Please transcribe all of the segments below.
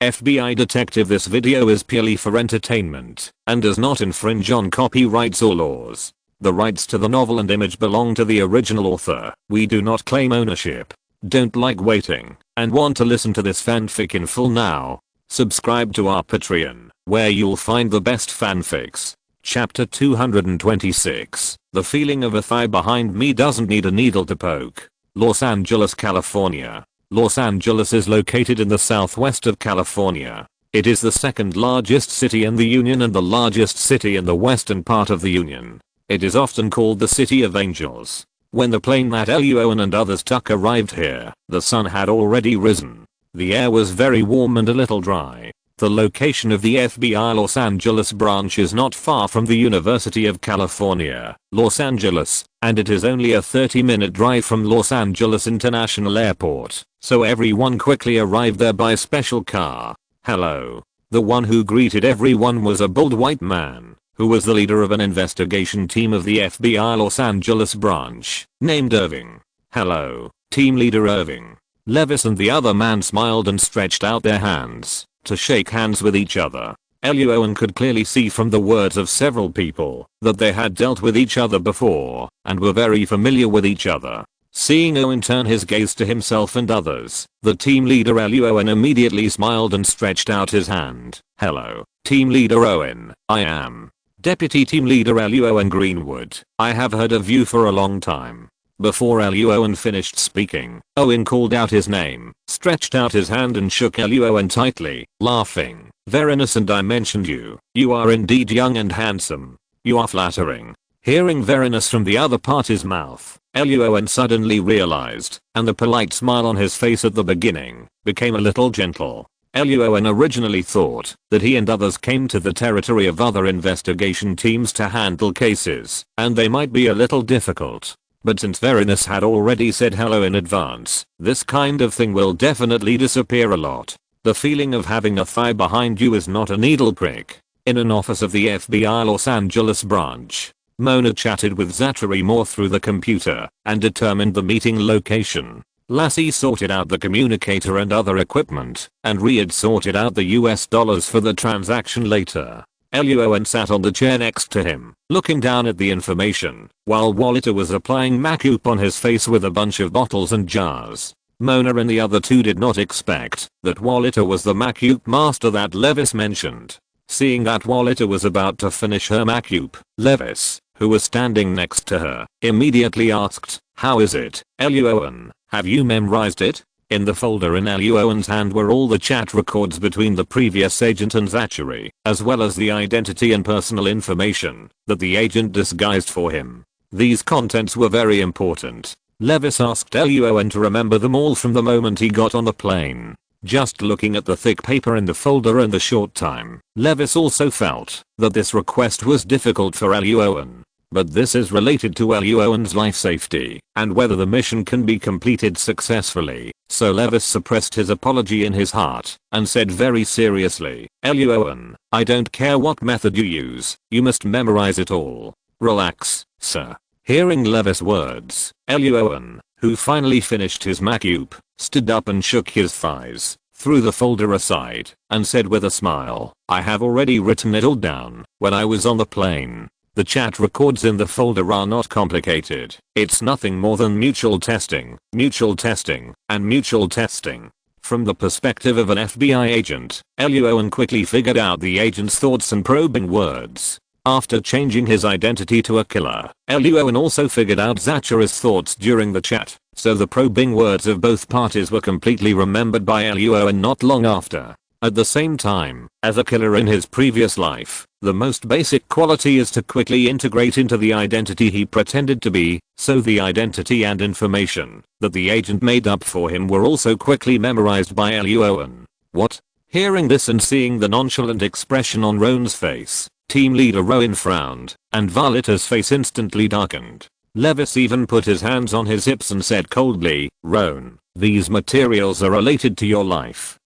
FBI detective, this video is purely for entertainment and does not infringe on copyrights or laws. The rights to the novel and image belong to the original author. We do not claim ownership. Don't like waiting and want to listen to this fanfic in full now? Subscribe to our Patreon, where you'll find the best fanfics. Chapter 226. The feeling of a thigh behind me doesn't need a needle to poke. Los Angeles, California. Los Angeles is located in the southwest of California. It is the second largest city in the Union and the largest city in the western part of the Union. It is often called the City of Angels. When the plane that Luo An and others took arrived here, the sun had already risen. The air was very warm and a little dry. The location of the FBI Los Angeles branch is not far from the University of California, Los Angeles, and it is only a 30-minute drive from Los Angeles International Airport, so everyone quickly arrived there by special car. Hello. The one who greeted everyone was a bald white man, who was the leader of an investigation team of the FBI Los Angeles branch, named Irving. Hello, Team Leader Irving. Levis and the other man smiled and stretched out their hands to shake hands with each other. Luo An could clearly see from the words of several people that they had dealt with each other before and were very familiar with each other. Seeing Owen turn his gaze to himself and others, the team leader Luo An immediately smiled and stretched out his hand. Hello, Team Leader Owen. I am Deputy Team Leader Luo An Greenwood. I have heard of you for a long time. Before Luo An finished speaking, Owen called out his name, stretched out his hand and shook Luo An tightly, laughing. Verinus, and I mentioned you. You are indeed young and handsome. You are flattering. Hearing Verinus from the other party's mouth, Luo An suddenly realized, and the polite smile on his face at the beginning became a little gentle. Luo An originally thought that he and others came to the territory of other investigation teams to handle cases, and they might be a little difficult. But since Verinus had already said hello in advance, this kind of thing will definitely disappear a lot. The feeling of having a thigh behind you is not a needle prick. In an office of the FBI Los Angeles branch, Mona chatted with Zachary Moore through the computer and determined the meeting location. Lassie sorted out the communicator and other equipment, and Riyadh sorted out the US dollars for the transaction later. Luo An sat on the chair next to him, looking down at the information, while Walter was applying makeup on his face with a bunch of bottles and jars. Mona and the other two did not expect that Walter was the makeup master that Levis mentioned. Seeing that Walter was about to finish her makeup, Levis, who was standing next to her, immediately asked, "How is it, Luo An? Have you memorized it?" In the folder in Luo An's hand were all the chat records between the previous agent and Zachary, as well as the identity and personal information that the agent disguised for him. These contents were very important. Levis asked Luo An to remember them all from the moment he got on the plane. Just looking at the thick paper in the folder and the short time, Levis also felt that this request was difficult for Luo An. But this is related to Luo An's life safety and whether the mission can be completed successfully, so Levis suppressed his apology in his heart and said very seriously, "Luo An, I don't care what method you use, you must memorize it all." "Relax, sir." Hearing Levis' words, Luo An, who finally finished his makeup, stood up and shook his thighs, threw the folder aside, and said with a smile, "I have already written it all down when I was on the plane. The chat records in the folder are not complicated. It's nothing more than mutual testing, and mutual testing." From the perspective of an FBI agent, Luo An quickly figured out the agent's thoughts and probing words. After changing his identity to a killer, Luo An also figured out Zachary's thoughts during the chat, so the probing words of both parties were completely remembered by Luo An not long after. At the same time, as a killer in his previous life, the most basic quality is to quickly integrate into the identity he pretended to be, so the identity and information that the agent made up for him were also quickly memorized by Luo An. What? Hearing this and seeing the nonchalant expression on Roan's face, Team Leader Rowan frowned, and Violeta's face instantly darkened. Levis even put his hands on his hips and said coldly, "Roan, these materials are related to your life.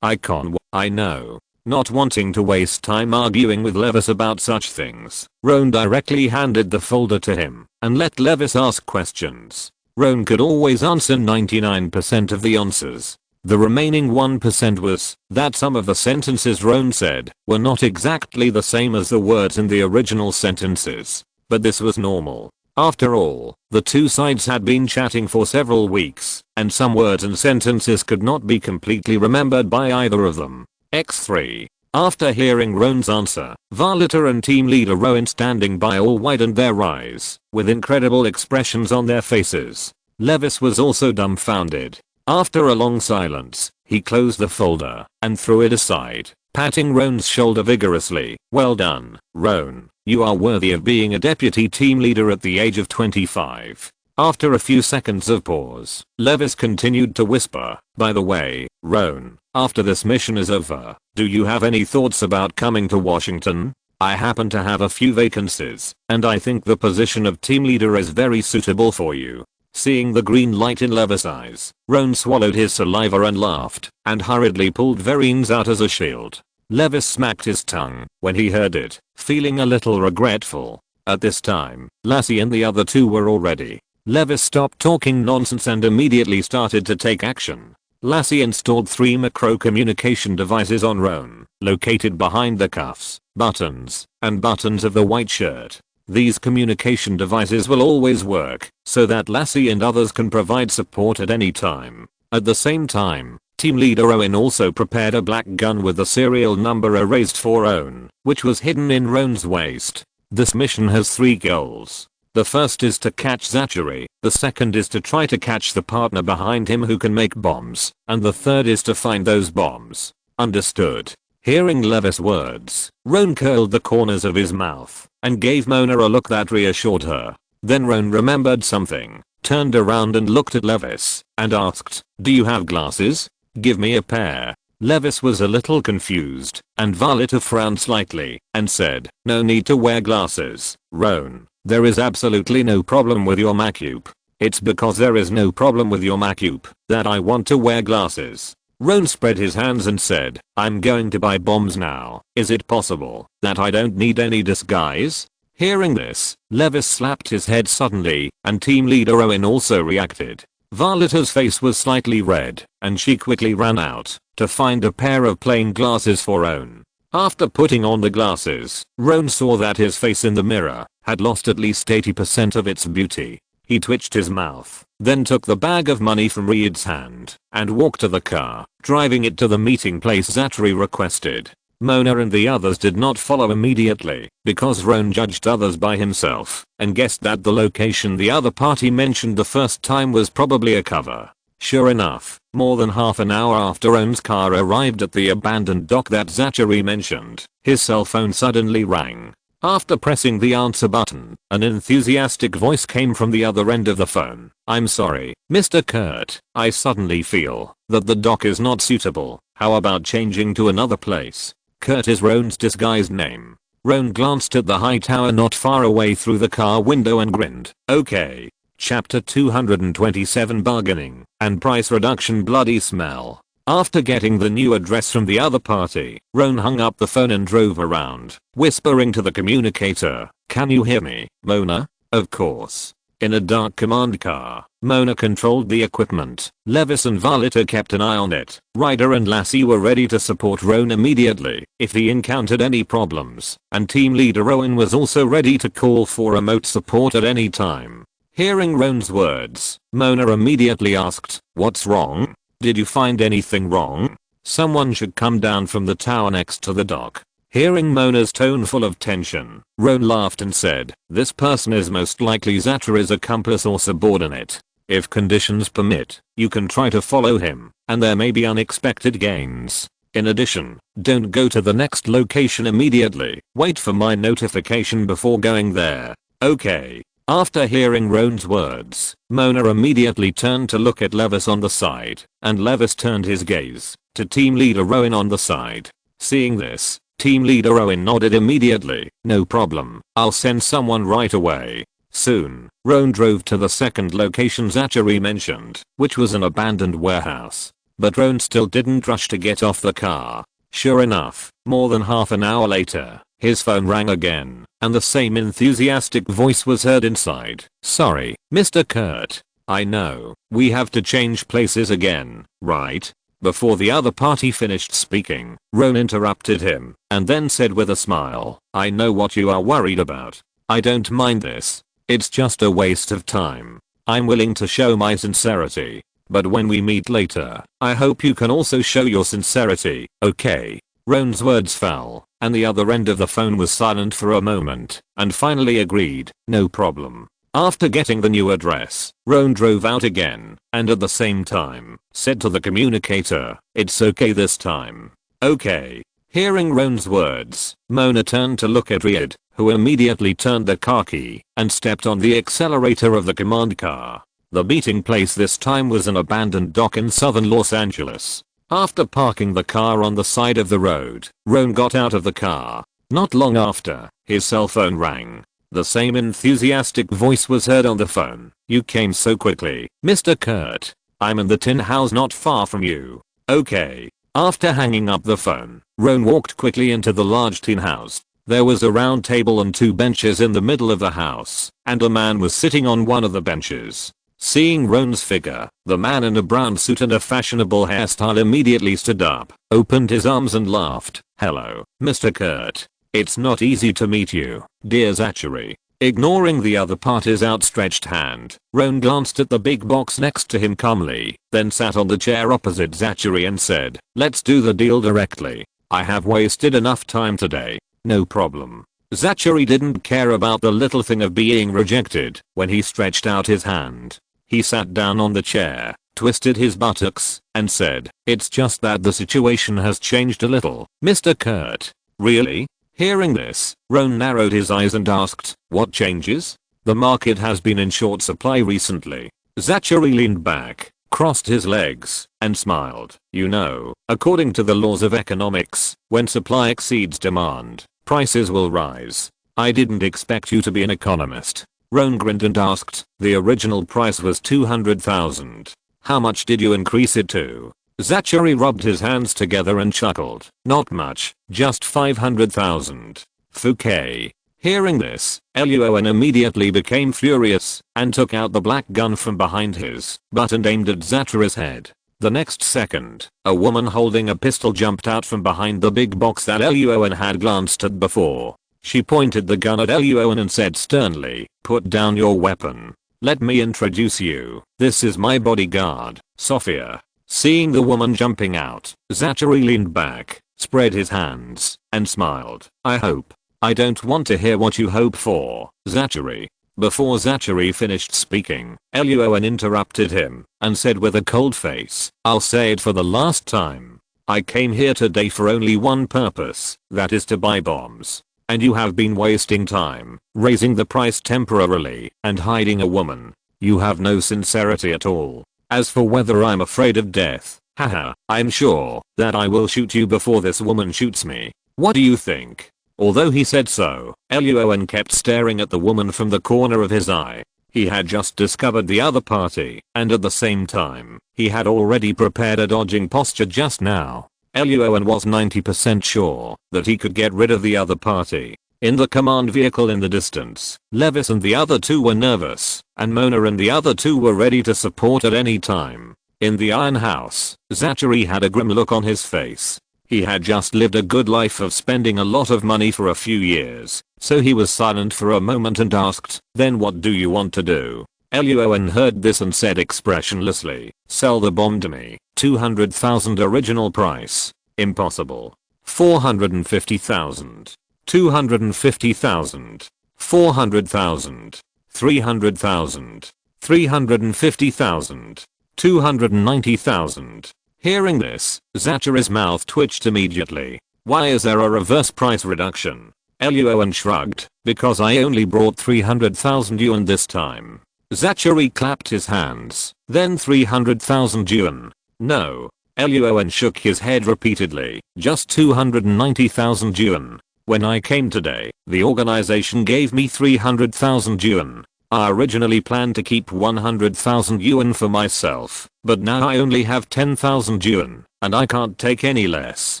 I know." Not wanting to waste time arguing with Levis about such things, Roan directly handed the folder to him and let Levis ask questions. Roan could always answer 99% of the answers. The remaining 1% was that some of the sentences Roan said were not exactly the same as the words in the original sentences. But this was normal. After all, the two sides had been chatting for several weeks, and some words and sentences could not be completely remembered by either of them. X3. After hearing Roan's answer, Varlita and team leader Rowan standing by all widened their eyes, with incredible expressions on their faces. Levis was also dumbfounded. After a long silence, he closed the folder and threw it aside, patting Roan's shoulder vigorously. Well done, Roan. You are worthy of being a deputy team leader at the age of 25. After a few seconds of pause, Levis continued to whisper, by the way, Roan, after this mission is over, do you have any thoughts about coming to Washington? I happen to have a few vacancies, and I think the position of team leader is very suitable for you. Seeing the green light in Levis' eyes, Roan swallowed his saliva and laughed, and hurriedly pulled Vereen's out as a shield. Levis smacked his tongue when he heard it, feeling a little regretful. At this time, Lassie and the other two were all ready. Levis stopped talking nonsense and immediately started to take action. Lassie installed 3 macro communication devices on Roan, located behind the cuffs, buttons, and buttons of the white shirt. These communication devices will always work, so that Lassie and others can provide support at any time. At the same time, team leader Owen also prepared a black gun with the serial number erased for Owen, which was hidden in Roan's waist. This mission has 3 goals. The first is to catch Zachary, the second is to try to catch the partner behind him who can make bombs, and the third is to find those bombs. Understood. Hearing Levis' words, Roan curled the corners of his mouth and gave Mona a look that reassured her. Then Roan remembered something, turned around and looked at Levis, and asked, do you have glasses? Give me a pair. Levis was a little confused, and Varlita frowned slightly, and said, no need to wear glasses, Roan. There is absolutely no problem with your macup. It's because there is no problem with your macup that I want to wear glasses. Roan spread his hands and said, I'm going to buy bombs now. Is it possible that I don't need any disguise? Hearing this, Levis slapped his head suddenly, and team leader Owen also reacted. Varlita's face was slightly red, and she quickly ran out to find a pair of plain glasses for Owen. After putting on the glasses, Roan saw that his face in the mirror had lost at least 80% of its beauty. He twitched his mouth, then took the bag of money from Reed's hand and walked to the car, driving it to the meeting place Zachary requested. Mona and the others did not follow immediately because Roan judged others by himself and guessed that the location the other party mentioned the first time was probably a cover. Sure enough, more than half an hour after Roan's car arrived at the abandoned dock that Zachary mentioned, his cell phone suddenly rang. After pressing the answer button, an enthusiastic voice came from the other end of the phone. I'm sorry, Mr. Kurt, I suddenly feel that the dock is not suitable. How about changing to another place? Kurt is Roan's disguised name. Roan glanced at the high tower not far away through the car window and grinned. Okay. Chapter 227 Bargaining and Price Reduction. Bloody smell. After getting the new address from the other party, Roan hung up the phone and drove around, whispering to the communicator, can you hear me, Mona? Of course. In a dark command car, Mona controlled the equipment. Levis and Varlita kept an eye on it. Ryder and Lassie were ready to support Roan immediately if he encountered any problems, and team leader Owen was also ready to call for remote support at any time. Hearing Roan's words, Mona immediately asked, what's wrong? Did you find anything wrong? Someone should come down from the tower next to the dock. Hearing Mona's tone full of tension, Roan laughed and said, this person is most likely Zachary's accomplice or subordinate. If conditions permit, you can try to follow him, and there may be unexpected gains. In addition, don't go to the next location immediately. Wait for my notification before going there. Okay. After hearing Roan's words, Mona immediately turned to look at Levis on the side, and Levis turned his gaze to team leader Rowan on the side. Seeing this, team leader Rowan nodded immediately. No problem, I'll send someone right away. Soon, Rowan drove to the second location Zachary mentioned, which was an abandoned warehouse. But Rowan still didn't rush to get off the car. Sure enough, more than half an hour later, his phone rang again, and the same enthusiastic voice was heard inside. Sorry, Mr. Kurt. I know, we have to change places again, right? Before the other party finished speaking, Roan interrupted him and then said with a smile, "I know what you are worried about. I don't mind this. It's just a waste of time. I'm willing to show my sincerity. But when we meet later, I hope you can also show your sincerity, okay?" Roan's words fell, and the other end of the phone was silent for a moment, and finally agreed, "No problem." After getting the new address, Roan drove out again, and at the same time, said to the communicator, "It's okay this time." "Okay." Hearing Roan's words, Mona turned to look at Riyadh, who immediately turned the car key and stepped on the accelerator of the command car. The meeting place this time was an abandoned dock in southern Los Angeles. After parking the car on the side of the road, Roan got out of the car. Not long after, his cell phone rang. The same enthusiastic voice was heard on the phone. "You came so quickly, Mr. Kurt. I'm in the tin house not far from you." "Okay." After hanging up the phone, Roan walked quickly into the large tin house. There was a round table and 2 benches in the middle of the house, and a man was sitting on one of the benches. Seeing Roan's figure, the man in a brown suit and a fashionable hairstyle immediately stood up, opened his arms and laughed. "Hello, Mr. Kurt. It's not easy to meet you, dear Zachary." Ignoring the other party's outstretched hand, Roan glanced at the big box next to him calmly, then sat on the chair opposite Zachary and said, "Let's do the deal directly. I have wasted enough time today." "No problem." Zachary didn't care about the little thing of being rejected when he stretched out his hand. He sat down on the chair, twisted his buttocks, and said, "It's just that the situation has changed a little, Mr. Kurt." "Really?" Hearing this, Roan narrowed his eyes and asked, "What changes?" "The market has been in short supply recently." Zachary leaned back, crossed his legs, and smiled. "You know, according to the laws of economics, when supply exceeds demand, prices will rise." "I didn't expect you to be an economist." Roan grinned and asked, "The original price was 200,000. How much did you increase it to?" Zachary rubbed his hands together and chuckled. "Not much, just 500,000. "Fouquet." Hearing this, Luo An immediately became furious and took out the black gun from behind his butt and aimed at Zachary's head. The next second, a woman holding a pistol jumped out from behind the big box that Luo An had glanced at before. She pointed the gun at Luo An and said sternly, "Put down your weapon. Let me introduce you. This is my bodyguard, Sophia." Seeing the woman jumping out, Zachary leaned back, spread his hands, and smiled. I don't want to hear what you hope for, Zachary." Before Zachary finished speaking, Luo An interrupted him and said with a cold face, "I'll say it for the last time. I came here today for only one purpose, that is to buy bombs. And you have been wasting time, raising the price temporarily, and hiding a woman. You have no sincerity at all. As for whether I'm afraid of death, haha, I'm sure that I will shoot you before this woman shoots me. What do you think?" Although he said so, Luo An kept staring at the woman from the corner of his eye. He had just discovered the other party, and at the same time, he had already prepared a dodging posture just now. Luo An was 90% sure that he could get rid of the other party. In the command vehicle in the distance, Levis and the other 2 were nervous, and Mona and the other 2 were ready to support at any time. In the iron house, Zachary had a grim look on his face. He had just lived a good life of spending a lot of money for a few years, so he was silent for a moment and asked, "Then what do you want to do?" Luo An heard this and said expressionlessly, "Sell the bomb to me, 200,000 original price." "Impossible." 450,000. 250,000. 400,000. 300,000. 350,000. 290,000. Hearing this, Zachary's mouth twitched immediately. "Why is there a reverse price reduction?" Luo An shrugged, "Because I only brought 300,000 yuan this time." Zachary clapped his hands. "Then 300,000 yuan." "No." Luo An shook his head repeatedly. "Just 290,000 yuan. When I came today, the organization gave me 300,000 yuan. I originally planned to keep 100,000 yuan for myself, but now I only have 10,000 yuan, and I can't take any less."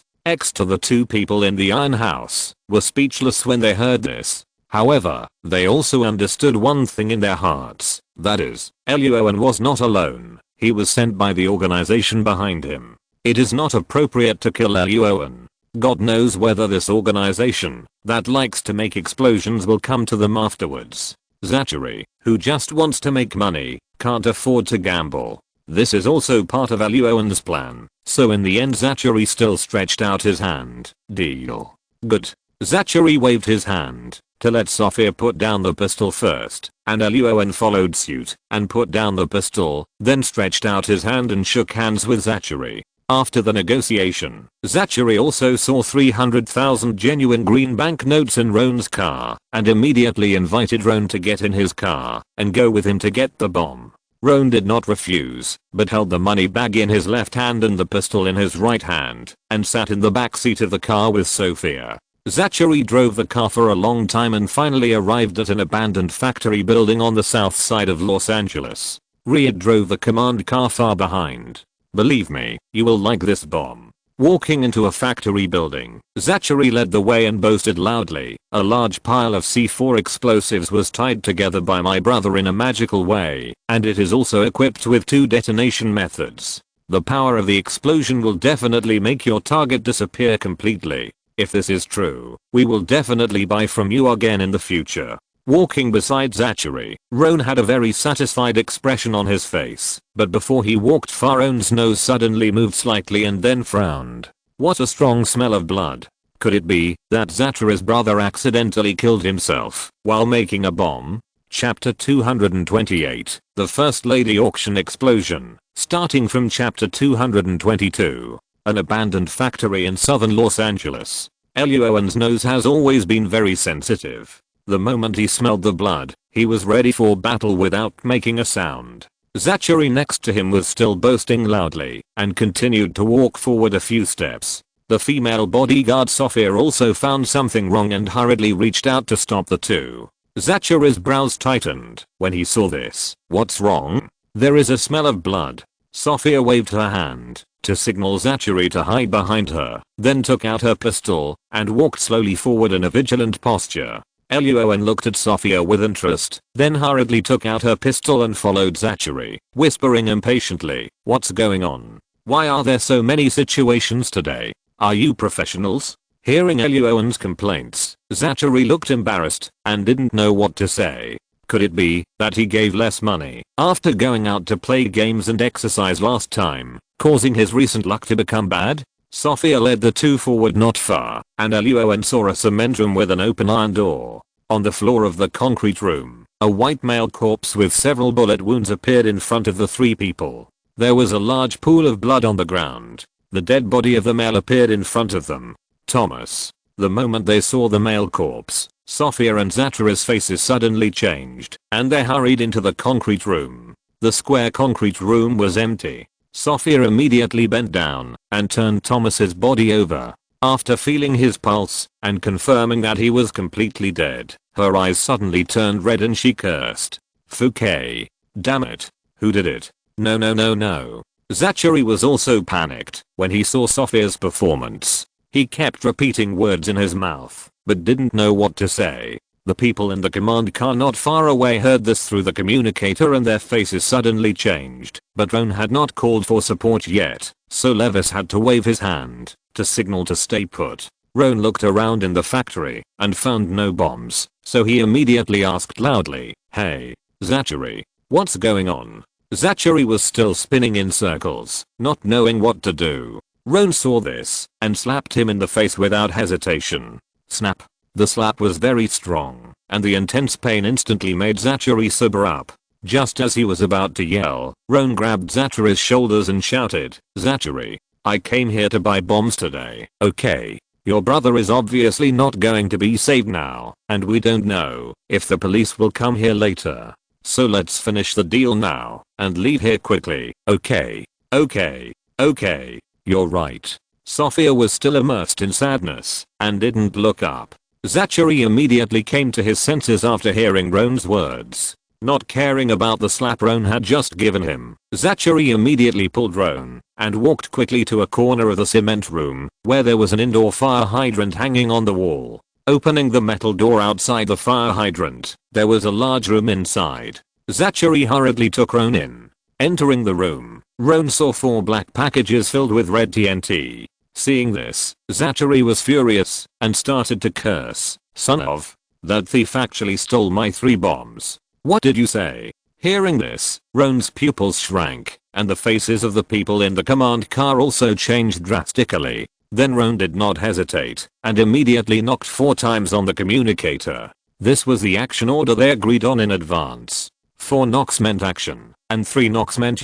To the 2 people in the iron house were speechless when they heard this. However, they also understood one thing in their hearts, that is, Luo An was not alone. He was sent by the organization behind him. It is not appropriate to kill Luo An. God knows whether this organization that likes to make explosions will come to them afterwards. Zachary, who just wants to make money, can't afford to gamble. This is also part of Luo An's plan, so in the end Zachary still stretched out his hand. Deal. Good. Zachary waved his hand to let Sophia put down the pistol first, and Luo An followed suit and put down the pistol, then stretched out his hand and shook hands with Zachary. After the negotiation, Zachary also saw 300,000 genuine green banknotes in Roan's car and immediately invited Roan to get in his car and go with him to get the bomb. Roan did not refuse, but held the money bag in his left hand and the pistol in his right hand and sat in the back seat of the car with Sophia. Zachary drove the car for a long time and finally arrived at an abandoned factory building on the south side of Los Angeles. Riyad drove the command car far behind. Believe me, you will like this bomb. Walking into a factory building, Zachary led the way and boasted loudly, "A large pile of C4 explosives was tied together by my brother in a magical way, and it is also equipped with 2 detonation methods. The power of the explosion will definitely make your target disappear completely. If this is true, we will definitely buy from you again in the future." Walking beside Zachary, Roan had a very satisfied expression on his face, but before he walked far Roan's nose suddenly moved slightly and then frowned. What a strong smell of blood. Could it be that Zachary's brother accidentally killed himself while making a bomb? Chapter 228, The First Lady Auction Explosion. Starting from chapter 222. An abandoned factory in southern Los Angeles. Luo An's nose has always been very sensitive. The moment he smelled the blood, he was ready for battle without making a sound. Zachary next to him was still boasting loudly and continued to walk forward a few steps. The female bodyguard Sophia also found something wrong and hurriedly reached out to stop the two. Zachary's brows tightened when he saw this. "What's wrong?" "There is a smell of blood." Sophia waved her hand to signal Zachary to hide behind her, then took out her pistol and walked slowly forward in a vigilant posture. Luo An looked at Sophia with interest, then hurriedly took out her pistol and followed Zachary, whispering impatiently, "What's going on? Why are there so many situations today? Are you professionals?" Hearing Luo An's complaints, Zachary looked embarrassed and didn't know what to say. Could it be that he gave less money after going out to play games and exercise last time, causing his recent luck to become bad? Sophia led the two forward not far, and Luo An saw a cement room with an open iron door. On the floor of the concrete room, a white male corpse with several bullet wounds appeared in front of the 3 people. There was a large pool of blood on the ground. The dead body of the male appeared in front of them. Thomas. The moment they saw the male corpse, Sophia and Zachary's faces suddenly changed, and they hurried into the concrete room. The square concrete room was empty. Sophia immediately bent down and turned Thomas's body over. After feeling his pulse and confirming that he was completely dead, her eyes suddenly turned red and she cursed. "Fouquet. Damn it. Who did it? No no no no." Zachary was also panicked when he saw Sophia's performance. He kept repeating words in his mouth, but didn't know what to say. The people in the command car not far away heard this through the communicator and their faces suddenly changed, but Roan had not called for support yet, so Levis had to wave his hand to signal to stay put. Roan looked around in the factory and found no bombs, so he immediately asked loudly, "Hey, Zachary, what's going on?" Zachary was still spinning in circles, not knowing what to do. Roan saw this and slapped him in the face without hesitation. Snap. The slap was very strong, and the intense pain instantly made Zachary sober up. Just as he was about to yell, Roan grabbed Zachary's shoulders and shouted, "Zachary, I came here to buy bombs today, okay? Your brother is obviously not going to be saved now, and we don't know if the police will come here later. So let's finish the deal now and leave here quickly, okay? Okay, okay, you're right." Sophia was still immersed in sadness and didn't look up. Zachary immediately came to his senses after hearing Roan's words. Not caring about the slap Roan had just given him, Zachary immediately pulled Roan and walked quickly to a corner of the cement room where there was an indoor fire hydrant hanging on the wall. Opening the metal door outside the fire hydrant, there was a large room inside. Zachary hurriedly took Roan in. Entering the room, Roan saw 4 black packages filled with red TNT. Seeing this, Zachary was furious and started to curse. "Son of, that thief actually stole my 3 bombs. What did you say?" Hearing this, Roan's pupils shrank, and the faces of the people in the command car also changed drastically. Then Roan did not hesitate, and immediately knocked 4 times on the communicator. This was the action order they agreed on in advance. 4 knocks meant action, and 3 knocks meant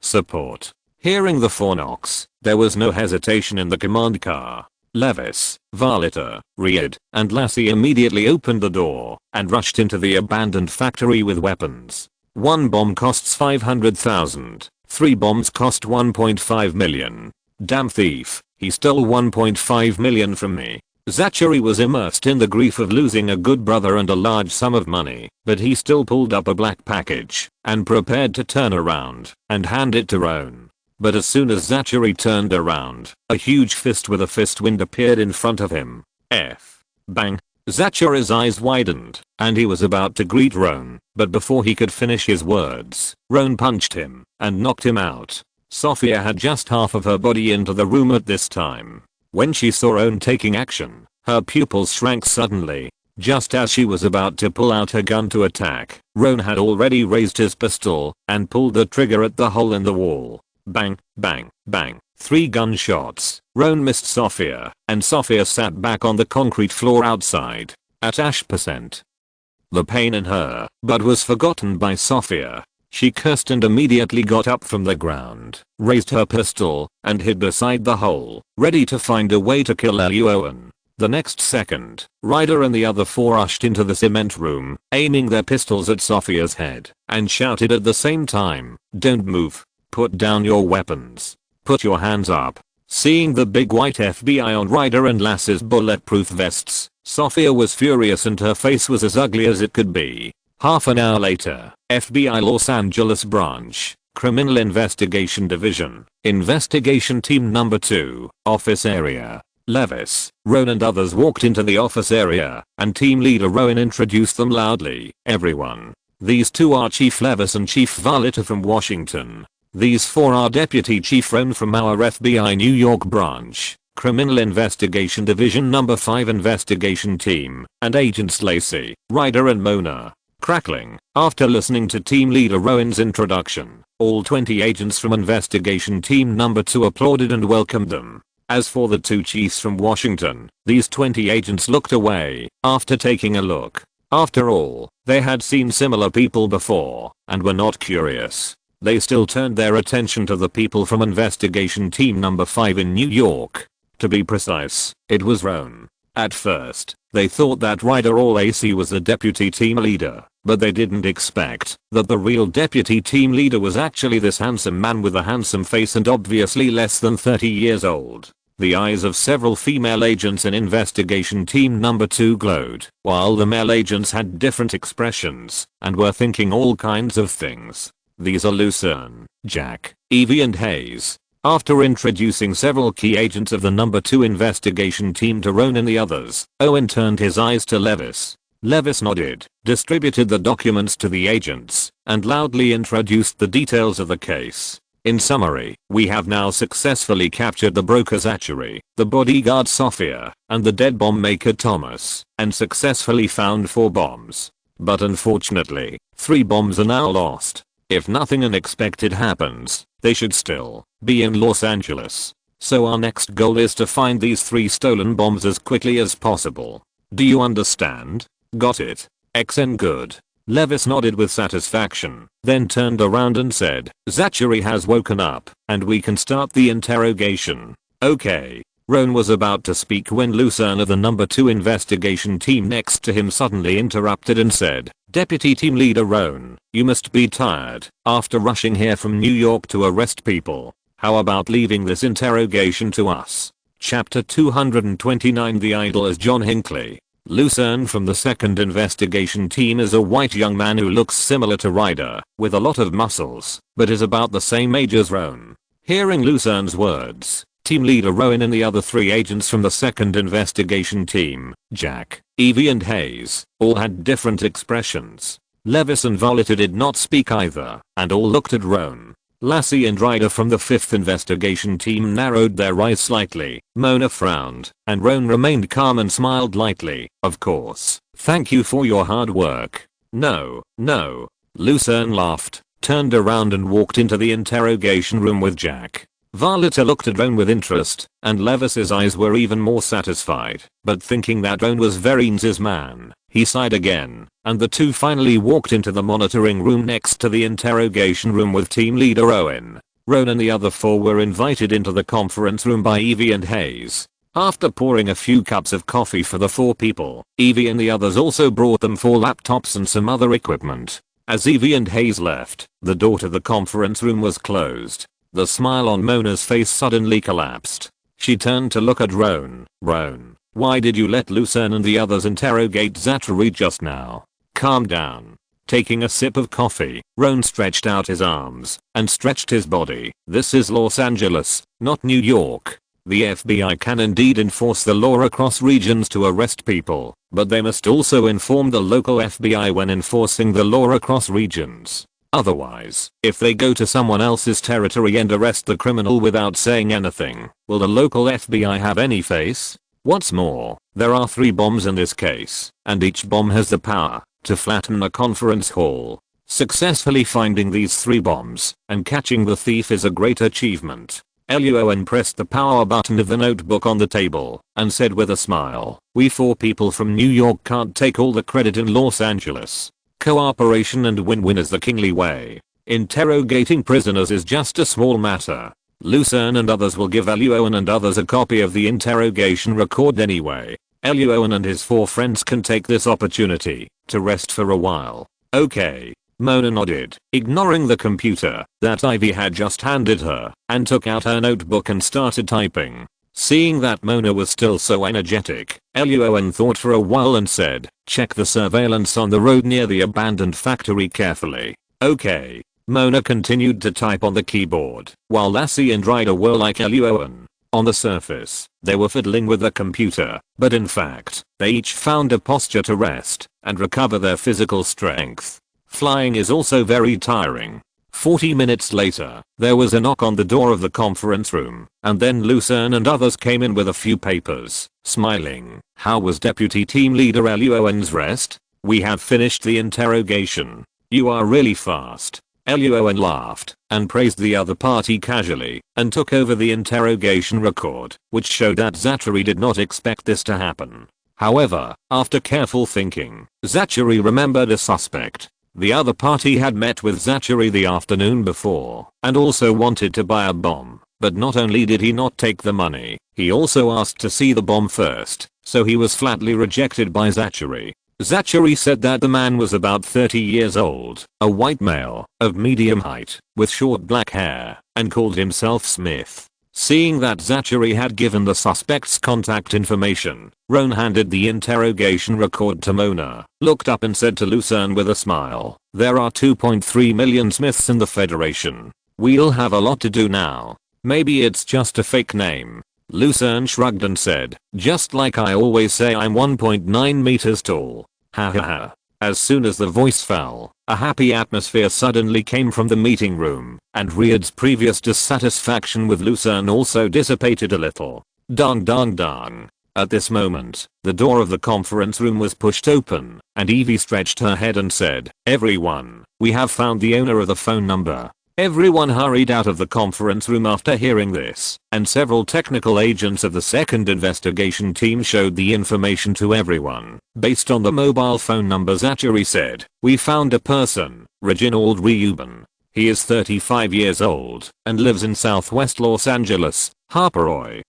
support. Hearing the 4 knocks, there was no hesitation in the command car. Levis, Varlita, Reed, and Lassie immediately opened the door and rushed into the abandoned factory with weapons. 1 bomb costs 500,000, 3 bombs cost 1.5 million. Damn thief, he stole 1.5 million from me. Zachary was immersed in the grief of losing a good brother and a large sum of money, but he still pulled up a black package and prepared to turn around and hand it to Roan. But as soon as Zachary turned around, a huge fist with a fist wind appeared in front of him. Bang. Zachary's eyes widened, and he was about to greet Roan, but before he could finish his words, Roan punched him and knocked him out. Sophia had just half of her body into the room at this time. When she saw Roan taking action, her pupils shrank suddenly. Just as she was about to pull out her gun to attack, Roan had already raised his pistol and pulled the trigger at the hole in the wall. Bang, bang, bang. 3 gunshots. Roan missed Sophia, and Sophia sat back on the concrete floor outside, at %. The pain in her butt was forgotten by Sophia. She cursed and immediately got up from the ground, raised her pistol, and hid beside the hole, ready to find a way to kill Luo An. The next second, Ryder and the other 4 rushed into the cement room, aiming their pistols at Sophia's head, and shouted at the same time, "Don't move. Put down your weapons. Put your hands up." Seeing the big white FBI on Ryder and Lass's bulletproof vests, Sophia was furious and her face was as ugly as it could be. Half an hour later, FBI Los Angeles Branch, Criminal Investigation Division, Investigation Team Number 2, Office Area. Levis, Roan and others walked into the office area, and team leader Roan introduced them loudly. "Everyone. These 2 are Chief Levis and Chief Varlita from Washington. These 4 are Deputy Chief Roan from our FBI New York branch, Criminal Investigation Division Number 5 Investigation Team, and Agents Lacey, Ryder and Mona." Crackling. After listening to team leader Rowan's introduction, all 20 agents from Investigation Team Number 2 applauded and welcomed them. As for the 2 chiefs from Washington, these 20 agents looked away after taking a look. After all, they had seen similar people before and were not curious. They still turned their attention to the people from Investigation Team Number 5 in New York. To be precise, it was Roan. At first, they thought that Ryder or Lacey was the deputy team leader, but they didn't expect that the real deputy team leader was actually this handsome man with a handsome face and obviously less than 30 years old. The eyes of several female agents in Investigation Team Number 2 glowed, while the male agents had different expressions and were thinking all kinds of things. These are Luo An, Jack, Evie and Hayes. After introducing several key agents of the Number 2 investigation team to Roan and the others, Owen turned his eyes to Levis. Levis nodded, distributed the documents to the agents, and loudly introduced the details of the case. In summary, we have now successfully captured the broker Zachary, the bodyguard Sophia, and the dead bomb maker Thomas, and successfully found 4 bombs. But unfortunately, 3 bombs are now lost. If nothing unexpected happens, they should still be in Los Angeles. So our next goal is to find these 3 stolen bombs as quickly as possible. Do you understand? Got it. XN good. Levis nodded with satisfaction, then turned around and said, "Zachary has woken up, and we can start the interrogation." Okay. Roan was about to speak when Luo An of the Number 2 investigation team next to him suddenly interrupted and said, "Deputy Team Leader Roan, you must be tired after rushing here from New York to arrest people. How about leaving this interrogation to us?" Chapter 229. The idol is John Hinckley. Luo An from the 2nd investigation team is a white young man who looks similar to Ryder, with a lot of muscles, but is about the same age as Roan. Hearing Luo An's words, team leader Rowan and the other 3 agents from the 2nd investigation team, Jack, Evie and Hayes, all had different expressions. Levis and Volita did not speak either, and all looked at Roan. Lassie and Ryder from the 5th investigation team narrowed their eyes slightly. Mona frowned, and Roan remained calm and smiled lightly. Of course. Thank you for your hard work. No. Lucerne laughed, turned around and walked into the interrogation room with Jack. Volita looked at Roan with interest, and Levis's eyes were even more satisfied, but thinking that Roan was Varian's man, he sighed again, and the two finally walked into the monitoring room next to the interrogation room with team leader Owen. Roan and the other 4 were invited into the conference room by Evie and Hayes. After pouring a few cups of coffee for the 4 people, Evie and the others also brought them 4 laptops and some other equipment. As Evie and Hayes left, the door to the conference room was closed. The smile on Mona's face suddenly collapsed. She turned to look at Roan. Roan, why did you let Lucerne and the others interrogate Zachary just now? Calm down. Taking a sip of coffee, Roan stretched out his arms and stretched his body. This is Los Angeles, not New York. The FBI can indeed enforce the law across regions to arrest people, but they must also inform the local FBI when enforcing the law across regions. Otherwise, if they go to someone else's territory and arrest the criminal without saying anything, will the local FBI have any face? What's more, there are 3 bombs in this case, and each bomb has the power to flatten a conference hall. Successfully finding these 3 bombs and catching the thief is a great achievement. Luo An pressed the power button of the notebook on the table and said with a smile, we 4 people from New York can't take all the credit in Los Angeles. Cooperation and win-win is the kingly way. Interrogating prisoners is just a small matter. Lucerne and others will give Luo An and others a copy of the interrogation record anyway. Luo An and his 4 friends can take this opportunity to rest for a while. Okay. Mona nodded, ignoring the computer that Ivy had just handed her, and took out her notebook and started typing. Seeing that Mona was still so energetic, Luo An thought for a while and said, check the surveillance on the road near the abandoned factory carefully. Okay. Mona continued to type on the keyboard, while Lassie and Ryder were like Luo An. On the surface, they were fiddling with the computer, but in fact, they each found a posture to rest and recover their physical strength. Flying is also very tiring. 40 minutes later, there was a knock on the door of the conference room, and then Lucerne and others came in with a few papers, smiling. How was Deputy Team Leader Luo An's rest? We have finished the interrogation. You are really fast. Luo An laughed and praised the other party casually and took over the interrogation record, which showed that Zachary did not expect this to happen. However, after careful thinking, Zachary remembered a suspect. The other party had met with Zachary the afternoon before and also wanted to buy a bomb, but not only did he not take the money, he also asked to see the bomb first, so he was flatly rejected by Zachary. Zachary said that the man was about 30 years old, a white male, of medium height, with short black hair, and called himself Smith. Seeing that Zachary had given the suspect's contact information, Roan handed the interrogation record to Mona, looked up and said to Lucerne with a smile, there are 2.3 million Smiths in the Federation. We'll have a lot to do now. Maybe it's just a fake name. Lucerne shrugged and said, just like I always say, I'm 1.9 meters tall. Ha ha ha. As soon as the voice fell, a happy atmosphere suddenly came from the meeting room, and Riad's previous dissatisfaction with Lucerne also dissipated a little. Dong dong dong. At this moment, the door of the conference room was pushed open, and Evie stretched her head and said, everyone, we have found the owner of the phone number. Everyone hurried out of the conference room after hearing this, and several technical agents of the second investigation team showed the information to everyone. Based on the mobile phone number Zachary said, we found a person, Reginald Reuben. He is 35 years old and lives in southwest Los Angeles, Harperoy.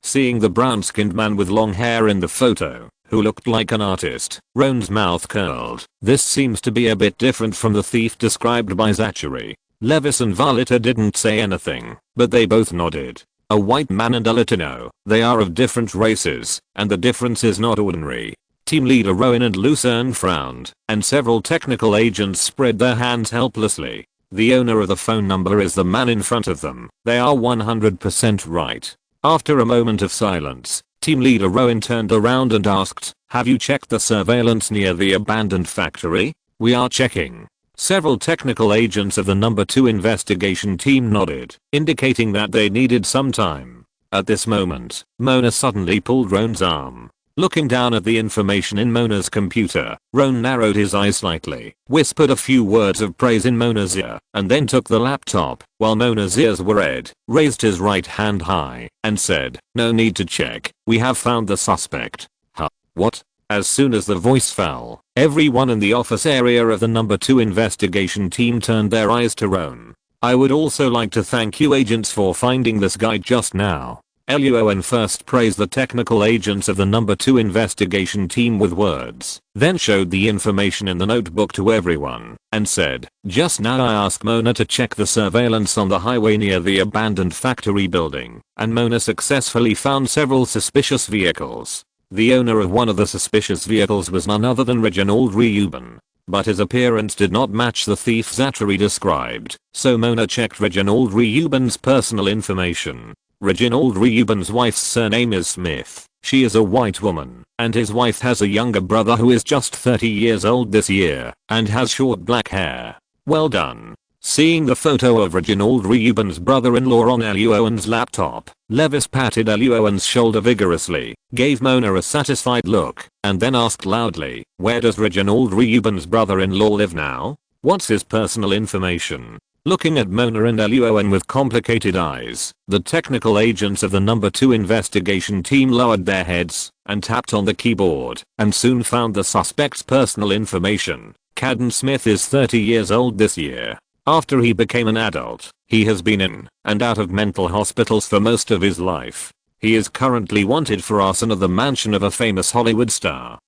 Seeing the brown-skinned man with long hair in the photo, who looked like an artist, Roan's mouth curled. This seems to be a bit different from the thief described by Zachary. Levis and Volita didn't say anything, but they both nodded. A white man and a Latino, they are of different races, and the difference is not ordinary. Team leader Rowan and Lucerne frowned, and several technical agents spread their hands helplessly. The owner of the phone number is the man in front of them. They are 100% right. After a moment of silence, team leader Rowan turned around and asked, have you checked the surveillance near the abandoned factory? We are checking. Several technical agents of the number 2 investigation team nodded, indicating that they needed some time. At this moment, Mona suddenly pulled Ron's arm. Looking down at the information in Mona's computer, Ron narrowed his eyes slightly, whispered a few words of praise in Mona's ear, and then took the laptop, while Mona's ears were red, raised his right hand high, and said, "No need to check, we have found the suspect." Huh? What? As soon as the voice fell, everyone in the office area of the number 2 investigation team turned their eyes to Ron. "I would also like to thank you agents for finding this guy just now." Luo An first praised the technical agents of the number 2 investigation team with words, then showed the information in the notebook to everyone, and said, "Just now I asked Mona to check the surveillance on the highway near the abandoned factory building, and Mona successfully found several suspicious vehicles. The owner of one of the suspicious vehicles was none other than Reginald Reuben. But his appearance did not match the thief Zachary described, so Mona checked Reginald Reuben's personal information. Reginald Reuben's wife's surname is Smith. She is a white woman, and his wife has a younger brother who is just 30 years old this year, and has short black hair. Well done." Seeing the photo of Reginald Reuben's brother-in-law on Luo An's laptop, Levis patted Luo An's shoulder vigorously, gave Mona a satisfied look, and then asked loudly, "Where does Reginald Reuben's brother-in-law live now? What's his personal information?" Looking at Mona and Luo An with complicated eyes, the technical agents of the number 2 investigation team lowered their heads and tapped on the keyboard, and soon found the suspect's personal information. Caden Smith is 30 years old this year. After he became an adult, he has been in and out of mental hospitals for most of his life. He is currently wanted for arson of the mansion of a famous Hollywood star.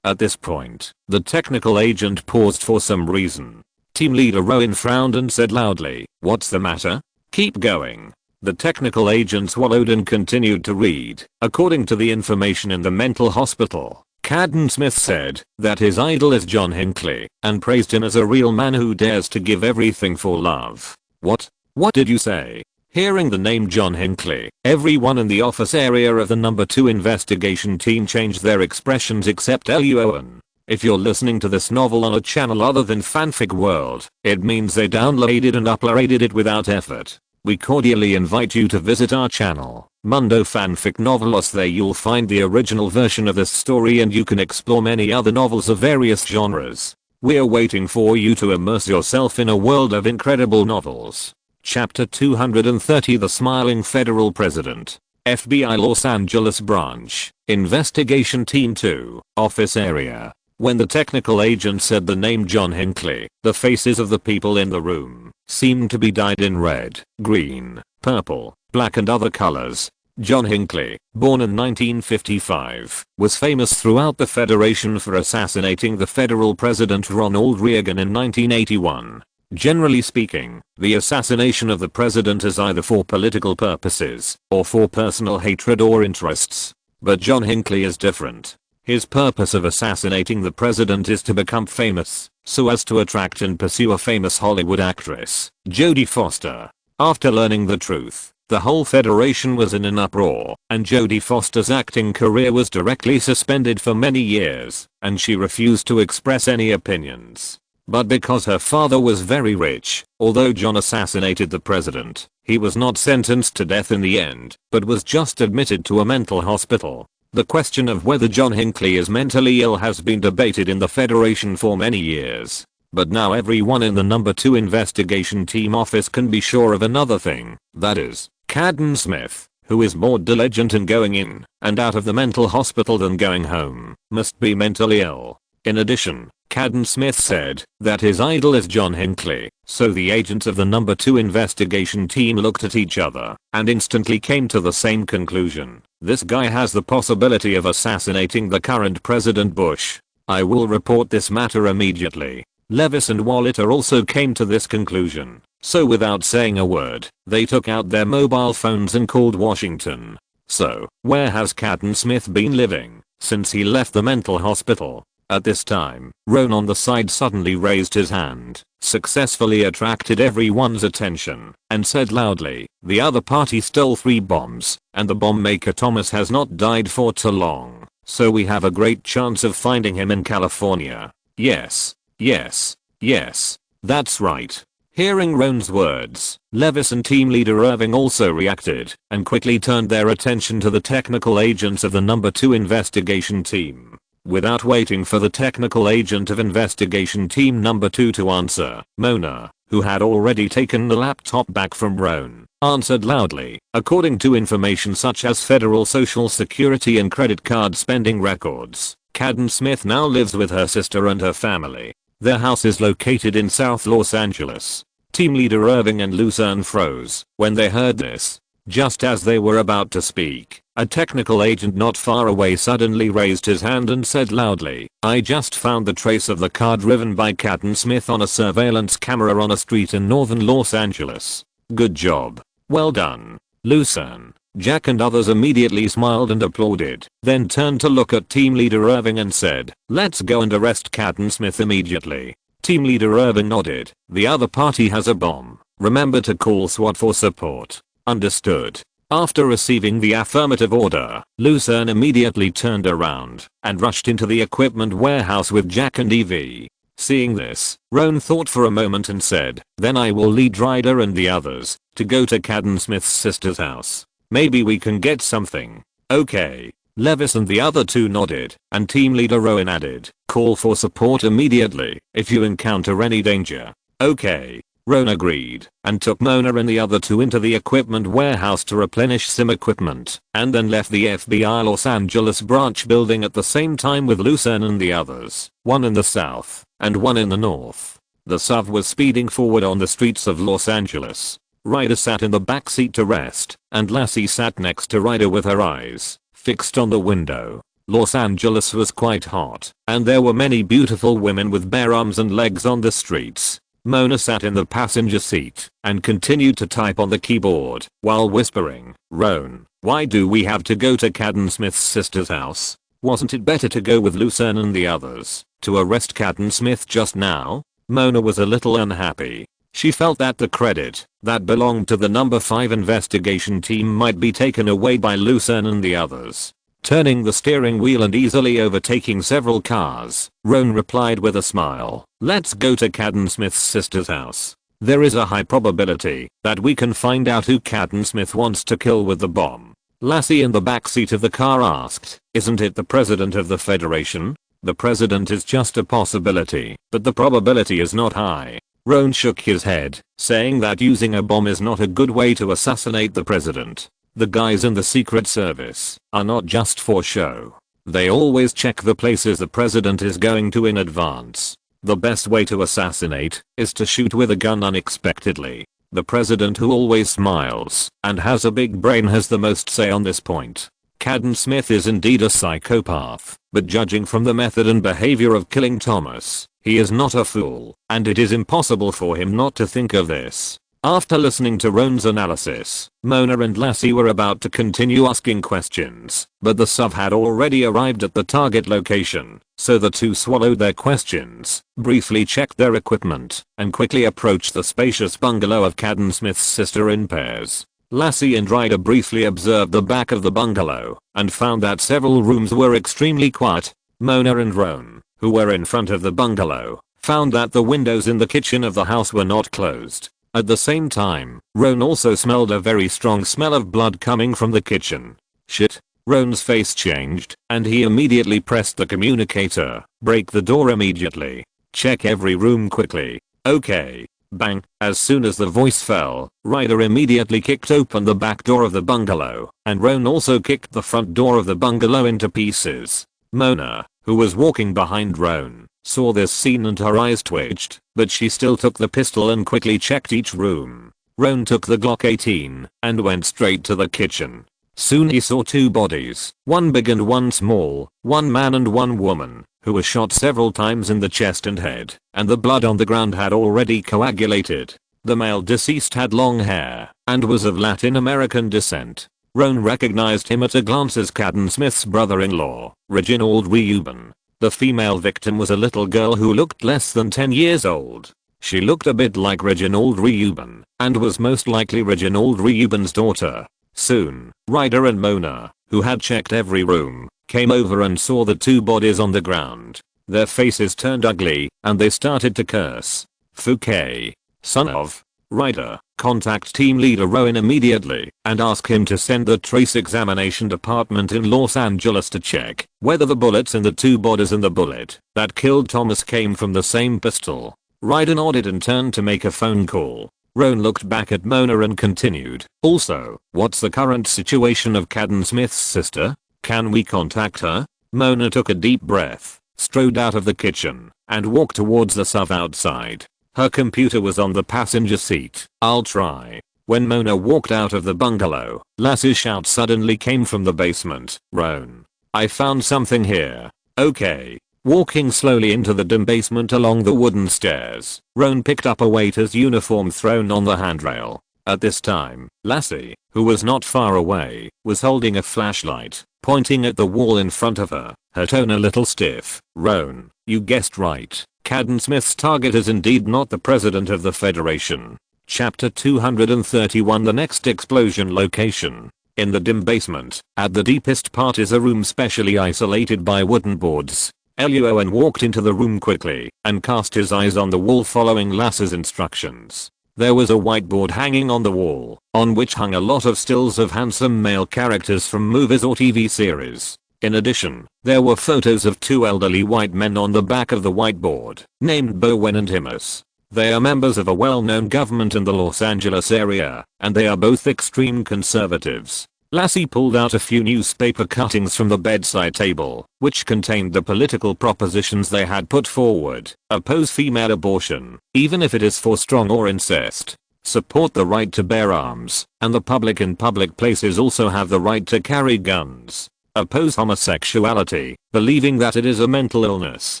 At this point, the technical agent paused for some reason. Team leader Rowan frowned and said loudly, "What's the matter? Keep going." The technical agent swallowed and continued to read. According to the information in the mental hospital, Caden Smith said that his idol is John Hinckley and praised him as a real man who dares to give everything for love. What? What did you say? Hearing the name John Hinckley, everyone in the office area of the number 2 investigation team changed their expressions except Luo An. If you're listening to this novel on a channel other than Fanfic World, it means they downloaded and uploaded it without effort. We cordially invite you to visit our channel, Mundo Fanfic Novelos. There you'll find the original version of this story and you can explore many other novels of various genres. We're waiting for you to immerse yourself in a world of incredible novels. Chapter 230, The Smiling Federal President. FBI Los Angeles Branch, Investigation Team 2, Office Area. When the technical agent said the name John Hinckley, the faces of the people in the room seemed to be dyed in red, green, purple, black and other colors. John Hinckley, born in 1955, was famous throughout the Federation for assassinating the federal president Ronald Reagan in 1981. Generally speaking, the assassination of the president is either for political purposes or for personal hatred or interests. But John Hinckley is different. His purpose of assassinating the president is to become famous, so as to attract and pursue a famous Hollywood actress, Jodie Foster. After learning the truth, the whole Federation was in an uproar, and Jodie Foster's acting career was directly suspended for many years, and she refused to express any opinions. But because her father was very rich, although John assassinated the president, he was not sentenced to death in the end, but was just admitted to a mental hospital. The question of whether John Hinckley is mentally ill has been debated in the Federation for many years. But now everyone in the number 2 investigation team office can be sure of another thing, that is, Caden Smith, who is more diligent in going in and out of the mental hospital than going home, must be mentally ill. In addition, Caden Smith said that his idol is John Hinckley, so the agents of the number 2 investigation team looked at each other and instantly came to the same conclusion. This guy has the possibility of assassinating the current President Bush. I will report this matter immediately. Levis and Wallater also came to this conclusion, so without saying a word, they took out their mobile phones and called Washington. So, where has Caden Smith been living since he left the mental hospital? At this time, Ron on the side suddenly raised his hand, successfully attracted everyone's attention, and said loudly, "The other party stole 3 bombs, and the bomb maker Thomas has not died for too long, so we have a great chance of finding him in California. Yes. Yes. Yes. That's right. Hearing Roan's words, Levis and team leader Irving also reacted and quickly turned their attention to the technical agents of the number 2 investigation team. Without waiting for the technical agent of investigation team number 2 to answer, Mona, who had already taken the laptop back from Roan, answered loudly. According to information such as federal social security and credit card spending records, Cadden Smith now lives with her sister and her family. Their house is located in South Los Angeles. Team leader Irving and Luo An froze when they heard this. Just as they were about to speak, a technical agent not far away suddenly raised his hand and said loudly, "I just found the trace of the car driven by Cadden Smith on a surveillance camera on a street in northern Los Angeles. Good job. Well done, Luo An." Jack and others immediately smiled and applauded, then turned to look at team leader Irving and said, "Let's go and arrest Cadden Smith immediately." Team leader Irving nodded. "The other party has a bomb. Remember to call SWAT for support." Understood. After receiving the affirmative order, Luo An immediately turned around and rushed into the equipment warehouse with Jack and Evie. Seeing this, Roan thought for a moment and said, "Then I will lead Ryder and the others to go to Cadden Smith's sister's house. Maybe we can get something." "Okay." Levis and the other two nodded, and team leader Roan added, "Call for support immediately if you encounter any danger." "Okay." Roan agreed and took Mona and the other two into the equipment warehouse to replenish SIM equipment, and then left the FBI Los Angeles branch building at the same time with Luo An and the others, one in the south and one in the north. The SUV was speeding forward on the streets of Los Angeles. Ryder sat in the back seat to rest, and Lassie sat next to Ryder with her eyes fixed on the window. Los Angeles was quite hot, and there were many beautiful women with bare arms and legs on the streets. Mona sat in the passenger seat and continued to type on the keyboard while whispering, "Roan, why do we have to go to Cadden Smith's sister's house? Wasn't it better to go with Luo An and the others to arrest Cadden Smith just now?" Mona was a little unhappy. She felt that the credit that belonged to the number 5 investigation team might be taken away by Luo An and the others. Turning the steering wheel and easily overtaking several cars, Roan replied with a smile, "Let's go to Cadden Smith's sister's house. There is a high probability that we can find out who Cadden Smith wants to kill with the bomb." Lassie in the back seat of the car asked, "Isn't it the president of the Federation?" "The president is just a possibility, but the probability is not high." Roan shook his head, saying that using a bomb is not a good way to assassinate the president. The guys in the Secret Service are not just for show. They always check the places the president is going to in advance. The best way to assassinate is to shoot with a gun unexpectedly. The president, who always smiles and has a big brain, has the most say on this point. Cadden Smith is indeed a psychopath, but judging from the method and behavior of killing Thomas, he is not a fool, and it is impossible for him not to think of this. After listening to Roan's analysis, Mona and Lassie were about to continue asking questions, but the SUV had already arrived at the target location, so the two swallowed their questions, briefly checked their equipment, and quickly approached the spacious bungalow of Cadden Smith's sister in pairs. Lassie and Ryder briefly observed the back of the bungalow and found that several rooms were extremely quiet. Mona and Roan, who were in front of the bungalow, found that the windows in the kitchen of the house were not closed. At the same time, Roan also smelled a very strong smell of blood coming from the kitchen. "Shit." Roan's face changed, and he immediately pressed the communicator. "Break the door immediately. Check every room quickly." "Okay." Bang. As soon as the voice fell, Ryder immediately kicked open the back door of the bungalow, and Roan also kicked the front door of the bungalow into pieces. Mona, who was walking behind Roan, saw this scene and her eyes twitched, but she still took the pistol and quickly checked each room. Roan took the Glock 18 and went straight to the kitchen. Soon he saw two bodies, one big and one small, one man and one woman, who were shot several times in the chest and head, and the blood on the ground had already coagulated. The male deceased had long hair and was of Latin American descent. Roan recognized him at a glance as Cadden Smith's brother-in-law, Reginald Reuben. The female victim was a little girl who looked less than 10 years old. She looked a bit like Reginald Reuben and was most likely Reginald Reuben's daughter. Soon, Ryder and Mona, who had checked every room, came over and saw the two bodies on the ground. Their faces turned ugly, and they started to curse. Fouquet, son of Ryder, contact team leader Rowan immediately and ask him to send the trace examination department in Los Angeles to check whether the bullets in the two bodies and the bullet that killed Thomas came from the same pistol. Ryder nodded and turned to make a phone call. Rowan looked back at Mona and continued, also, what's the current situation of Cadden Smith's sister? Can we contact her? Mona took a deep breath, strode out of the kitchen, and walked towards the SUV outside. Her computer was on the passenger seat. I'll try. When Mona walked out of the bungalow, Lassie's shout suddenly came from the basement. Rowan, I found something here. Okay. Walking slowly into the dim basement along the wooden stairs, Rowan picked up a waiter's uniform thrown on the handrail. At this time, Lassie, who was not far away, was holding a flashlight, pointing at the wall in front of her, her tone a little stiff. Rowan, you guessed right. Cadden Smith's target is indeed not the President of the Federation. Chapter 231. The next explosion location. In the dim basement, at the deepest part is a room specially isolated by wooden boards. Luo An walked into the room quickly and cast his eyes on the wall following Lassie's instructions. There was a whiteboard hanging on the wall, on which hung a lot of stills of handsome male characters from movies or TV series. In addition, there were photos of two elderly white men on the back of the whiteboard, named Bowen and Himus. They are members of a well-known government in the Los Angeles area, and they are both extreme conservatives. Lassie pulled out a few newspaper cuttings from the bedside table, which contained the political propositions they had put forward. Oppose female abortion, even if it is for strong or incest. Support the right to bear arms, and the public in public places also have the right to carry guns. Oppose homosexuality, believing that it is a mental illness,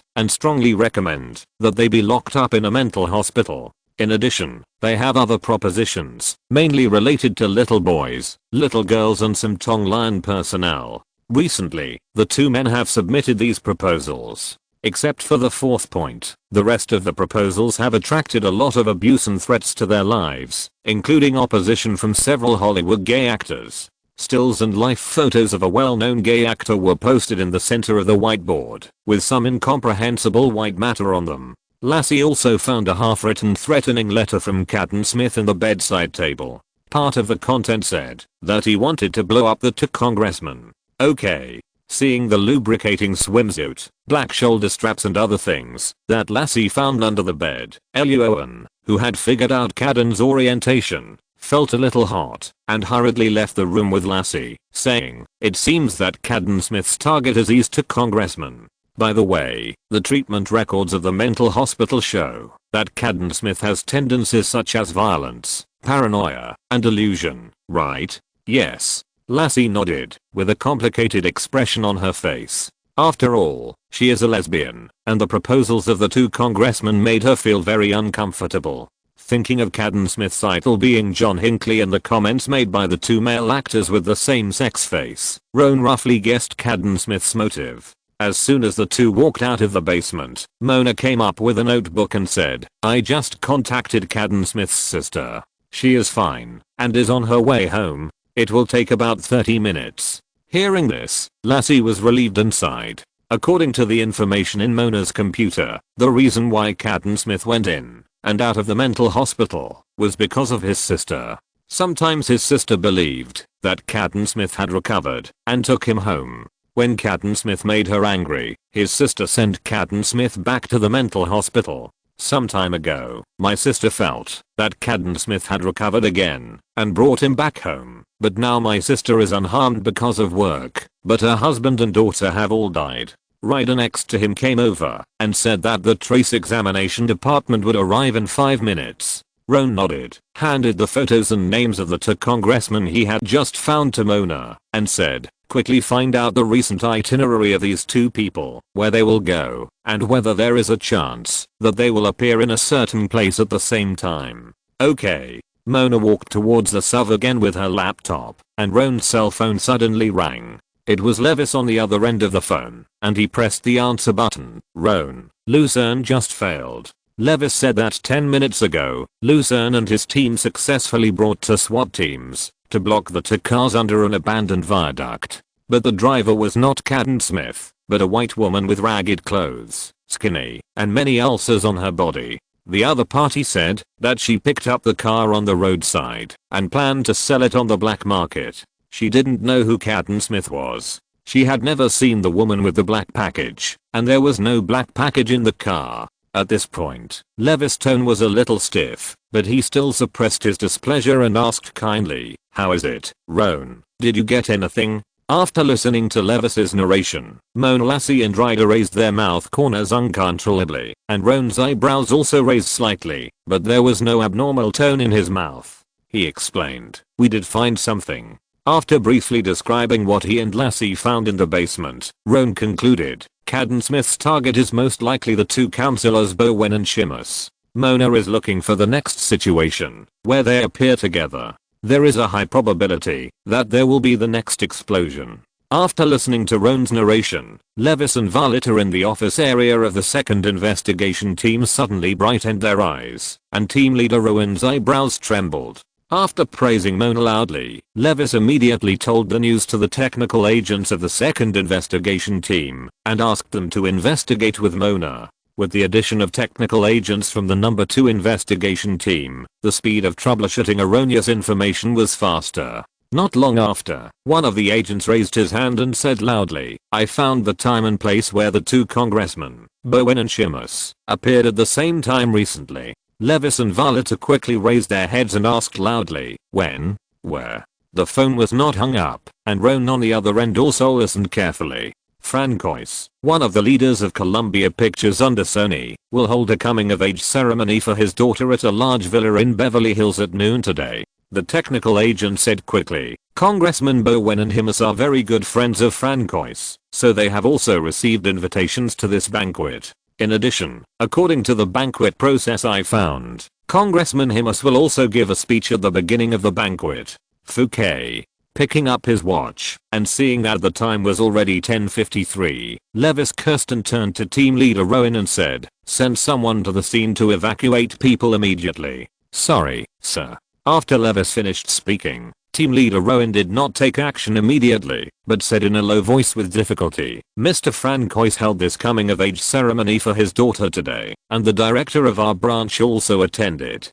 and strongly recommend that they be locked up in a mental hospital. In addition, they have other propositions, mainly related to little boys, little girls and some Tonglian personnel. Recently, the two men have submitted these proposals. Except for the fourth point, the rest of the proposals have attracted a lot of abuse and threats to their lives, including opposition from several Hollywood gay actors. Stills and life photos of a well-known gay actor were posted in the center of the whiteboard, with some incomprehensible white matter on them. Lassie also found a half-written threatening letter from Cadden Smith in the bedside table. Part of the content said that he wanted to blow up the two congressmen. Okay. Seeing the lubricating swimsuit, black shoulder straps and other things that Lassie found under the bed, Luo An, who had figured out Cadden's orientation, felt a little hot and hurriedly left the room with Lassie, saying, it seems that Cadden Smith's target is these two congressmen. By the way, the treatment records of the mental hospital show that Cadden Smith has tendencies such as violence, paranoia, and delusion, right? Yes. Lassie nodded, with a complicated expression on her face. After all, she is a lesbian, and the proposals of the two congressmen made her feel very uncomfortable. Thinking of Cadden Smith's idol being John Hinckley and the comments made by the two male actors with the same sex face, Rowan roughly guessed Cadden Smith's motive. As soon as the two walked out of the basement, Mona came up with a notebook and said, I just contacted Cadden Smith's sister. She is fine, and is on her way home. It will take about 30 minutes. Hearing this, Lassie was relieved and sighed. According to the information in Mona's computer, the reason why Cadden Smith went in and out of the mental hospital was because of his sister. Sometimes his sister believed that Cadden Smith had recovered and took him home. When Cadden Smith made her angry, his sister sent Cadden Smith back to the mental hospital. Some time ago, my sister felt that Cadden Smith had recovered again and brought him back home, but now my sister is unharmed because of work, but her husband and daughter have all died. Ryder next to him came over and said that the trace examination department would arrive in 5 minutes. Rowan nodded, handed the photos and names of the two congressmen he had just found to Mona, and said, quickly find out the recent itinerary of these two people, where they will go, and whether there is a chance that they will appear in a certain place at the same time. Okay. Mona walked towards the SUV again with her laptop, and Rowan's cell phone suddenly rang. It was Levis on the other end of the phone, and he pressed the answer button. Rowan, Lucerne just failed. Levis said that 10 minutes ago, Lucerne and his team successfully brought 2 SWAT teams to block the 2 cars under an abandoned viaduct. But the driver was not Cadden Smith, but a white woman with ragged clothes, skinny, and many ulcers on her body. The other party said that she picked up the car on the roadside and planned to sell it on the black market. She didn't know who Cadden Smith was. She had never seen the woman with the black package, and there was no black package in the car. At this point, Levis' tone was a little stiff, but he still suppressed his displeasure and asked kindly, "How is it, Roan? Did you get anything?" After listening to Levis's narration, Mona Lassie and Ryder raised their mouth corners uncontrollably, and Roan's eyebrows also raised slightly, but there was no abnormal tone in his mouth. He explained, "We did find something." After briefly describing what he and Lassie found in the basement, Roan concluded, Cadden Smith's target is most likely the two counselors Bowen and Seamus. Mona is looking for the next situation, where they appear together. There is a high probability that there will be the next explosion. After listening to Roan's narration, Levis and Valita in the office area of the second investigation team suddenly brightened their eyes, and team leader Rowan's eyebrows trembled. After praising Mona loudly, Levis immediately told the news to the technical agents of the second investigation team and asked them to investigate with Mona. With the addition of technical agents from the number 2 investigation team, the speed of troubleshooting erroneous information was faster. Not long after, one of the agents raised his hand and said loudly, "I found the time and place where the two congressmen, Bowen and Seamus, appeared at the same time recently." Levis and Valita quickly raised their heads and asked loudly, "When? Where?" The phone was not hung up, and Roan on the other end also listened carefully. Francois, one of the leaders of Columbia Pictures under Sony, will hold a coming-of-age ceremony for his daughter at a large villa in Beverly Hills at noon today. The technical agent said quickly, "Congressman Bowen and Seamus are very good friends of Francois, so they have also received invitations to this banquet. In addition, according to the banquet process I found, Congressman Seamus will also give a speech at the beginning of the banquet." Fouquet. Picking up his watch and seeing that the time was already 10:53, Levis cursed and turned to team leader Rowan and said, "Send someone to the scene to evacuate people immediately." "Sorry, sir." After Levis finished speaking, team leader Rowan did not take action immediately, but said in a low voice with difficulty, "Mr. Francois held this coming-of-age ceremony for his daughter today, and the director of our branch also attended,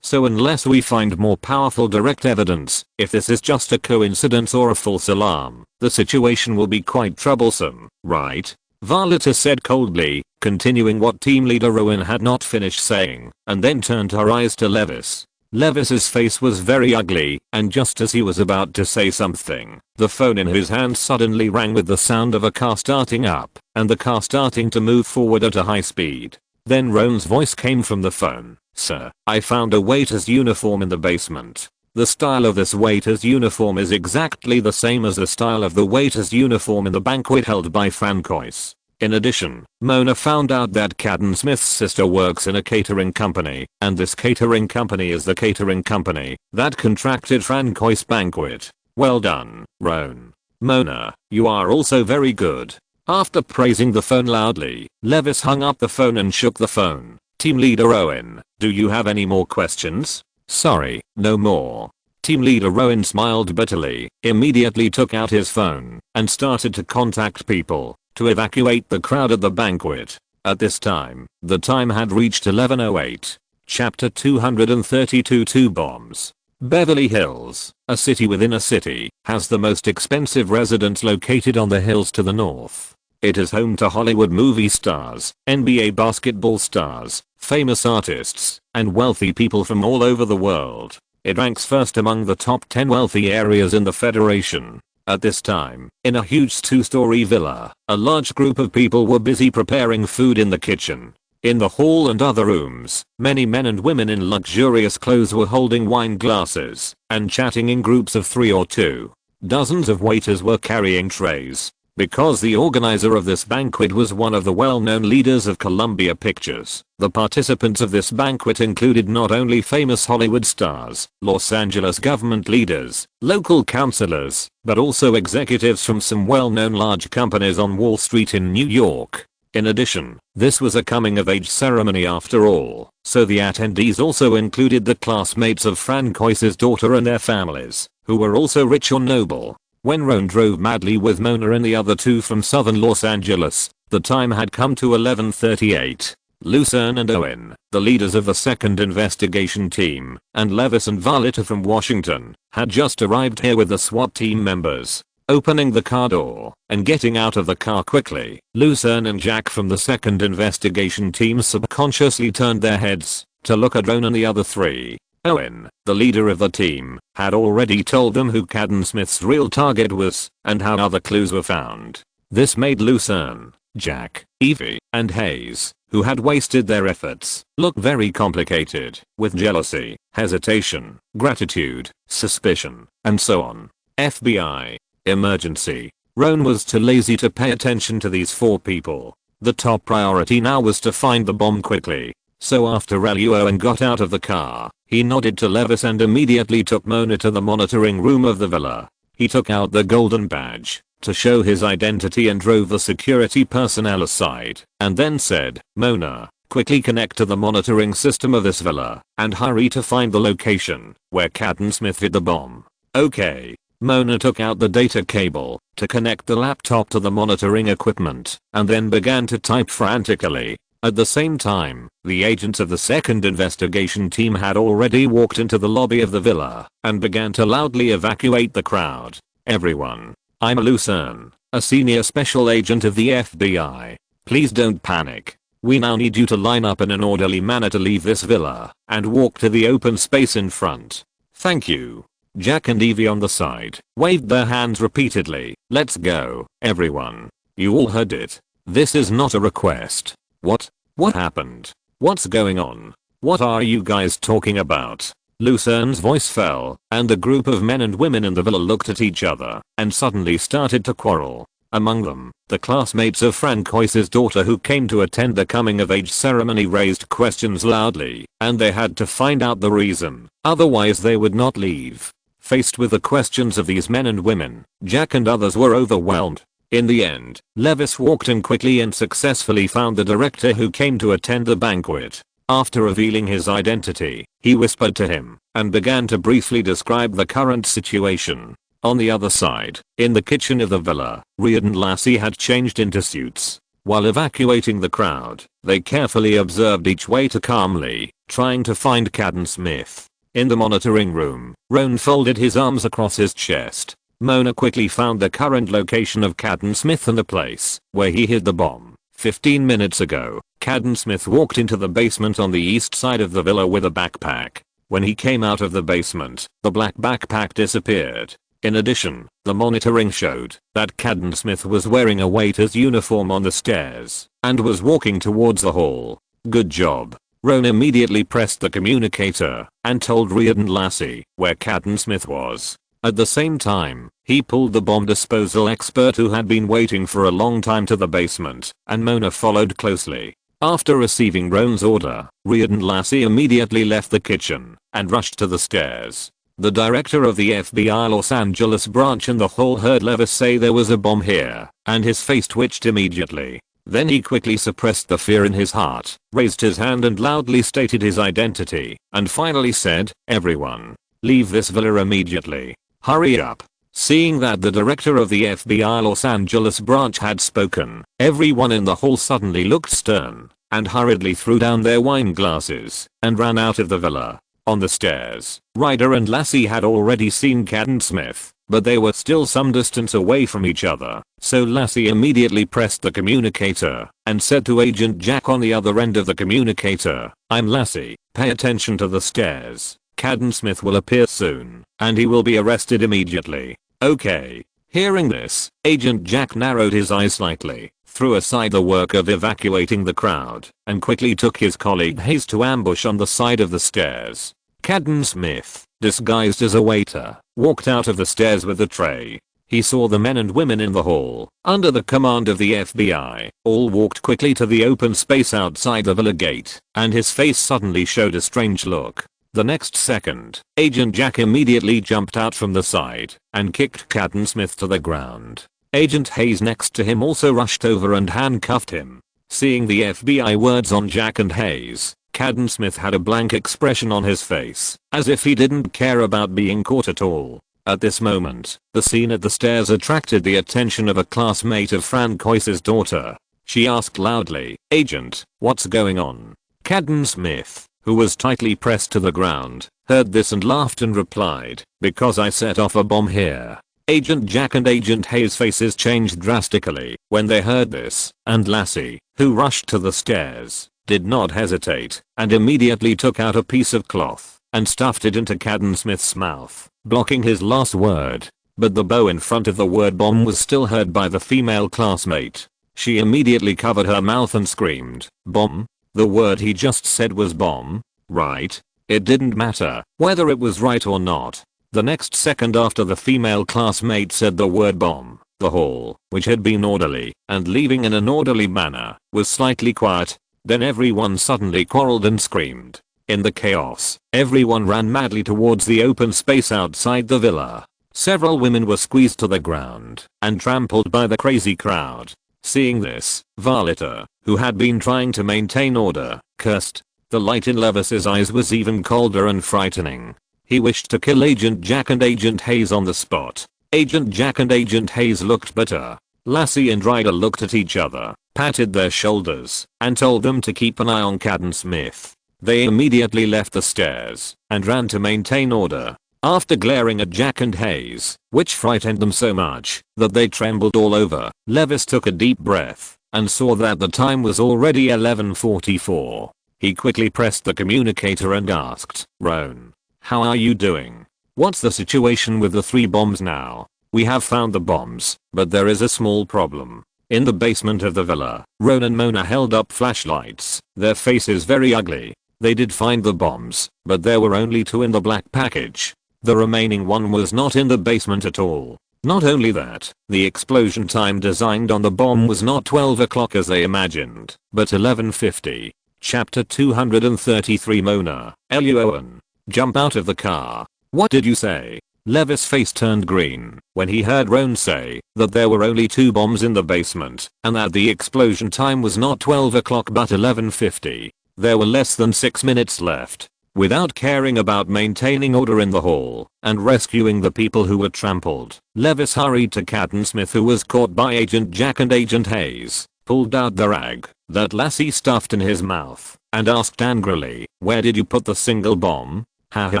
So unless we find more powerful direct evidence, if this is just a coincidence or a false alarm, the situation will be quite troublesome, right?" Valita said coldly, continuing what team leader Rowan had not finished saying, and then turned her eyes to Levis. Levis's face was very ugly, and just as he was about to say something, the phone in his hand suddenly rang with the sound of a car starting up, and the car starting to move forward at a high speed. Then Rowan's voice came from the phone. "Sir, I found a waiter's uniform in the basement. The style of this waiter's uniform is exactly the same as the style of the waiter's uniform in the banquet held by Francois. In addition, Mona found out that Cadden Smith's sister works in a catering company, and this catering company is the catering company that contracted Francois' banquet. Well done, Roan. Mona, you are also very good." After praising the phone loudly, Levis hung up the phone and shook the phone. Team leader Rowan, do you have any more questions? "Sorry, no more." Team leader Rowan smiled bitterly, immediately took out his phone, and started to contact people to evacuate the crowd at the banquet. At this time, the time had reached 11:08. Chapter 232 Two Bombs. Beverly Hills, a city within a city, has the most expensive residence located on the hills to the north. It is home to Hollywood movie stars, NBA basketball stars, famous artists, and wealthy people from all over the world. It ranks first among the top 10 wealthy areas in the Federation. At this time, in a huge 2-story villa, a large group of people were busy preparing food in the kitchen. In the hall and other rooms, many men and women in luxurious clothes were holding wine glasses and chatting in groups of 3 or 2. Dozens of waiters were carrying trays. Because the organizer of this banquet was one of the well-known leaders of Columbia Pictures, the participants of this banquet included not only famous Hollywood stars, Los Angeles government leaders, local councilors, but also executives from some well-known large companies on Wall Street in New York. In addition, this was a coming-of-age ceremony after all, so the attendees also included the classmates of Francois' daughter and their families, who were also rich or noble. When Roan drove madly with Mona and the other two from southern Los Angeles, the time had come to 11:38. Luo An and Owen, the leaders of the second investigation team, and Levis and Valita from Washington, had just arrived here with the SWAT team members. Opening the car door and getting out of the car quickly, Luo An and Jack from the second investigation team subconsciously turned their heads to look at Roan and the other three. Owen, the leader of the team, had already told them who Cadden Smith's real target was and how other clues were found. This made Luo An, Jack, Evie, and Hayes, who had wasted their efforts, look very complicated, with jealousy, hesitation, gratitude, suspicion, and so on. FBI. Emergency. Roan was too lazy to pay attention to these four people. The top priority now was to find the bomb quickly. So after Luo An got out of the car, he nodded to Levis and immediately took Mona to the monitoring room of the villa. He took out the golden badge to show his identity and drove the security personnel aside, and then said, "Mona, quickly connect to the monitoring system of this villa, and hurry to find the location where Cadden Smith hid the bomb." Okay. Mona took out the data cable to connect the laptop to the monitoring equipment, and then began to type frantically. At the same time, the agents of the second investigation team had already walked into the lobby of the villa and began to loudly evacuate the crowd. "Everyone, I'm Luo An, a senior special agent of the FBI. Please don't panic. We now need you to line up in an orderly manner to leave this villa and walk to the open space in front. Thank you." Jack and Evie on the side waved their hands repeatedly. "Let's go, everyone. You all heard it. This is not a request." What happened? What's going on? What are you guys talking about? Luo An's voice fell, and the group of men and women in the villa looked at each other and suddenly started to quarrel. Among them, the classmates of Francois's daughter who came to attend the coming-of-age ceremony raised questions loudly, and they had to find out the reason, otherwise they would not leave. Faced with the questions of these men and women, Jack and others were overwhelmed. In the end, Levis walked in quickly and successfully found the director who came to attend the banquet. After revealing his identity, he whispered to him and began to briefly describe the current situation. On the other side, in the kitchen of the villa, Reed and Lassie had changed into suits. While evacuating the crowd, they carefully observed each waiter calmly, trying to find Cadden Smith. In the monitoring room, Roan folded his arms across his chest. Mona quickly found the current location of Cadden Smith and the place where he hid the bomb. 15 minutes ago, Cadden Smith walked into the basement on the east side of the villa with a backpack. When he came out of the basement, the black backpack disappeared. In addition, the monitoring showed that Cadden Smith was wearing a waiter's uniform on the stairs and was walking towards the hall. Good job. Roan immediately pressed the communicator and told Reed and Lassie where Cadden Smith was. At the same time, he pulled the bomb disposal expert who had been waiting for a long time to the basement, and Mona followed closely. After receiving Roan's order, Reed and Lassie immediately left the kitchen and rushed to the stairs. The director of the FBI Los Angeles branch in the hall heard Levis say there was a bomb here, and his face twitched immediately. Then he quickly suppressed the fear in his heart, raised his hand and loudly stated his identity, and finally said, "Everyone, leave this villa immediately. Hurry up." Seeing that the director of the FBI Los Angeles branch had spoken, everyone in the hall suddenly looked stern and hurriedly threw down their wine glasses and ran out of the villa. On the stairs, Ryder and Lassie had already seen Cadden Smith, but they were still some distance away from each other, so Lassie immediately pressed the communicator and said to Agent Jack on the other end of the communicator, "I'm Lassie, pay attention to the stairs. Cadden Smith will appear soon, and he will be arrested immediately." Okay. Hearing this, Agent Jack narrowed his eyes slightly, threw aside the work of evacuating the crowd, and quickly took his colleague Hayes to ambush on the side of the stairs. Cadden Smith, disguised as a waiter, walked out of the stairs with a tray. He saw the men and women in the hall, under the command of the FBI, all walked quickly to the open space outside the villa gate, and his face suddenly showed a strange look. The next second, Agent Jack immediately jumped out from the side and kicked Cadden Smith to the ground. Agent Hayes next to him also rushed over and handcuffed him. Seeing the FBI words on Jack and Hayes, Cadden Smith had a blank expression on his face, as if he didn't care about being caught at all. At this moment, the scene at the stairs attracted the attention of a classmate of Francois's daughter. She asked loudly, "Agent, what's going on?" Cadden Smith, who was tightly pressed to the ground, heard this and laughed and replied, "Because I set off a bomb here." Agent Jack and Agent Hayes' faces changed drastically when they heard this, and Lassie, who rushed to the stairs, did not hesitate, and immediately took out a piece of cloth and stuffed it into Cadden Smith's mouth, blocking his last word. But the bow in front of the word bomb was still heard by the female classmate. She immediately covered her mouth and screamed, "Bomb? The word he just said was bomb, right?" It didn't matter whether it was right or not. The next second after the female classmate said the word bomb, the hall, which had been orderly and leaving in an orderly manner, was slightly quiet. Then everyone suddenly quarreled and screamed. In the chaos, everyone ran madly towards the open space outside the villa. Several women were squeezed to the ground and trampled by the crazy crowd. Seeing this, Violeta, who had been trying to maintain order, cursed. The light in Levis's eyes was even colder and frightening. He wished to kill Agent Jack and Agent Hayes on the spot. Agent Jack and Agent Hayes looked bitter. Lassie and Ryder looked at each other, patted their shoulders, and told them to keep an eye on Cadden Smith. They immediately left the stairs and ran to maintain order. After glaring at Jack and Hayes, which frightened them so much that they trembled all over, Levis took a deep breath and saw that the time was already 11:44. He quickly pressed the communicator and asked, "Roan, how are you doing? What's the situation with the 3 bombs now?" "We have found the bombs, but there is a small problem. In the basement of the villa." Roan and Mona held up flashlights, their faces very ugly. They did find the bombs, but there were only 2 in the black package. The remaining one was not in the basement at all. Not only that, the explosion time designed on the bomb was not 12 o'clock as they imagined, but 11:50. Chapter 233. Mona, Luo An, jump out of the car. "What did you say?" Levis' face turned green when he heard Roan say that there were only 2 bombs in the basement and that the explosion time was not 12 o'clock but 11:50. There were less than 6 minutes left. Without caring about maintaining order in the hall and rescuing the people who were trampled, Levis hurried to Cadden Smith, who was caught by Agent Jack and Agent Hayes, pulled out the rag that Lassie stuffed in his mouth, and asked angrily, "Where did you put the single bomb?" Ha ha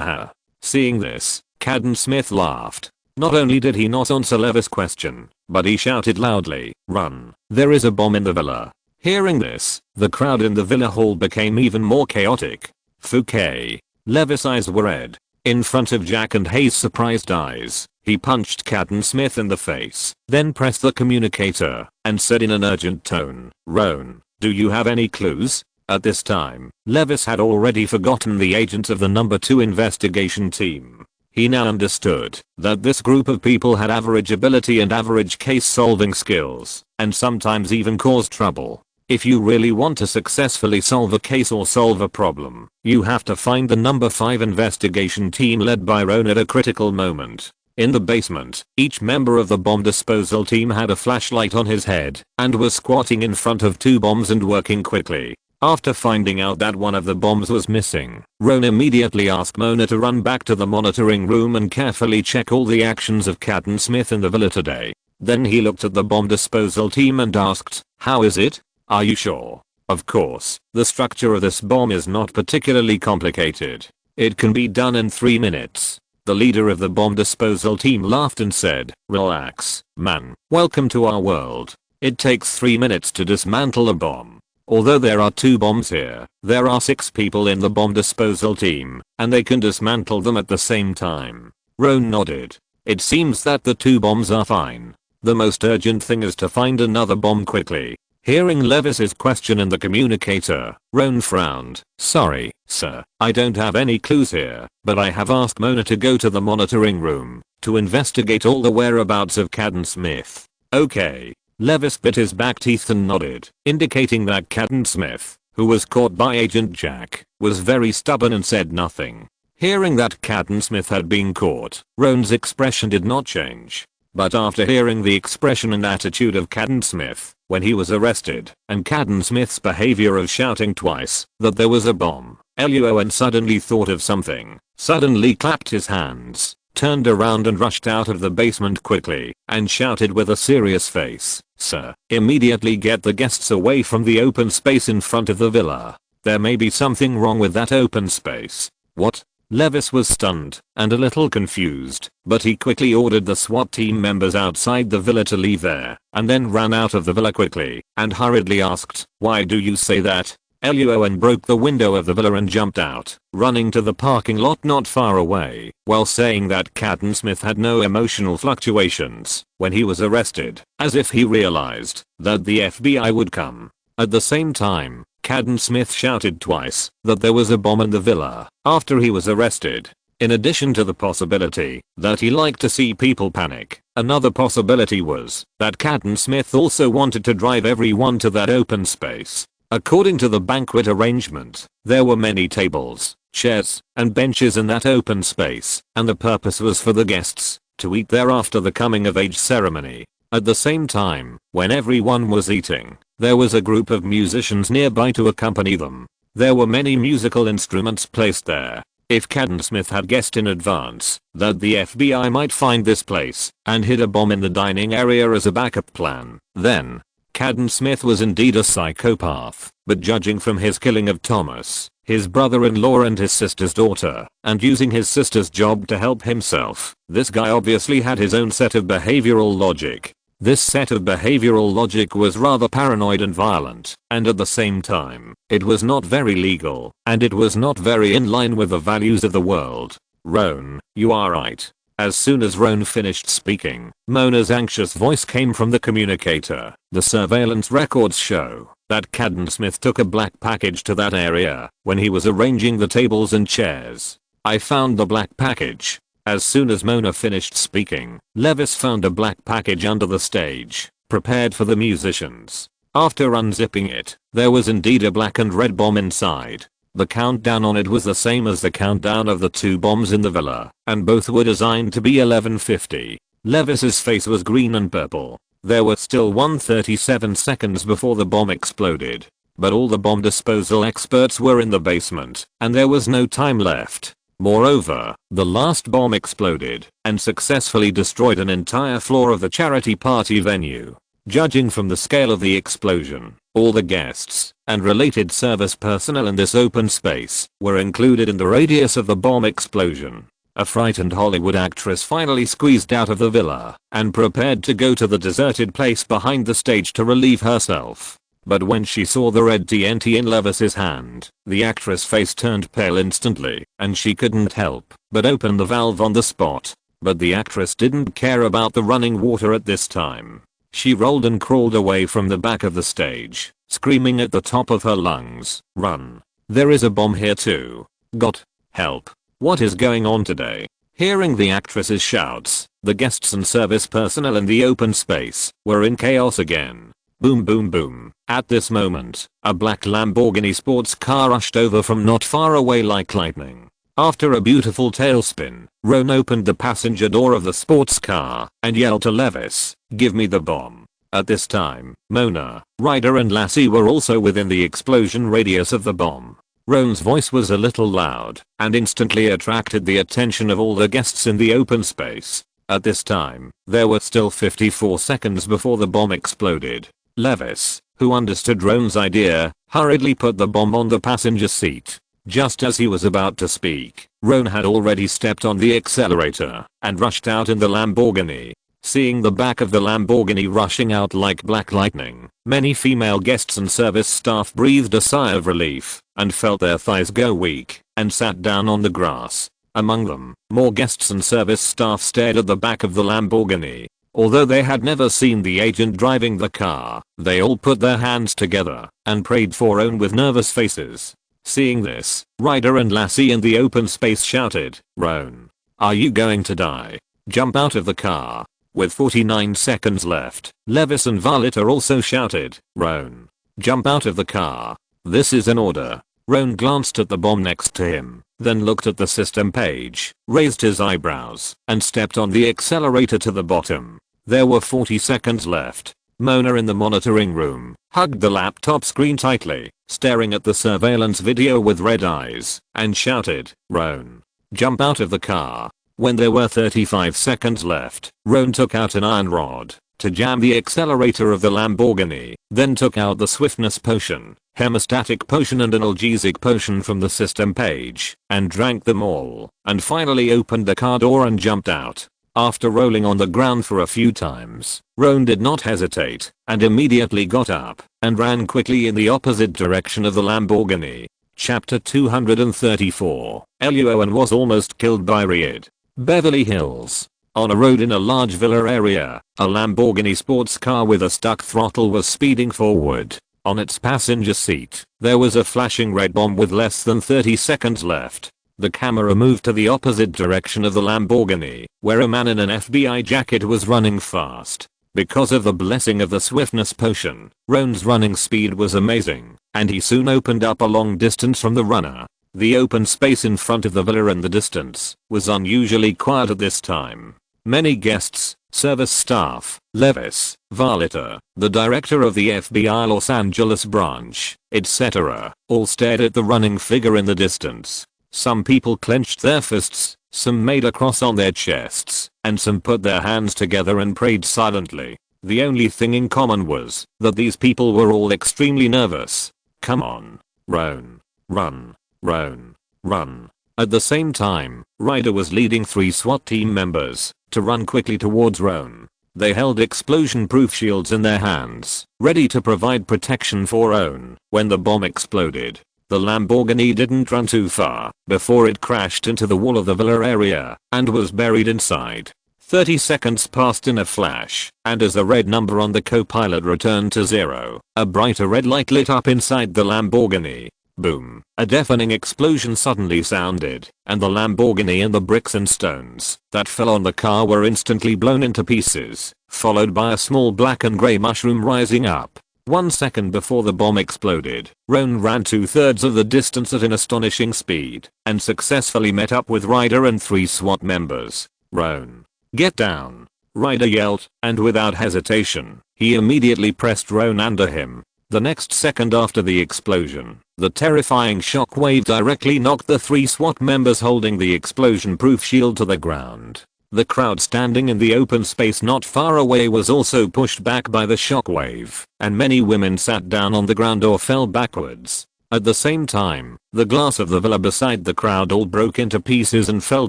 ha. Seeing this, Cadden Smith laughed. Not only did he not answer Levis' question, but he shouted loudly, "Run, there is a bomb in the villa." Hearing this, the crowd in the villa hall became even more chaotic. Fouquet. Levis' eyes were red. In front of Jack and Hayes' surprised eyes, he punched Cadden Smith in the face, then pressed the communicator and said in an urgent tone, "Roan, do you have any clues?" At this time, Levis had already forgotten the agents of the number 2 investigation team. He now understood that this group of people had average ability and average case solving skills, and sometimes even caused trouble. If you really want to successfully solve a case or solve a problem, you have to find the number 5 investigation team led by Roan at a critical moment. In the basement, each member of the bomb disposal team had a flashlight on his head and was squatting in front of 2 bombs and working quickly. After finding out that one of the bombs was missing, Roan immediately asked Mona to run back to the monitoring room and carefully check all the actions of Cadden Smith in the villa today. Then he looked at the bomb disposal team and asked, "How is it? Are you sure?" "Of course, the structure of this bomb is not particularly complicated. It can be done in 3 minutes. The leader of the bomb disposal team laughed and said, "Relax, man. Welcome to our world. It takes 3 minutes to dismantle a bomb. Although there are 2 bombs here, there are 6 people in the bomb disposal team, and they can dismantle them at the same time." Roan nodded. "It seems that the 2 bombs are fine. The most urgent thing is to find another bomb quickly." Hearing Levis's question in the communicator, Roan frowned. "Sorry, sir, I don't have any clues here, but I have asked Mona to go to the monitoring room to investigate all the whereabouts of Cadden Smith." "Okay." Levis bit his back teeth and nodded, indicating that Cadden Smith, who was caught by Agent Jack, was very stubborn and said nothing. Hearing that Cadden Smith had been caught, Roan's expression did not change. But after hearing the expression and attitude of Cadden Smith when he was arrested, and Cadden Smith's behavior of shouting twice that there was a bomb, Luo An suddenly thought of something, suddenly clapped his hands, turned around and rushed out of the basement quickly, and shouted with a serious face, "Sir, immediately get the guests away from the open space in front of the villa. There may be something wrong with that open space." "What?" Levis was stunned and a little confused, but he quickly ordered the SWAT team members outside the villa to leave there, and then ran out of the villa quickly, and hurriedly asked, "Why do you say that?" Luo An broke the window of the villa and jumped out, running to the parking lot not far away, while saying that Captain Smith had no emotional fluctuations when he was arrested, as if he realized that the FBI would come. At the same time, Captain Smith shouted twice that there was a bomb in the villa after he was arrested. In addition to the possibility that he liked to see people panic, another possibility was that Captain Smith also wanted to drive everyone to that open space. According to the banquet arrangement, there were many tables, chairs, and benches in that open space, and the purpose was for the guests to eat there after the coming of age ceremony. At the same time, when everyone was eating, there was a group of musicians nearby to accompany them. There were many musical instruments placed there. If Captain Smith had guessed in advance that the FBI might find this place and hid a bomb in the dining area as a backup plan, then Captain Smith was indeed a psychopath. But judging from his killing of Thomas, his brother-in-law and his sister's daughter, and using his sister's job to help himself, this guy obviously had his own set of behavioral logic. This set of behavioral logic was rather paranoid and violent, and at the same time, it was not very legal, and it was not very in line with the values of the world. "Roan, you are right." As soon as Roan finished speaking, Mona's anxious voice came from the communicator. "The surveillance records show that Captain Smith took a black package to that area when he was arranging the tables and chairs. I found the black package." As soon as Mona finished speaking, Levis found a black package under the stage, prepared for the musicians. After unzipping it, there was indeed a black and red bomb inside. The countdown on it was the same as the countdown of the two bombs in the villa, and both were designed to be 11:50. Levis's face was green and purple. There were still 137 seconds before the bomb exploded. But all the bomb disposal experts were in the basement, and there was no time left. Moreover, the last bomb exploded and successfully destroyed an entire floor of the charity party venue. Judging from the scale of the explosion, all the guests and related service personnel in this open space were included in the radius of the bomb explosion. A frightened Hollywood actress finally squeezed out of the villa and prepared to go to the deserted place behind the stage to relieve herself. But when she saw the red TNT in Levis's hand, the actress' face turned pale instantly, and she couldn't help but open the valve on the spot. But the actress didn't care about the running water at this time. She rolled and crawled away from the back of the stage, screaming at the top of her lungs, "Run! There is a bomb here too. Got help. What is going on today?" Hearing the actress's shouts, the guests and service personnel in the open space were in chaos again. Boom boom boom. At this moment, a black Lamborghini sports car rushed over from not far away like lightning. After a beautiful tailspin, Roan opened the passenger door of the sports car and yelled to Levis, "Give me the bomb." At this time, Mona, Ryder and Lassie were also within the explosion radius of the bomb. Roan's voice was a little loud and instantly attracted the attention of all the guests in the open space. At this time, there were still 54 seconds before the bomb exploded. Levis, who understood Roan's idea, hurriedly put the bomb on the passenger seat. Just as he was about to speak, Roan had already stepped on the accelerator and rushed out in the Lamborghini. Seeing the back of the Lamborghini rushing out like black lightning, many female guests and service staff breathed a sigh of relief and felt their thighs go weak and sat down on the grass. Among them, more guests and service staff stared at the back of the Lamborghini. Although they had never seen the agent driving the car, they all put their hands together and prayed for Roan with nervous faces. Seeing this, Ryder and Lassie in the open space shouted, "Roan, are you going to die? Jump out of the car." With 49 seconds left, Levis and Valita also shouted, "Roan, jump out of the car. This is an order." Roan glanced at the bomb next to him, then looked at the system page, raised his eyebrows, and stepped on the accelerator to the bottom. There were 40 seconds left. Mona in the monitoring room hugged the laptop screen tightly, staring at the surveillance video with red eyes, and shouted, "Roan, jump out of the car." When there were 35 seconds left, Roan took out an iron rod to jam the accelerator of the Lamborghini, then took out the swiftness potion, hemostatic potion and analgesic potion from the system page, and drank them all, and finally opened the car door and jumped out. After rolling on the ground for a few times, Roan did not hesitate, and immediately got up, and ran quickly in the opposite direction of the Lamborghini. Chapter 234. Luo An was almost killed by Riyadh. Beverly Hills. On a road in a large villa area, a Lamborghini sports car with a stuck throttle was speeding forward. On its passenger seat, there was a flashing red bomb with less than 30 seconds left. The camera moved to the opposite direction of the Lamborghini, where a man in an FBI jacket was running fast. Because of the blessing of the swiftness potion, Roan's running speed was amazing, and he soon opened up a long distance from the runner. The open space in front of the villa in the distance was unusually quiet at this time. Many guests, service staff, Levis, Varlita, the director of the FBI Los Angeles branch, etc., all stared at the running figure in the distance. Some people clenched their fists, some made a cross on their chests, and some put their hands together and prayed silently. The only thing in common was that these people were all extremely nervous. Come on. Roan. Run. Roan. Run. At the same time, Ryder was leading 3 SWAT team members to run quickly towards Roan. They held explosion-proof shields in their hands, ready to provide protection for Roan when the bomb exploded. The Lamborghini didn't run too far before it crashed into the wall of the villa area and was buried inside. 30 seconds passed in a flash, and as the red number on the co-pilot returned to 0, a brighter red light lit up inside the Lamborghini. Boom. A deafening explosion suddenly sounded, and the Lamborghini and the bricks and stones that fell on the car were instantly blown into pieces, followed by a small black and grey mushroom rising up. 1 second before the bomb exploded, Roan ran 2/3 of the distance at an astonishing speed, and successfully met up with Ryder and 3 SWAT members. Roan. Get down. Ryder yelled, and without hesitation, he immediately pressed Roan under him. The next second after the explosion, the terrifying shockwave directly knocked the 3 SWAT members holding the explosion-proof shield to the ground. The crowd standing in the open space not far away was also pushed back by the shockwave, and many women sat down on the ground or fell backwards. At the same time, the glass of the villa beside the crowd all broke into pieces and fell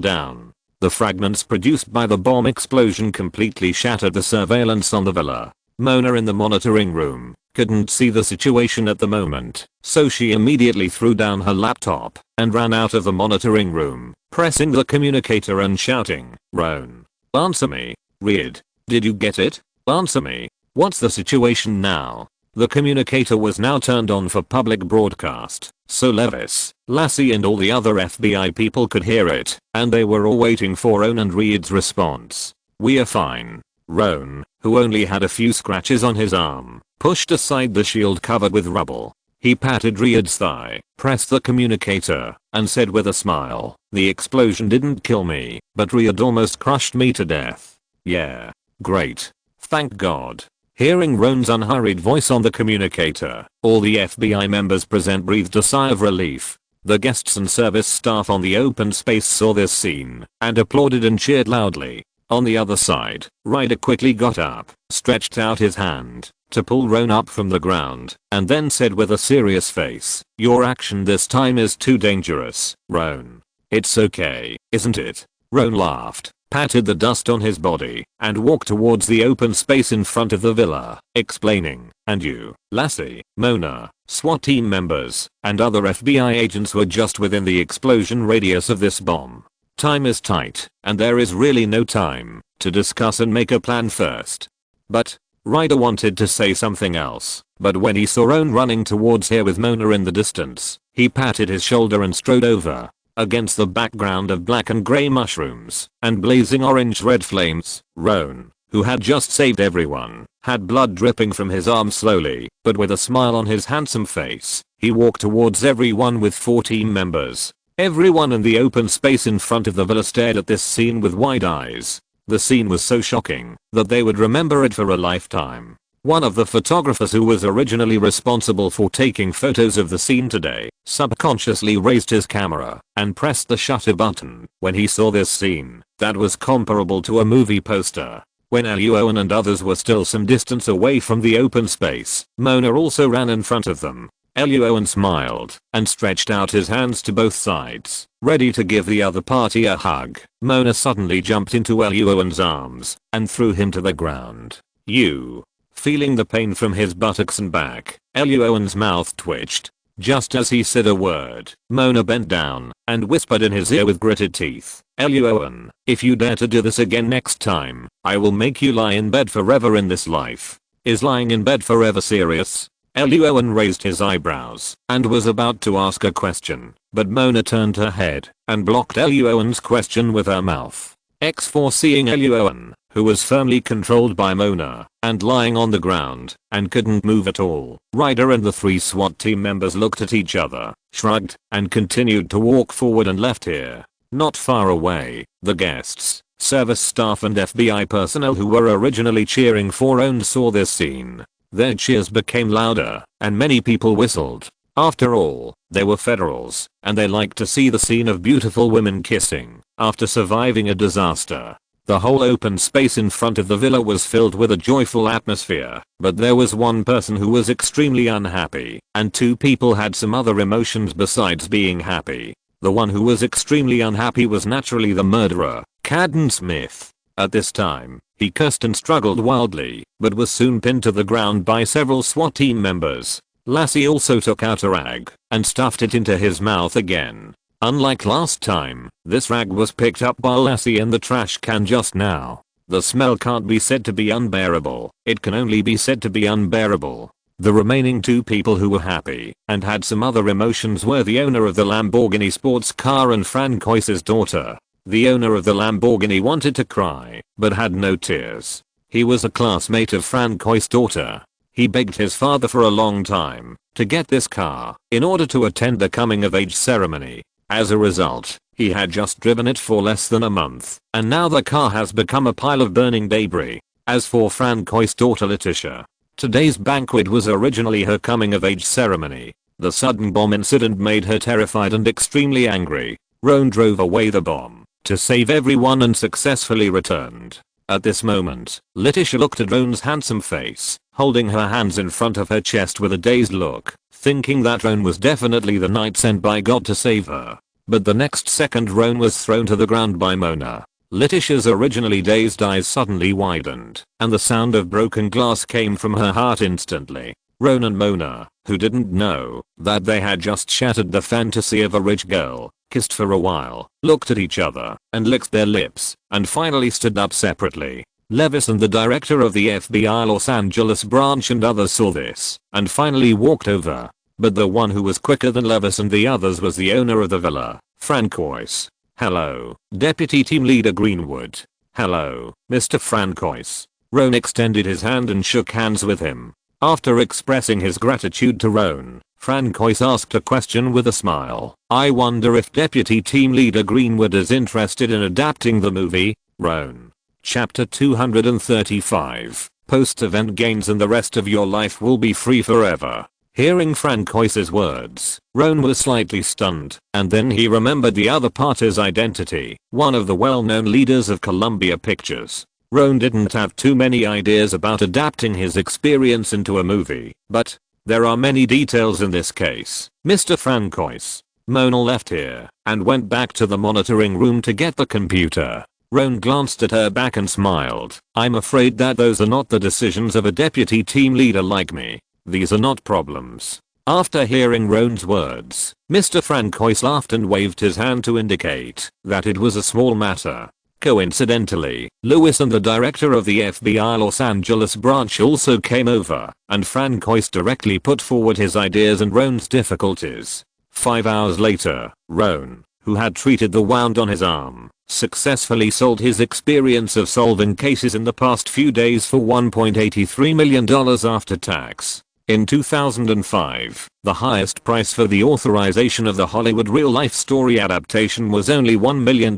down. The fragments produced by the bomb explosion completely shattered the surveillance on the villa. Mona in the monitoring room couldn't see the situation at the moment, so she immediately threw down her laptop and ran out of the monitoring room, pressing the communicator and shouting, "Roan. Answer me. Riyadh. Did you get it? Answer me. What's the situation now?" The communicator was now turned on for public broadcast, so Levis, Lassie and all the other FBI people could hear it, and they were all waiting for Roan and Riyadh's response. "We are fine." Roan, who only had a few scratches on his arm, pushed aside the shield covered with rubble. He patted Riyadh's thigh, pressed the communicator, and said with a smile, "The explosion didn't kill me, but Riyadh almost crushed me to death." "Yeah. Great. Thank God." Hearing Roan's unhurried voice on the communicator, all the FBI members present breathed a sigh of relief. The guests and service staff on the open space saw this scene, and applauded and cheered loudly. On the other side, Ryder quickly got up, stretched out his hand to pull Roan up from the ground, and then said with a serious face, "Your action this time is too dangerous, Roan." "It's okay, isn't it?" Roan laughed, patted the dust on his body, and walked towards the open space in front of the villa, explaining, "And you, Lassie, Mona, SWAT team members, and other FBI agents were just within the explosion radius of this bomb. Time is tight, and there is really no time to discuss and make a plan first." But Ryder wanted to say something else, but when he saw Roan running towards here with Mona in the distance, he patted his shoulder and strode over. Against the background of black and grey mushrooms and blazing orange-red flames, Roan, who had just saved everyone, had blood dripping from his arm slowly, but with a smile on his handsome face, he walked towards everyone with 4 team members. Everyone in the open space in front of the villa stared at this scene with wide eyes. The scene was so shocking that they would remember it for a lifetime. One of the photographers who was originally responsible for taking photos of the scene today subconsciously raised his camera and pressed the shutter button when he saw this scene that was comparable to a movie poster. When Luo An and others were still some distance away from the open space, Mona also ran in front of them. Luo An smiled and stretched out his hands to both sides, ready to give the other party a hug. Mona suddenly jumped into Luo An's arms and threw him to the ground. "You." Feeling the pain from his buttocks and back, Luo An's mouth twitched. Just as he said a word, Mona bent down and whispered in his ear with gritted teeth, "Luo An, if you dare to do this again next time, I will make you lie in bed forever in this life." Is lying in bed forever serious? Luo An raised his eyebrows and was about to ask a question, but Mona turned her head and blocked Luo An's question with her mouth. Foreseeing Luo An, who was firmly controlled by Mona and lying on the ground and couldn't move at all, Ryder and the 3 SWAT team members looked at each other, shrugged, and continued to walk forward and left here. Not far away, the guests, service staff and FBI personnel who were originally cheering for Own saw this scene. Their cheers became louder, and many people whistled. After all, they were federals, and they liked to see the scene of beautiful women kissing after surviving a disaster. The whole open space in front of the villa was filled with a joyful atmosphere, but there was one person who was extremely unhappy, and 2 people had some other emotions besides being happy. The one who was extremely unhappy was naturally the murderer, Cadden Smith. At this time, he cursed and struggled wildly, but was soon pinned to the ground by several SWAT team members. Lassie also took out a rag and stuffed it into his mouth again. Unlike last time, this rag was picked up by Lassie in the trash can just now. The smell can't be said to be unbearable, it can only be said to be unbearable. The remaining 2 people who were happy and had some other emotions were the owner of the Lamborghini sports car and Francois's daughter. The owner of the Lamborghini wanted to cry, but had no tears. He was a classmate of Francois's daughter. He begged his father for a long time to get this car in order to attend the coming of age ceremony. As a result, he had just driven it for less than a month, and now the car has become a pile of burning debris. As for Francois's daughter Letitia, today's banquet was originally her coming of age ceremony. The sudden bomb incident made her terrified and extremely angry. Roan drove away the bomb to save everyone and successfully returned. At this moment, Letitia looked at Roan's handsome face, holding her hands in front of her chest with a dazed look, thinking that Roan was definitely the knight sent by God to save her. But the next second Roan was thrown to the ground by Mona. Letitia's originally dazed eyes suddenly widened, and the sound of broken glass came from her heart instantly. Roan and Mona, who didn't know that they had just shattered the fantasy of a rich girl, kissed for a while, looked at each other, and licked their lips, and finally stood up separately. Levis and the director of the FBI Los Angeles branch and others saw this, and finally walked over. But the one who was quicker than Levis and the others was the owner of the villa, Francois. "Hello, Deputy Team Leader Greenwood." "Hello, Mr. Francois." Roan extended his hand and shook hands with him. After expressing his gratitude to Roan, Francois asked a question with a smile. "I wonder if Deputy Team Leader Greenwood is interested in adapting the movie." Roan. Chapter 235. Post-event gains and the rest of your life will be free forever. Hearing Francois's words, Roan was slightly stunned, and then he remembered the other party's identity, one of the well-known leaders of Columbia Pictures. Roan didn't have too many ideas about adapting his experience into a movie, but there are many details in this case. "Mr. Francois." Mona left here and went back to the monitoring room to get the computer. Roan glanced at her back and smiled. "I'm afraid that those are not the decisions of a deputy team leader like me. These are not problems." After hearing Roan's words, Mr. Francois laughed and waved his hand to indicate that it was a small matter. Coincidentally, Lewis and the director of the FBI Los Angeles branch also came over, and Francois directly put forward his ideas and Roan's difficulties. 5 hours later, Roan, who had treated the wound on his arm, successfully sold his experience of solving cases in the past few days for $1.83 million after tax. In 2005, the highest price for the authorization of the Hollywood real-life story adaptation was only $1 million,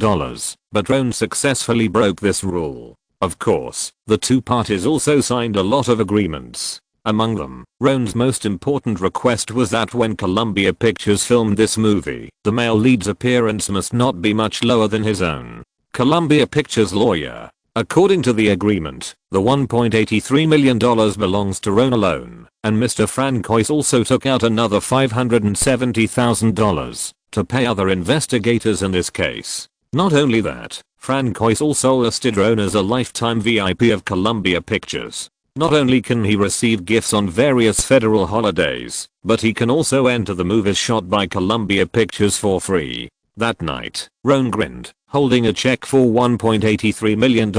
but Roan successfully broke this rule. Of course, the two parties also signed a lot of agreements. Among them, Roan's most important request was that when Columbia Pictures filmed this movie, the male lead's appearance must not be much lower than his own. Columbia Pictures lawyer. According to the agreement, the $1.83 million belongs to Roan alone, and Mr. Francois also took out another $570,000 to pay other investigators in this case. Not only that, Francois also listed Roan as a lifetime VIP of Columbia Pictures. Not only can he receive gifts on various federal holidays, but he can also enter the movies shot by Columbia Pictures for free. That night, Roan grinned, holding a check for $1.83 million,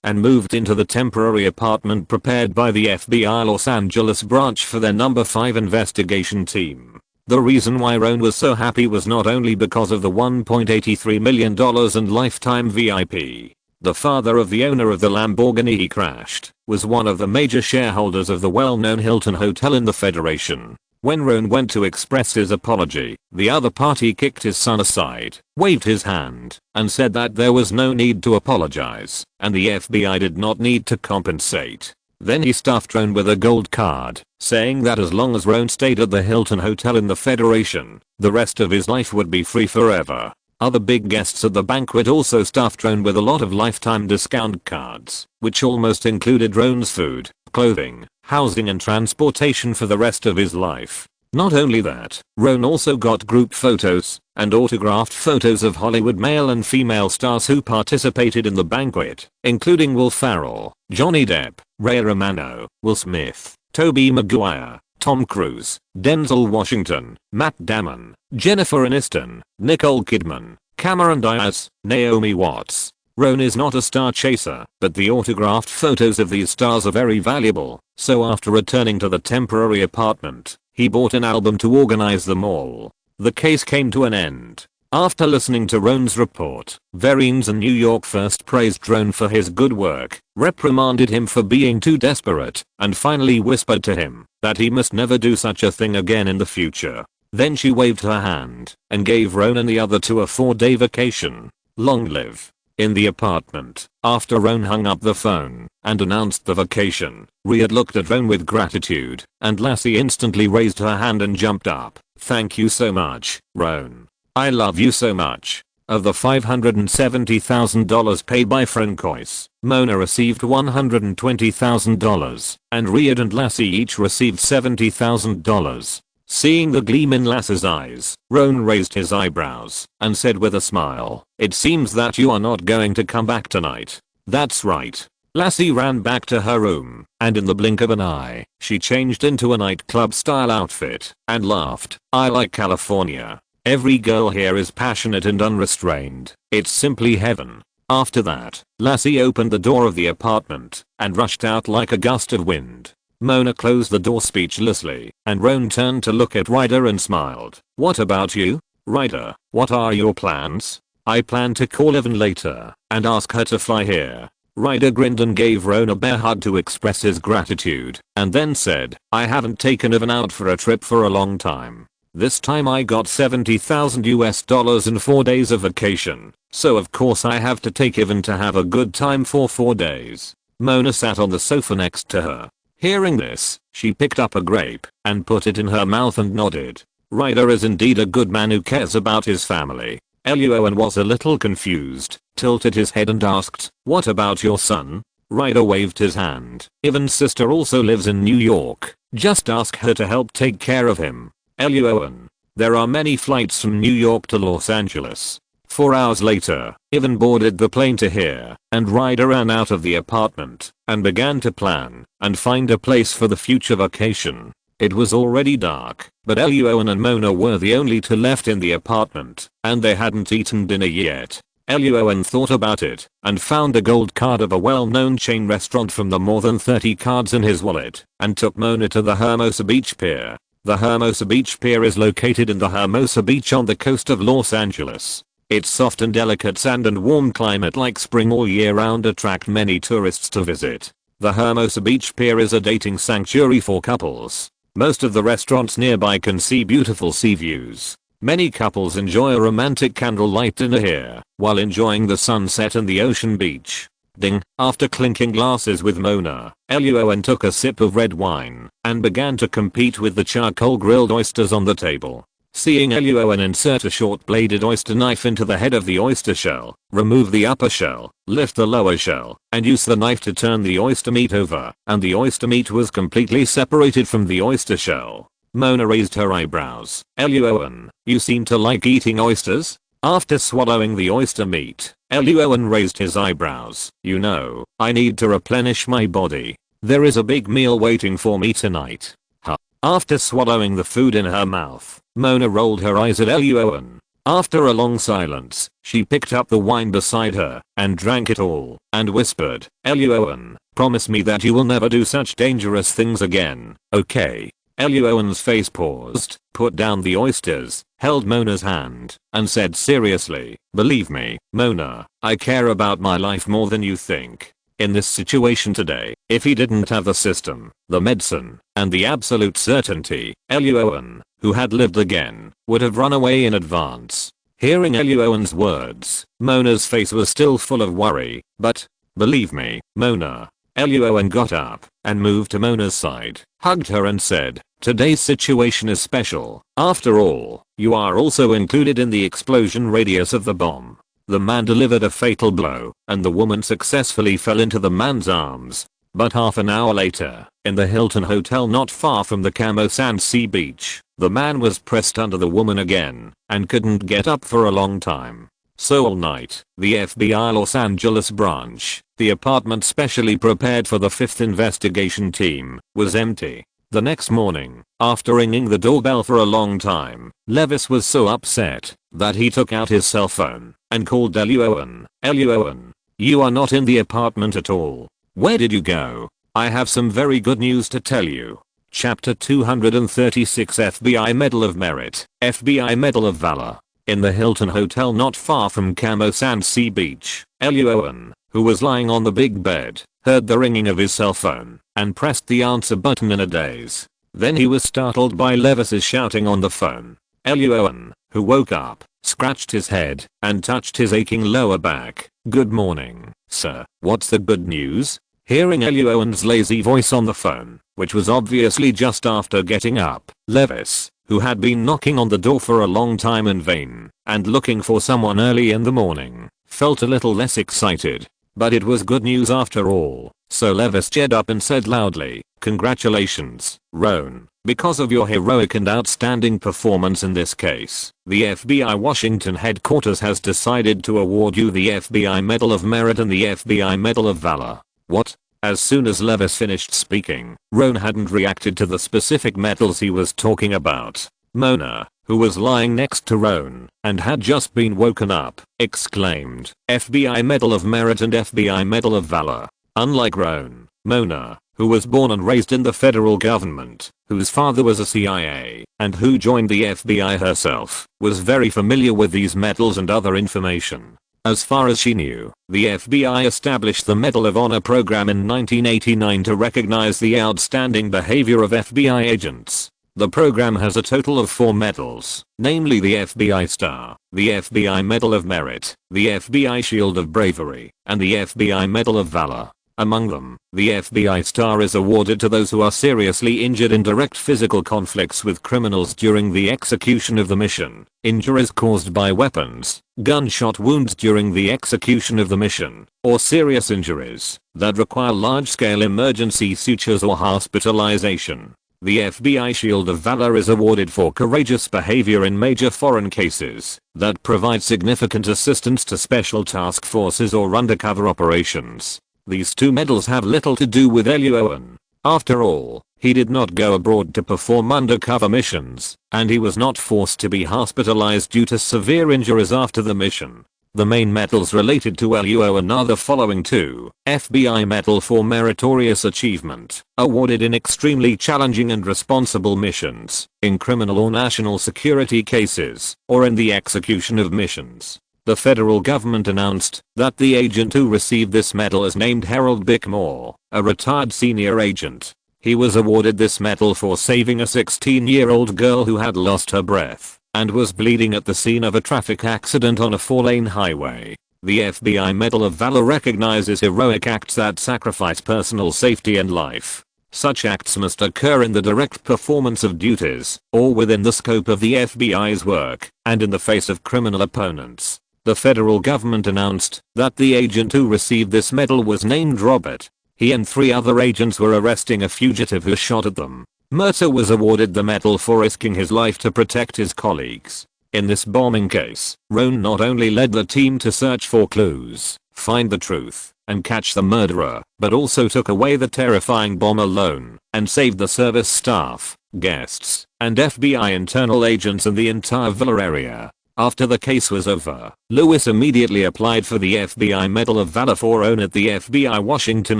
and moved into the temporary apartment prepared by the FBI Los Angeles branch for their number 5 investigation team. The reason why Roan was so happy was not only because of the $1.83 million and lifetime VIP. The father of the owner of the Lamborghini he crashed was one of the major shareholders of the well-known Hilton Hotel in the Federation. When Roan went to express his apology, the other party kicked his son aside, waved his hand, and said that there was no need to apologize, and the FBI did not need to compensate. Then he stuffed Roan with a gold card, saying that as long as Roan stayed at the Hilton Hotel in the Federation, the rest of his life would be free forever. Other big guests at the banquet also stuffed Roan with a lot of lifetime discount cards, which almost included Roan's food, clothing, housing and transportation for the rest of his life. Not only that, Roan also got group photos and autographed photos of Hollywood male and female stars who participated in the banquet, including Will Ferrell, Johnny Depp, Ray Romano, Will Smith, Tobey Maguire, Tom Cruise, Denzel Washington, Matt Damon, Jennifer Aniston, Nicole Kidman, Cameron Diaz, Naomi Watts. Roan is not a star chaser, but the autographed photos of these stars are very valuable, so after returning to the temporary apartment, he bought an album to organize them all. The case came to an end. After listening to Roan's report, Vereen's in New York first praised Roan for his good work, reprimanded him for being too desperate, and finally whispered to him that he must never do such a thing again in the future. Then she waved her hand and gave Roan and the other two a 4-day vacation. Long live. In the apartment, after Roan hung up the phone and announced the vacation, Rhea looked at Roan with gratitude, and Lassie instantly raised her hand and jumped up. Thank you so much, Roan. I love you so much. Of the $570,000 paid by Francois, Mona received $120,000, and Rhea and Lassie each received $70,000. Seeing the gleam in Lassie's eyes, Roan raised his eyebrows and said with a smile, "It seems that you are not going to come back tonight." "That's right." Lassie ran back to her room, and in the blink of an eye, she changed into a nightclub style outfit and laughed. "I like California. Every girl here is passionate and unrestrained. It's simply heaven." After that, Lassie opened the door of the apartment and rushed out like a gust of wind. Mona closed the door speechlessly, and Roan turned to look at Ryder and smiled. "What about you, Ryder? What are your plans?" "I plan to call Evan later and ask her to fly here." Ryder grinned and gave Roan a bear hug to express his gratitude, and then said, "I haven't taken Evan out for a trip for a long time. This time I got $70,000 in 4 days of vacation, so of course I have to take Evan to have a good time for 4 days." Mona sat on the sofa next to her. Hearing this, she picked up a grape and put it in her mouth and nodded. Ryder is indeed a good man who cares about his family. Luo An was a little confused, tilted his head and asked, "What about your son?" Ryder waved his hand. "Evan's sister also lives in New York. Just ask her to help take care of him." Luo An. There are many flights from New York to Los Angeles. 4 hours later, Evan boarded the plane to here, and Ryder ran out of the apartment and began to plan and find a place for the future vacation. It was already dark, but Luo An and Mona were the only two left in the apartment, and they hadn't eaten dinner yet. Luo An thought about it and found a gold card of a well-known chain restaurant from the more than 30 cards in his wallet and took Mona to the Hermosa Beach Pier. The Hermosa Beach Pier is located in the Hermosa Beach on the coast of Los Angeles. Its soft and delicate sand and warm climate like spring all year round attract many tourists to visit. The Hermosa Beach Pier is a dating sanctuary for couples. Most of the restaurants nearby can see beautiful sea views. Many couples enjoy a romantic candlelight dinner here while enjoying the sunset and the ocean beach. Ding. After clinking glasses with Mona, Luo An took a sip of red wine and began to compete with the charcoal grilled oysters on the table. Seeing Luo An insert a short-bladed oyster knife into the head of the oyster shell, remove the upper shell, lift the lower shell, and use the knife to turn the oyster meat over, and the oyster meat was completely separated from the oyster shell. Mona raised her eyebrows. Luo An, you seem to like eating oysters? After swallowing the oyster meat, Luo An raised his eyebrows. You know, I need to replenish my body. There is a big meal waiting for me tonight. Huh. After swallowing the food in her mouth, Mona rolled her eyes at Luo An. After a long silence, she picked up the wine beside her and drank it all and whispered, Luo An, promise me that you will never do such dangerous things again, okay? Luo An's face paused, put down the oysters, held Mona's hand, and said seriously, believe me, Mona, I care about my life more than you think. In this situation today, if he didn't have the system, the medicine, and the absolute certainty, Luo An, who had lived again, would have run away in advance. Hearing Luo An's words, Mona's face was still full of worry, but, believe me, Mona. Luo An got up and moved to Mona's side, hugged her and said, today's situation is special. After all, you are also included in the explosion radius of the bomb. The man delivered a fatal blow, and the woman successfully fell into the man's arms. But half an hour later, in the Hilton Hotel not far from the Camo Sand Sea Beach, the man was pressed under the woman again, and couldn't get up for a long time. So all night, the FBI Los Angeles branch, the apartment specially prepared for the 5th investigation team, was empty. The next morning, after ringing the doorbell for a long time, Levis was so upset that he took out his cell phone and called Luo An. Luo An, you are not in the apartment at all. Where did you go? I have some very good news to tell you. Chapter 236 FBI Medal of Merit, FBI Medal of Valor. In the Hilton Hotel not far from Camo Sand Sea Beach, Luo An, who was lying on the big bed, heard the ringing of his cell phone and pressed the answer button in a daze. Then he was startled by Levis's shouting on the phone. Luo An, who woke up, scratched his head and touched his aching lower back. Good morning, sir. What's the good news? Hearing Luo An's lazy voice on the phone, which was obviously just after getting up, Levis, who had been knocking on the door for a long time in vain and looking for someone early in the morning, felt a little less excited. But it was good news after all, so Levis cheered up and said loudly, congratulations, Roan, because of your heroic and outstanding performance in this case, the FBI Washington headquarters has decided to award you the FBI Medal of Merit and the FBI Medal of Valor. What? As soon as Levis finished speaking, Roan hadn't reacted to the specific medals he was talking about. Mona, who was lying next to Roan and had just been woken up, exclaimed, FBI Medal of Merit and FBI Medal of Valor. Unlike Roan, Mona, who was born and raised in the federal government, whose father was a CIA, and who joined the FBI herself, was very familiar with these medals and other information. As far as she knew, the FBI established the Medal of Honor program in 1989 to recognize the outstanding behavior of FBI agents. The program has a total of 4 medals, namely the FBI Star, the FBI Medal of Merit, the FBI Shield of Bravery, and the FBI Medal of Valor. Among them, the FBI Star is awarded to those who are seriously injured in direct physical conflicts with criminals during the execution of the mission, injuries caused by weapons, gunshot wounds during the execution of the mission, or serious injuries that require large-scale emergency sutures or hospitalization. The FBI Shield of Valor is awarded for courageous behavior in major foreign cases that provide significant assistance to special task forces or undercover operations. These 2 medals have little to do with Luo An. After all, he did not go abroad to perform undercover missions, and he was not forced to be hospitalized due to severe injuries after the mission. The main medals related to Luo An are the following 2. FBI Medal for Meritorious Achievement, awarded in extremely challenging and responsible missions, in criminal or national security cases, or in the execution of missions. The federal government announced that the agent who received this medal is named Harold Bickmore, a retired senior agent. He was awarded this medal for saving a 16-year-old girl who had lost her breath and was bleeding at the scene of a traffic accident on a 4-lane highway. The FBI Medal of Valor recognizes heroic acts that sacrifice personal safety and life. Such acts must occur in the direct performance of duties, or within the scope of the FBI's work, and in the face of criminal opponents. The federal government announced that the agent who received this medal was named Robert. He and 3 other agents were arresting a fugitive who shot at them. Murtaugh was awarded the medal for risking his life to protect his colleagues. In this bombing case, Roan not only led the team to search for clues, find the truth, and catch the murderer, but also took away the terrifying bomb alone, and saved the service staff, guests, and FBI internal agents in the entire villa area. After the case was over, Lewis immediately applied for the FBI Medal of Valor for Roan at the FBI Washington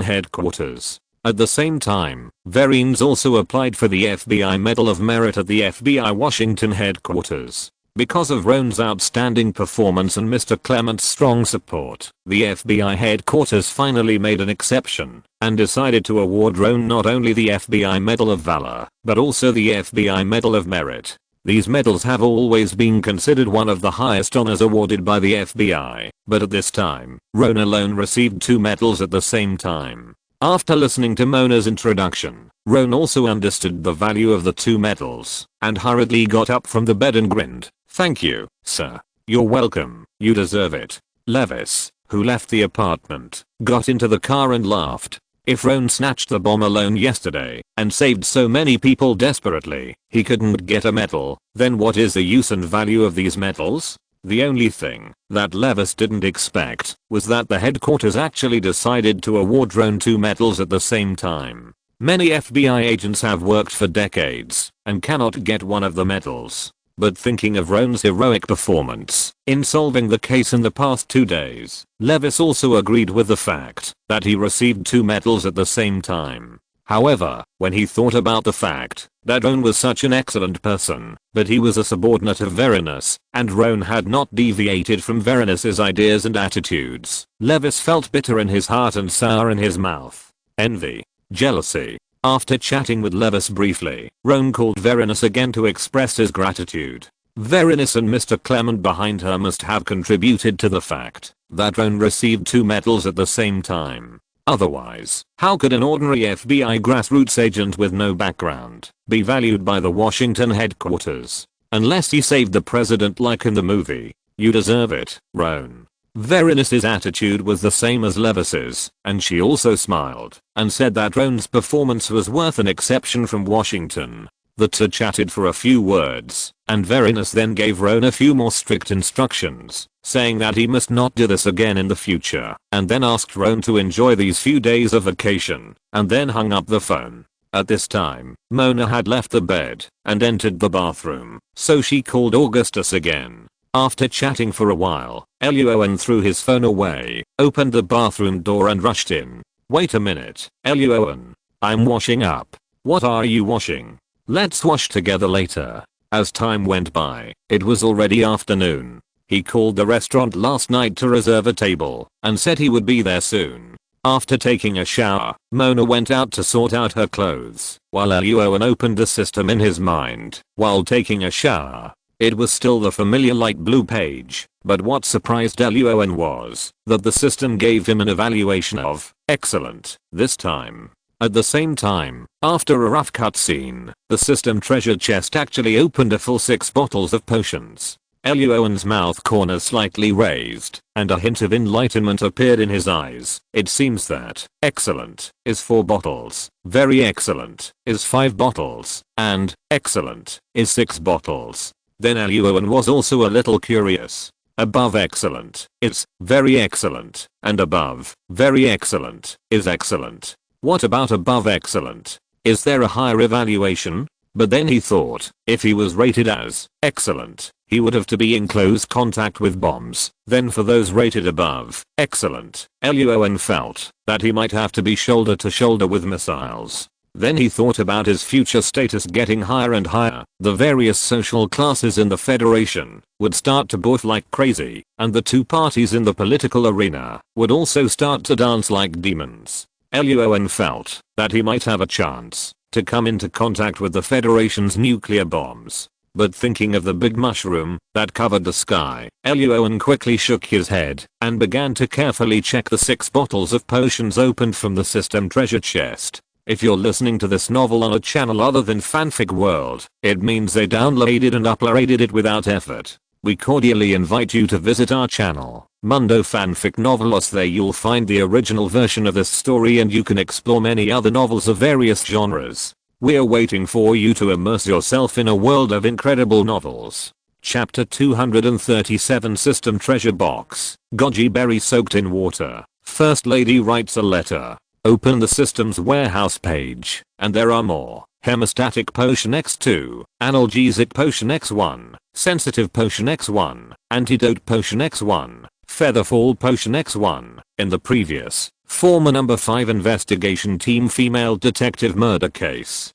headquarters. At the same time, Verines also applied for the FBI Medal of Merit at the FBI Washington headquarters. Because of Roan's outstanding performance and Mr. Clement's strong support, the FBI headquarters finally made an exception and decided to award Roan not only the FBI Medal of Valor, but also the FBI Medal of Merit. These medals have always been considered one of the highest honors awarded by the FBI, but at this time, Roan alone received 2 medals at the same time. After listening to Mona's introduction, Roan also understood the value of the 2 medals, and hurriedly got up from the bed and grinned. "Thank you, sir. You're welcome. You deserve it." Levis, who left the apartment, got into the car and laughed. If Roan snatched the bomb alone yesterday and saved so many people desperately, he couldn't get a medal, then what is the use and value of these medals? The only thing that Levis didn't expect was that the headquarters actually decided to award Roan 2 medals at the same time. Many FBI agents have worked for decades and cannot get one of the medals. But thinking of Roan's heroic performance in solving the case in the past 2 days, Levis also agreed with the fact that he received 2 medals at the same time. However, when he thought about the fact that Roan was such an excellent person, but he was a subordinate of Verines, and Roan had not deviated from Verines' ideas and attitudes, Levis felt bitter in his heart and sour in his mouth. Envy. Jealousy. After chatting with Levis briefly, Roan called Verines again to express his gratitude. Verines and Mr. Clement behind her must have contributed to the fact that Roan received 2 medals at the same time. Otherwise, how could an ordinary FBI grassroots agent with no background be valued by the Washington headquarters? Unless he saved the president like in the movie. You deserve it, Roan. Verines' attitude was the same as Levis's, and she also smiled and said that Roan's performance was worth an exception from Washington. The two chatted for a few words, and Verines then gave Roan a few more strict instructions, saying that he must not do this again in the future, and then asked Roan to enjoy these few days of vacation, and then hung up the phone. At this time, Mona had left the bed and entered the bathroom, so she called Augustus again. After chatting for a while, Luo An threw his phone away, opened the bathroom door and rushed in. "Wait a minute, Luo An. I'm washing up." "What are you washing?" "Let's wash together later." As time went by, it was already afternoon. He called the restaurant last night to reserve a table and said he would be there soon. After taking a shower, Mona went out to sort out her clothes, while Luo An opened the system in his mind while taking a shower. It was still the familiar light blue page, but what surprised Luo An was that the system gave him an evaluation of excellent this time. At the same time, after a rough cutscene, the system treasure chest actually opened a full 6 bottles of potions. Luo An's mouth corners slightly raised, and a hint of enlightenment appeared in his eyes. It seems that excellent is 4 bottles, very excellent is 5 bottles, and excellent is 6 bottles. Then Luo An was also a little curious. Above excellent is very excellent, and above very excellent is excellent. What about above excellent? Is there a higher evaluation? But then he thought, if he was rated as excellent, he would have to be in close contact with bombs. Then for those rated above excellent, Luo An felt that he might have to be shoulder to shoulder with missiles. Then he thought about his future status getting higher and higher. The various social classes in the Federation would start to both like crazy, and the 2 parties in the political arena would also start to dance like demons. Luo An felt that he might have a chance to come into contact with the Federation's nuclear bombs. but thinking of the big mushroom that covered the sky, Luo An quickly shook his head and began to carefully check the 6 bottles of potions opened from the system treasure chest. If you're listening to this novel on a channel other than Fanfic World, it means they downloaded and uploaded it without effort. We cordially invite you to visit our channel, Mundo Fanfic Novelos. There you'll find the original version of this story and you can explore many other novels of various genres. We're waiting for you to immerse yourself in a world of incredible novels. Chapter 237 System Treasure Box. Goji berry soaked in water. First Lady writes a letter. Open the system's warehouse page, and there are more. Hemostatic Potion X2, Analgesic Potion X1, Sensitive Potion X1, Antidote Potion X1, Featherfall Potion X1. In the previous, former number 5 investigation team female detective murder case,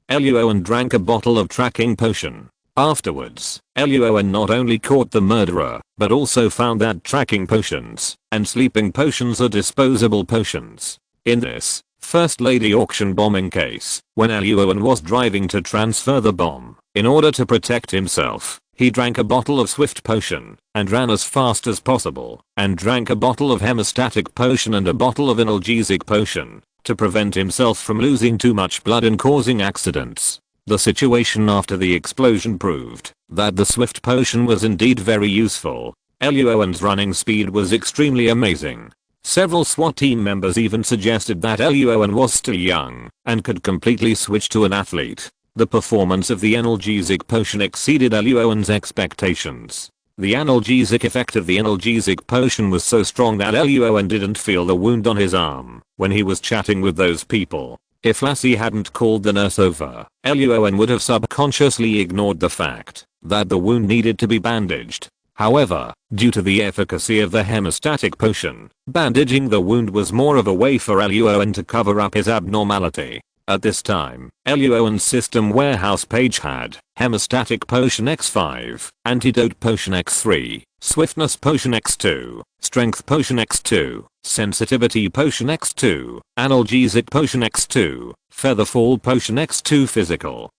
Luo An drank a bottle of tracking potion. Afterwards, Luo An not only caught the murderer, but also found that tracking potions and sleeping potions are disposable potions. In this First Lady auction bombing case, when Luo An was driving to transfer the bomb, in order to protect himself, he drank a bottle of Swift Potion and ran as fast as possible, and drank a bottle of Hemostatic Potion and a bottle of Analgesic Potion to prevent himself from losing too much blood and causing accidents. The situation after the explosion proved that the Swift Potion was indeed very useful. Luo An's running speed was extremely amazing. Several SWAT team members even suggested that Luo An was still young and could completely switch to an athlete. The performance of the analgesic potion exceeded Luo An's expectations. The analgesic effect of the analgesic potion was so strong that Luo An didn't feel the wound on his arm when he was chatting with those people. If Lassie hadn't called the nurse over, Luo An would have subconsciously ignored the fact that the wound needed to be bandaged. However, due to the efficacy of the hemostatic potion, bandaging the wound was more of a way for Luo An to cover up his abnormality. At this time, Luo An's system warehouse page had Hemostatic Potion X5, Antidote Potion X3, Swiftness Potion X2, Strength Potion X2, Sensitivity Potion X2, Analgesic Potion X2, Featherfall Potion X2 Physical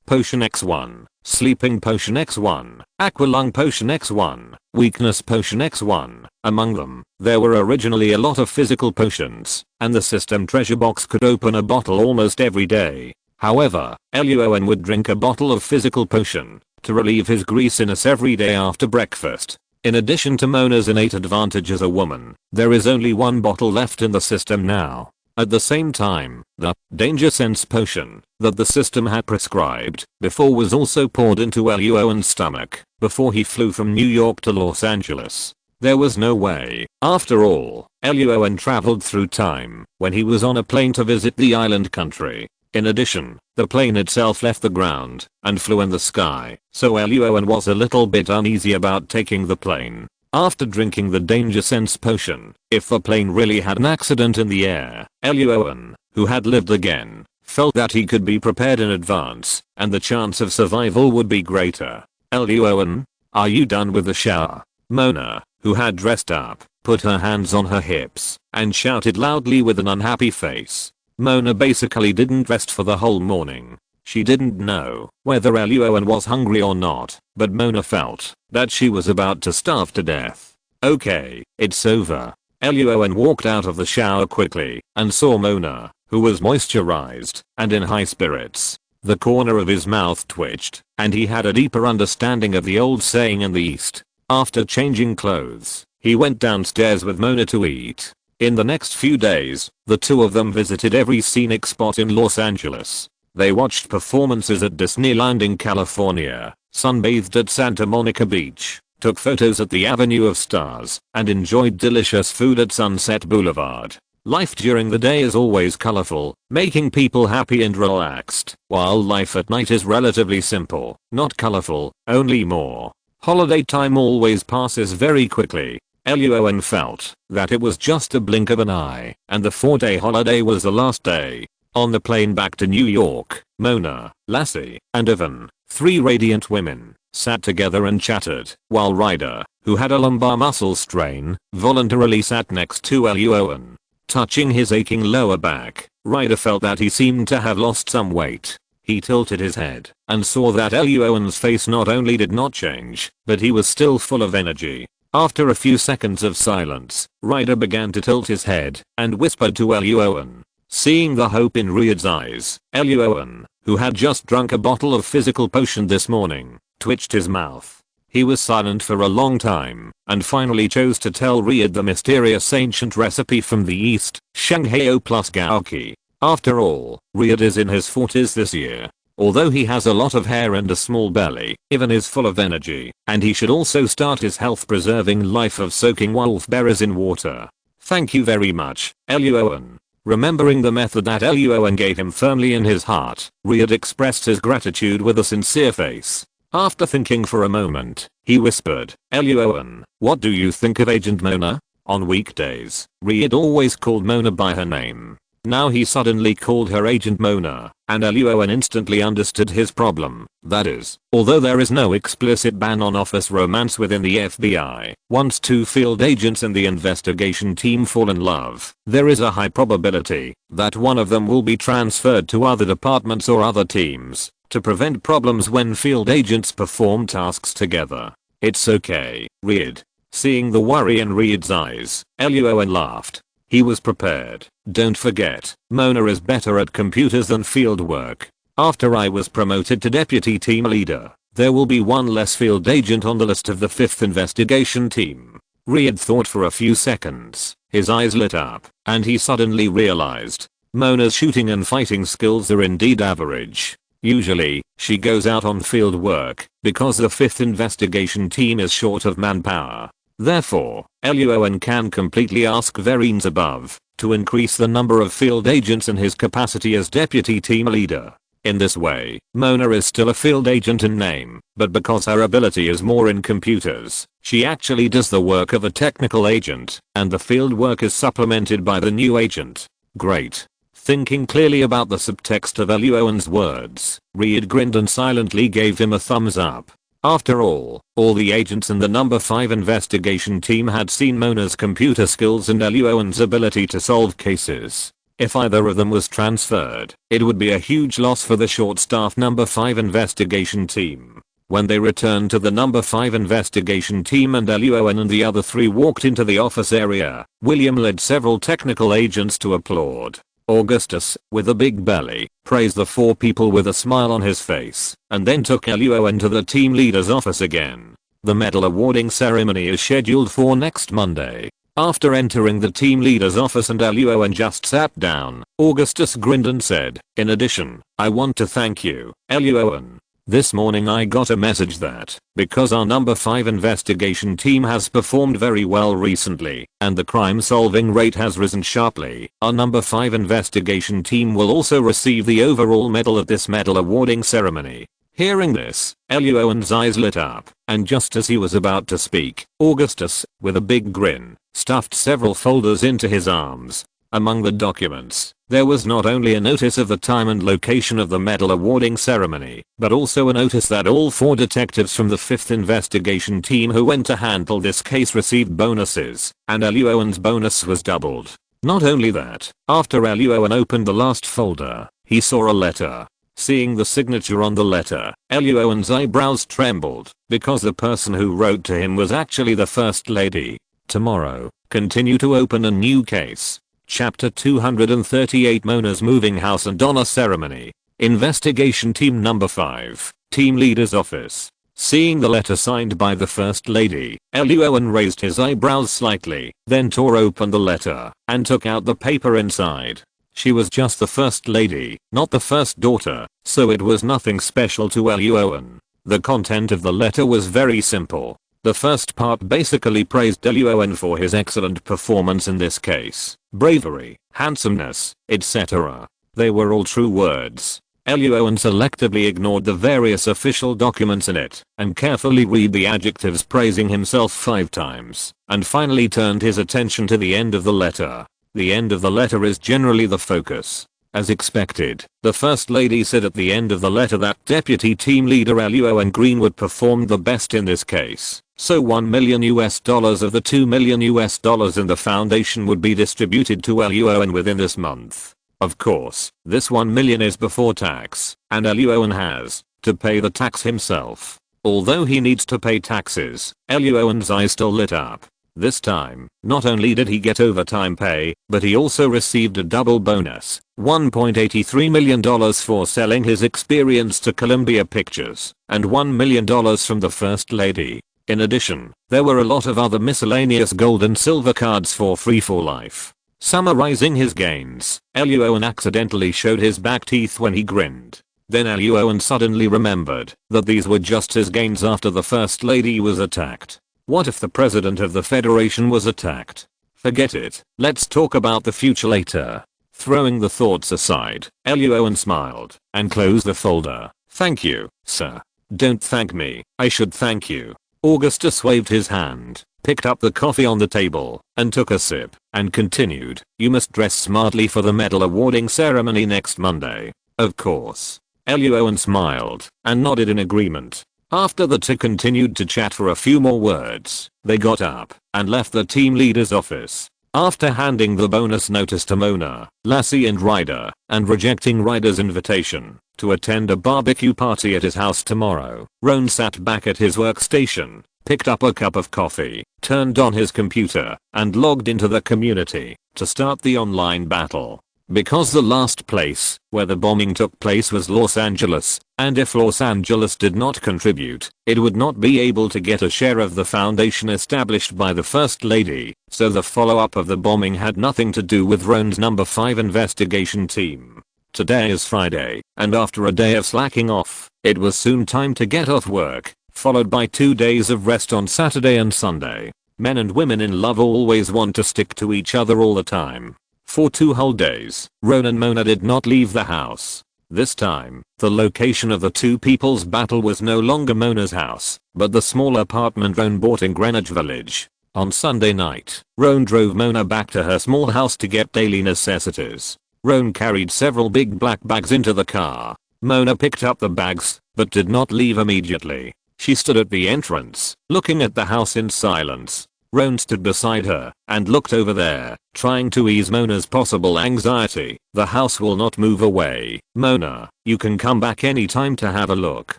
Potion X1, Sleeping Potion X1, Aqualung Potion X1, Weakness Potion X1. Among them, there were originally a lot of physical potions, and the system treasure box could open a bottle almost every day. However, Luo An would drink a bottle of physical potion to relieve his greasiness every day after breakfast. In addition to Mona's innate advantage as a woman, there is only one bottle left in the system now. At the same time, the Danger Sense potion that the system had prescribed before was also poured into Luo An's stomach before he flew from New York to Los Angeles. There was no way. After all, Luo An traveled through time when he was on a plane to visit the island country. In addition, the plane itself left the ground and flew in the sky, so Luo An was a little bit uneasy about taking the plane. After drinking the Danger Sense potion, if the plane really had an accident in the air, Luo An, who had lived again, felt that he could be prepared in advance, and the chance of survival would be greater. Luo An, are you done with the shower? Mona, who had dressed up, put her hands on her hips and shouted loudly with an unhappy face. Mona basically didn't rest for the whole morning. She didn't know whether Luo An was hungry or not, but Mona felt that she was about to starve to death. Okay, it's over. Luo An walked out of the shower quickly and saw Mona, who was moisturized and in high spirits. The corner of his mouth twitched, and he had a deeper understanding of the old saying in the East. After changing clothes, he went downstairs with Mona to eat. In the next few days, the two of them visited every scenic spot in Los Angeles. They watched performances at Disneyland in California, sunbathed at Santa Monica Beach, took photos at the Avenue of Stars, and enjoyed delicious food at Sunset Boulevard. Life during the day is always colorful, making people happy and relaxed, while life at night is relatively simple, not colorful, only more. Holiday time always passes very quickly. Luo An felt that it was just a blink of an eye, and the 4-day holiday was the last day. On the plane back to New York, Mona, Lassie, and Evan, 3 radiant women, sat together and chatted, while Ryder, who had a lumbar muscle strain, voluntarily sat next to Luo An. Touching his aching lower back, Ryder felt that he seemed to have lost some weight. He tilted his head and saw that Luo An's face not only did not change, but he was still full of energy. After a few seconds of silence, Ryder began to tilt his head and whispered to Luo An. Seeing the hope in Riyadh's eyes, Luo An, who had just drunk a bottle of physical potion this morning, twitched his mouth. He was silent for a long time and finally chose to tell Riyadh the mysterious ancient recipe from the east, Shanghai plus Gaoki. After all, Riyadh is in his 40s this year. Although he has a lot of hair and a small belly, Ivan is full of energy, and he should also start his health-preserving life of soaking wolfberries in water. Thank you very much, Luo An. Remembering the method that Luo An gave him firmly in his heart, Riyadh expressed his gratitude with a sincere face. After thinking for a moment, he whispered, Luo An, what do you think of Agent Mona? On weekdays, Riyadh always called Mona by her name. Now he suddenly called her Agent Mona, and Luo An instantly understood his problem. That is, although there is no explicit ban on office romance within the FBI, once two field agents in the investigation team fall in love, there is a high probability that one of them will be transferred to other departments or other teams to prevent problems when field agents perform tasks together. It's okay, Riyadh. Seeing the worry in Riyadh's eyes, Luo An laughed. He was prepared. Don't forget, Mona is better at computers than field work. After I was promoted to deputy team leader, there will be one less field agent on the list of the 5th investigation team. Riyadh thought for a few seconds. His eyes lit up, and he suddenly realized Mona's shooting and fighting skills are indeed average. Usually, she goes out on field work because the 5th investigation team is short of manpower. Therefore, Luo An can completely ask Vereen's above to increase the number of field agents in his capacity as deputy team leader. In this way, Mona is still a field agent in name, but because her ability is more in computers, she actually does the work of a technical agent, and the field work is supplemented by the new agent. Great. Thinking clearly about the subtext of Luo An's words, Riyadh grinned and silently gave him a thumbs up. After all the agents in the number 5 investigation team had seen Mona's computer skills and Luo An's ability to solve cases. If either of them was transferred, it would be a huge loss for the short-staffed number 5 investigation team. When they returned to the number 5 investigation team and Luo An and the other 3 walked into the office area, William led several technical agents to applaud. Augustus, with a big belly, praised the 4 people with a smile on his face, and then took Luo An to the team leader's office again. The medal awarding ceremony is scheduled for next Monday. After entering the team leader's office and Luo An just sat down, Augustus grinned and said, in addition, I want to thank you, Luo An. This morning I got a message that, because our number 5 investigation team has performed very well recently, and the crime solving rate has risen sharply, our number 5 investigation team will also receive the overall medal at this medal awarding ceremony. Hearing this, Luo An's eyes lit up, and just as he was about to speak, Augustus, with a big grin, stuffed several folders into his arms. Among the documents, there was not only a notice of the time and location of the medal awarding ceremony, but also a notice that all 4 detectives from the 5th investigation team who went to handle this case received bonuses, and Luo An's bonus was doubled. Not only that, after Luo An opened the last folder, he saw a letter. Seeing the signature on the letter, Luo An's eyebrows trembled, because the person who wrote to him was actually the First Lady. Tomorrow, continue to open a new case. Chapter 238 Mona's moving house and honor ceremony. Investigation team number 5. Team leader's office. Seeing the letter signed by the First Lady, Luo An raised his eyebrows slightly, then tore open the letter, and took out the paper inside. She was just the First Lady, not the first daughter, so it was nothing special to Luo An. The content of the letter was very simple. The first part basically praised Luo An for his excellent performance in this case, bravery, handsomeness, etc. They were all true words. Luo An selectively ignored the various official documents in it, and carefully read the adjectives praising himself 5 times, and finally turned his attention to the end of the letter. The end of the letter is generally the focus. As expected, the First Lady said at the end of the letter that Deputy Team Leader Luo An Greenwood performed the best in this case, so $1 million of the $2 million in the foundation would be distributed to Luo An within this month. Of course, this 1 million is before tax, and Luo An has to pay the tax himself. Although he needs to pay taxes, Luo An's eyes still lit up. This time, not only did he get overtime pay, but he also received a double bonus, $1.83 million for selling his experience to Columbia Pictures, and $1 million from the First Lady. In addition, there were a lot of other miscellaneous gold and silver cards for free for life. Summarizing his gains, Luo An accidentally showed his back teeth when he grinned. Then Luo An suddenly remembered that these were just his gains after the First Lady was attacked. What if the President of the Federation was attacked? Forget it, let's talk about the future later. Throwing the thoughts aside, Luo An smiled and closed the folder. Thank you, sir. Don't thank me, I should thank you. Augustus waved his hand, picked up the coffee on the table, and took a sip, and continued, you must dress smartly for the medal awarding ceremony next Monday. Of course. Luo An smiled and nodded in agreement. After the two continued to chat for a few more words, they got up and left the team leader's office. After handing the bonus notice to Mona, Lassie and Ryder, and rejecting Ryder's invitation to attend a barbecue party at his house tomorrow, Roan sat back at his workstation, picked up a cup of coffee, turned on his computer, and logged into the community to start the online battle. Because the last place where the bombing took place was Los Angeles, and if Los Angeles did not contribute, it would not be able to get a share of the foundation established by the First Lady, so the follow-up of the bombing had nothing to do with Roan's number 5 investigation team. Today is Friday, and after a day of slacking off, it was soon time to get off work, followed by 2 days of rest on Saturday and Sunday. Men and women in love always want to stick to each other all the time. For 2 whole days, Roan and Mona did not leave the house. This time, the location of the two people's battle was no longer Mona's house, but the small apartment Roan bought in Greenwich Village. On Sunday night, Roan drove Mona back to her small house to get daily necessities. Roan carried several big black bags into the car. Mona picked up the bags, but did not leave immediately. She stood at the entrance, looking at the house in silence. Roan stood beside her and looked over there, trying to ease Mona's possible anxiety. The house will not move away. Mona, you can come back anytime to have a look.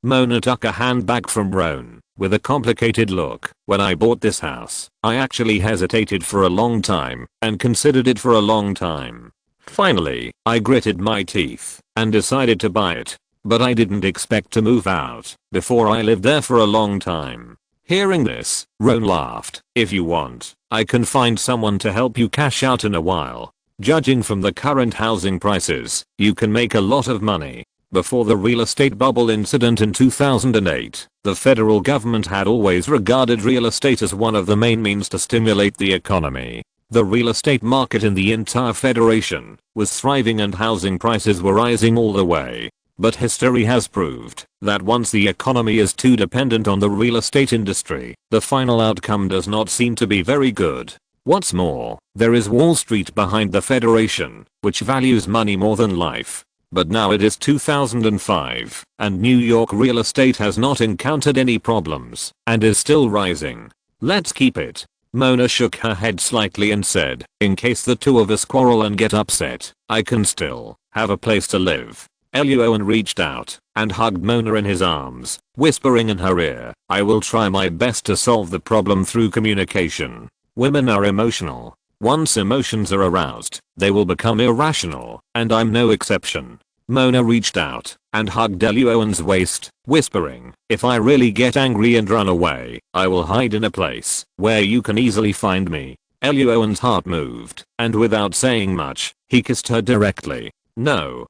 Mona took a handbag from Roan with a complicated look. When I bought this house, I actually hesitated for a long time and considered it for a long time. Finally, I gritted my teeth and decided to buy it. But I didn't expect to move out before I lived there for a long time. Hearing this, Roan laughed. If you want, I can find someone to help you cash out in a while. Judging from the current housing prices, you can make a lot of money. Before the real estate bubble incident in 2008, the federal government had always regarded real estate as one of the main means to stimulate the economy. The real estate market in the entire federation was thriving and housing prices were rising all the way. But history has proved that once the economy is too dependent on the real estate industry, the final outcome does not seem to be very good. What's more, there is Wall Street behind the Federation, which values money more than life. But now it is 2005, and New York real estate has not encountered any problems, and is still rising. Let's keep it. Mona shook her head slightly and said, in case the two of us quarrel and get upset, I can still have a place to live. Luo An reached out and hugged Mona in his arms, whispering in her ear, I will try my best to solve the problem through communication. Women are emotional. Once emotions are aroused, they will become irrational, and I'm no exception. Mona reached out and hugged Luo An's waist, whispering, if I really get angry and run away, I will hide in a place where you can easily find me. Luo An's heart moved, and without saying much, he kissed her directly. No.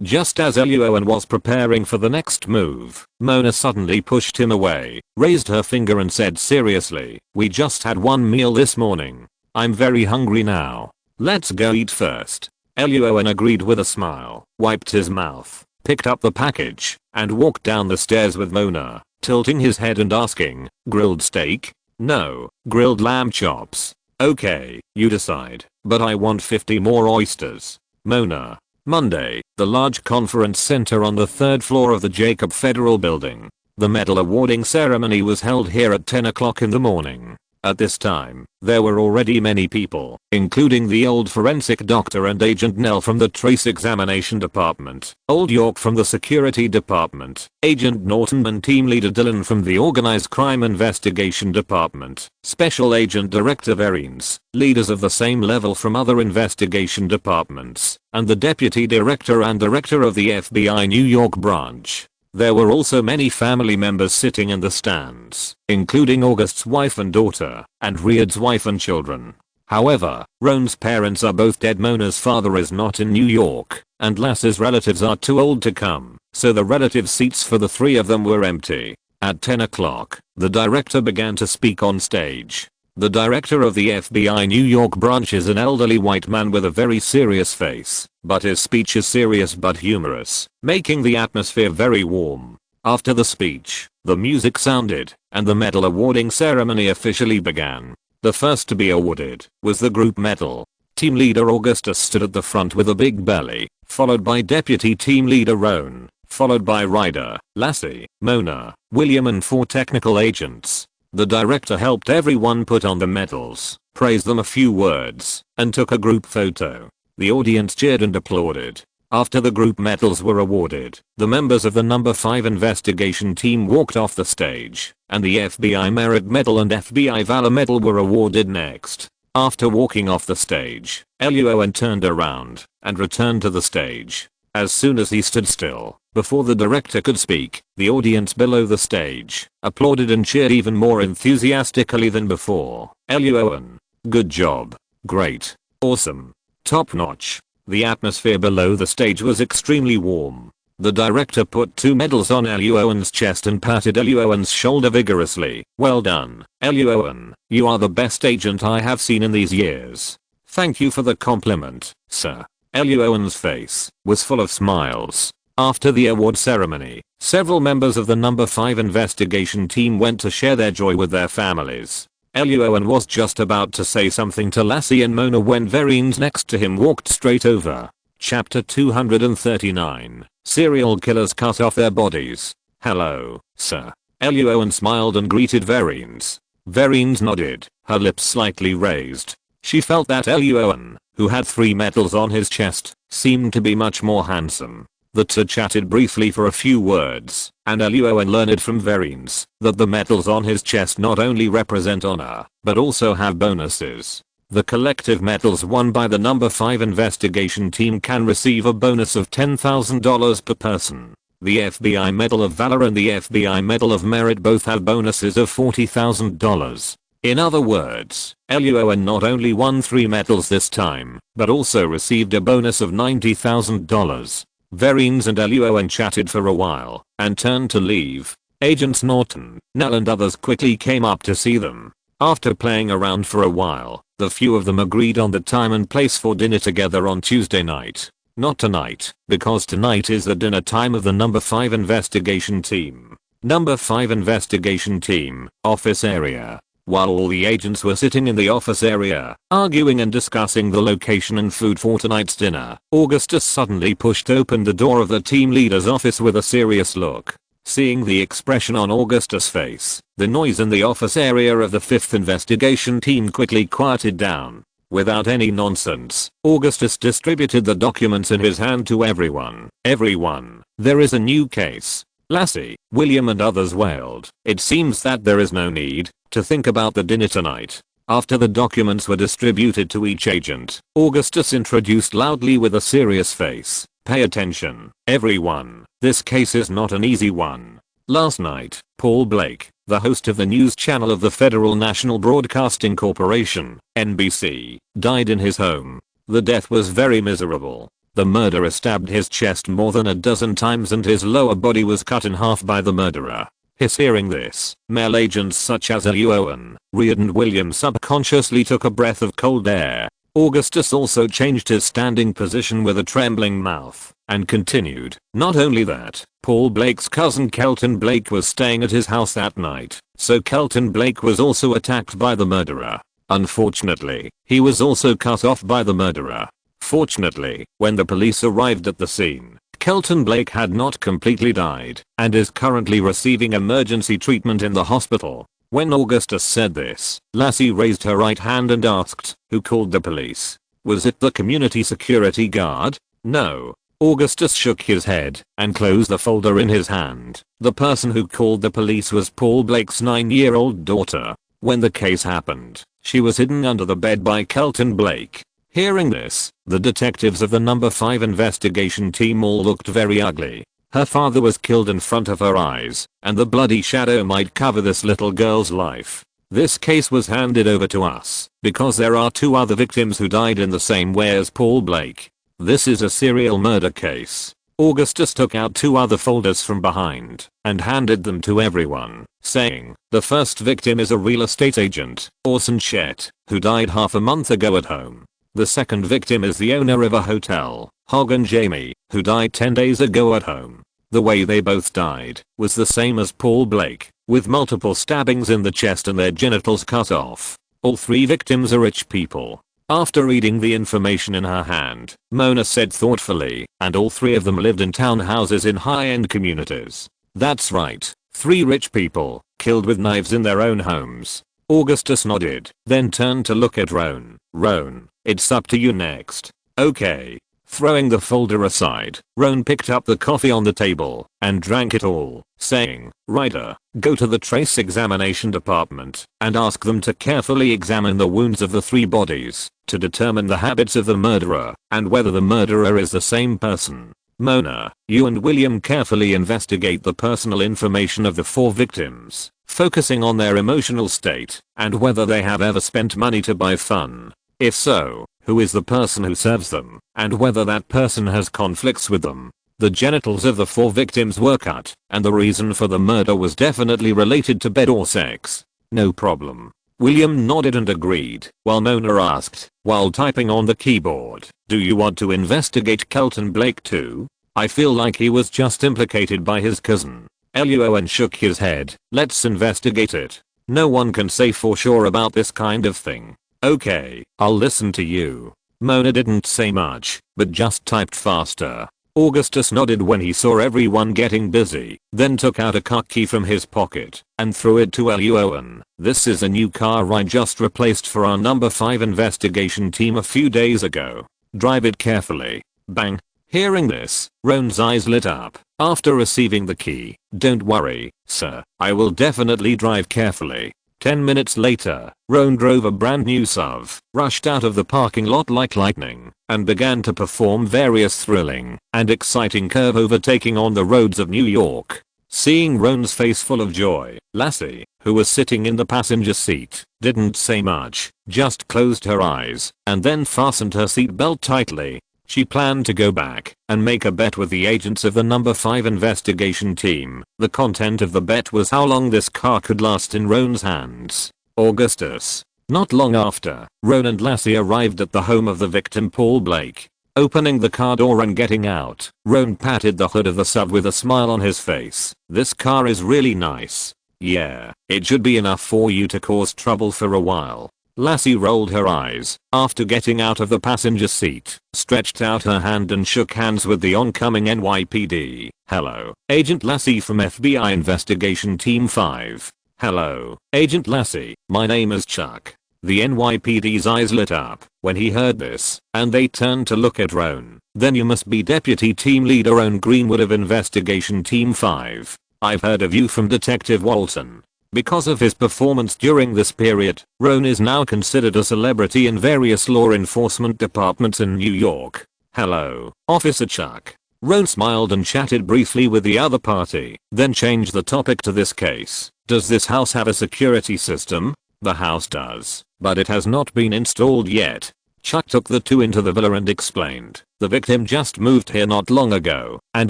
Just as Luo An was preparing for the next move, Mona suddenly pushed him away, raised her finger and said seriously, we just had one meal this morning. I'm very hungry now. Let's go eat first. Luo An agreed with a smile, wiped his mouth, picked up the package, and walked down the stairs with Mona, tilting his head and asking, grilled steak? No, grilled lamb chops. Okay, you decide, but I want 50 more oysters. Mona. Monday, the large conference center on the 3rd floor of the Jacob Federal Building. The medal awarding ceremony was held here at 10 o'clock in the morning. At this time, there were already many people, including the old forensic doctor and Agent Nell from the trace examination department, Old York from the security department, Agent Norton and team leader Dylan from the organized crime investigation department, Special Agent Director Verines, leaders of the same level from other investigation departments, and the deputy director and director of the FBI New York branch. There were also many family members sitting in the stands, including August's wife and daughter, and Riyadh's wife and children. However, Roan's parents are both dead. Mona's father is not in New York, and Lass's relatives are too old to come, so the relative seats for the three of them were empty. At 10 o'clock, the director began to speak on stage. The director of the FBI New York branch is an elderly white man with a very serious face, but his speech is serious but humorous, making the atmosphere very warm. After the speech, the music sounded, and the medal awarding ceremony officially began. The first to be awarded was the group medal. Team leader Augustus stood at the front with a big belly, followed by deputy team leader Roan, followed by Ryder, Lassie, Mona, William and 4 technical agents. The director helped everyone put on the medals, praised them a few words, and took a group photo. The audience cheered and applauded. After the group medals were awarded, the members of the number 5 investigation team walked off the stage, and the FBI Merit Medal and FBI Valor Medal were awarded next. After walking off the stage, Luo An turned around and returned to the stage. As soon as he stood still, before the director could speak, the audience below the stage applauded and cheered even more enthusiastically than before. Luo An, good job. Great. Awesome. Top notch. The atmosphere below the stage was extremely warm. The director put 2 medals on Luo An's chest and patted Luo An's shoulder vigorously. Well done, Luo An. You are the best agent I have seen in these years. Thank you for the compliment, sir. Luo An's face was full of smiles. After the award ceremony, several members of the number 5 investigation team went to share their joy with their families. Luo An was just about to say something to Lassie and Mona when Verines next to him walked straight over. Chapter 239. Serial killers cut off their bodies. Hello, sir. Luo An smiled and greeted Verines. Verines nodded, her lips slightly raised. She felt that Luo An, who had 3 medals on his chest, seemed to be much more handsome. The two chatted briefly for a few words, and Luo An learned from Verines that the medals on his chest not only represent honor, but also have bonuses. The collective medals won by the number 5 investigation team can receive a bonus of $10,000 per person. The FBI Medal of Valor and the FBI Medal of Merit both have bonuses of $40,000. In other words, Luo An not only won 3 medals this time, but also received a bonus of $90,000. Verines and Luo An chatted for a while, and turned to leave. Agents Norton, Nell and others quickly came up to see them. After playing around for a while, the few of them agreed on the time and place for dinner together on Tuesday night. Not tonight, because tonight is the dinner time of the number 5 investigation team. Number 5 investigation team, office area. While all the agents were sitting in the office area, arguing and discussing the location and food for tonight's dinner, Augustus suddenly pushed open the door of the team leader's office with a serious look. Seeing the expression on Augustus' face, the noise in the office area of the 5th investigation team quickly quieted down. Without any nonsense, Augustus distributed the documents in his hand to everyone. Everyone, there is a new case. Lassie, William and others wailed. It seems that there is no need to think about the dinner tonight. After the documents were distributed to each agent, Augustus introduced loudly with a serious face. Pay attention, everyone. This case is not an easy one. Last night, Paul Blake, the host of the news channel of the Federal National Broadcasting Corporation, NBC, died in his home. The death was very miserable. The murderer stabbed his chest more than a dozen times and his lower body was cut in half by the murderer. Hearing this, male agents such as Luo An, Riyadh and William subconsciously took a breath of cold air. Augustus also changed his standing position with a trembling mouth, and continued. Not only that, Paul Blake's cousin Kelton Blake was staying at his house that night, so Kelton Blake was also attacked by the murderer. Unfortunately, he was also cut off by the murderer. Fortunately, when the police arrived at the scene, Kelton Blake had not completely died, and is currently receiving emergency treatment in the hospital. When Augustus said this, Lassie raised her right hand and asked, "Who called the police? Was it the community security guard?" "No." Augustus shook his head and closed the folder in his hand. "The person who called the police was Paul Blake's 9-year-old daughter. When the case happened, she was hidden under the bed by Kelton Blake." Hearing this, the detectives of the number 5 investigation team all looked very ugly. Her father was killed in front of her eyes, and the bloody shadow might cover this little girl's life. This case was handed over to us because there are 2 other victims who died in the same way as Paul Blake. This is a serial murder case. Augustus took out 2 other folders from behind and handed them to everyone, saying, "The first victim is a real estate agent, Orson Chet, who died half a month ago at home. The second victim is the owner of a hotel, Hogan Jamie, who died 10 days ago at home. The way they both died was the same as Paul Blake, with multiple stabbings in the chest and their genitals cut off. All 3 victims are rich people." After reading the information in her hand, Mona said thoughtfully, "And all 3 of them lived in townhouses in high-end communities." "That's right, 3 rich people, killed with knives in their own homes." Augustus nodded, then turned to look at Roan. "Roan, it's up to you next." "Okay." Throwing the folder aside, Roan picked up the coffee on the table and drank it all, saying, "Ryder, go to the trace examination department and ask them to carefully examine the wounds of the 3 bodies to determine the habits of the murderer and whether the murderer is the same person. Mona, you and William carefully investigate the personal information of the 4 victims, focusing on their emotional state and whether they have ever spent money to buy fun. If so, who is the person who serves them, and whether that person has conflicts with them. The genitals of the 4 victims were cut, and the reason for the murder was definitely related to bed or sex." "No problem." William nodded and agreed, while Mona asked, while typing on the keyboard, "Do you want to investigate Kelton Blake too? I feel like he was just implicated by his cousin." Luo An shook his head. "Let's investigate it. No one can say for sure about this kind of thing." "Okay, I'll listen to you." Mona didn't say much, but just typed faster. Augustus nodded when he saw everyone getting busy, then took out a car key from his pocket and threw it to Luo An. "This is a new car I just replaced for our number 5 investigation team a few days ago. Drive it carefully." Bang. Hearing this, Roan's eyes lit up. After receiving the key, "Don't worry, sir, I will definitely drive carefully." 10 minutes later, Roan drove a brand new SUV, rushed out of the parking lot like lightning, and began to perform various thrilling and exciting curve overtaking on the roads of New York. Seeing Roan's face full of joy, Lassie, who was sitting in the passenger seat, didn't say much, just closed her eyes and then fastened her seatbelt tightly. She planned to go back and make a bet with the agents of the number 5 investigation team. The content of the bet was how long this car could last in Roan's hands. Augustus. Not long after, Roan and Lassie arrived at the home of the victim Paul Blake. Opening the car door and getting out, Roan patted the hood of the SUV with a smile on his face. "This car is really nice." "Yeah, it should be enough for you to cause trouble for a while." Lassie rolled her eyes after getting out of the passenger seat, stretched out her hand and shook hands with the oncoming NYPD. "Hello, Agent Lassie from FBI Investigation Team 5. "Hello, Agent Lassie, my name is Chuck." The NYPD's eyes lit up when he heard this, and they turned to look at Roan. "Then you must be Deputy Team Leader Roan Greenwood of Investigation Team 5. I've heard of you from Detective Walton." Because of his performance during this period, Roan is now considered a celebrity in various law enforcement departments in New York. "Hello, Officer Chuck." Roan smiled and chatted briefly with the other party, then changed the topic to this case. "Does this house have a security system?" "The house does, but it has not been installed yet." Chuck took the 2 into the villa and explained, "The victim just moved here not long ago, and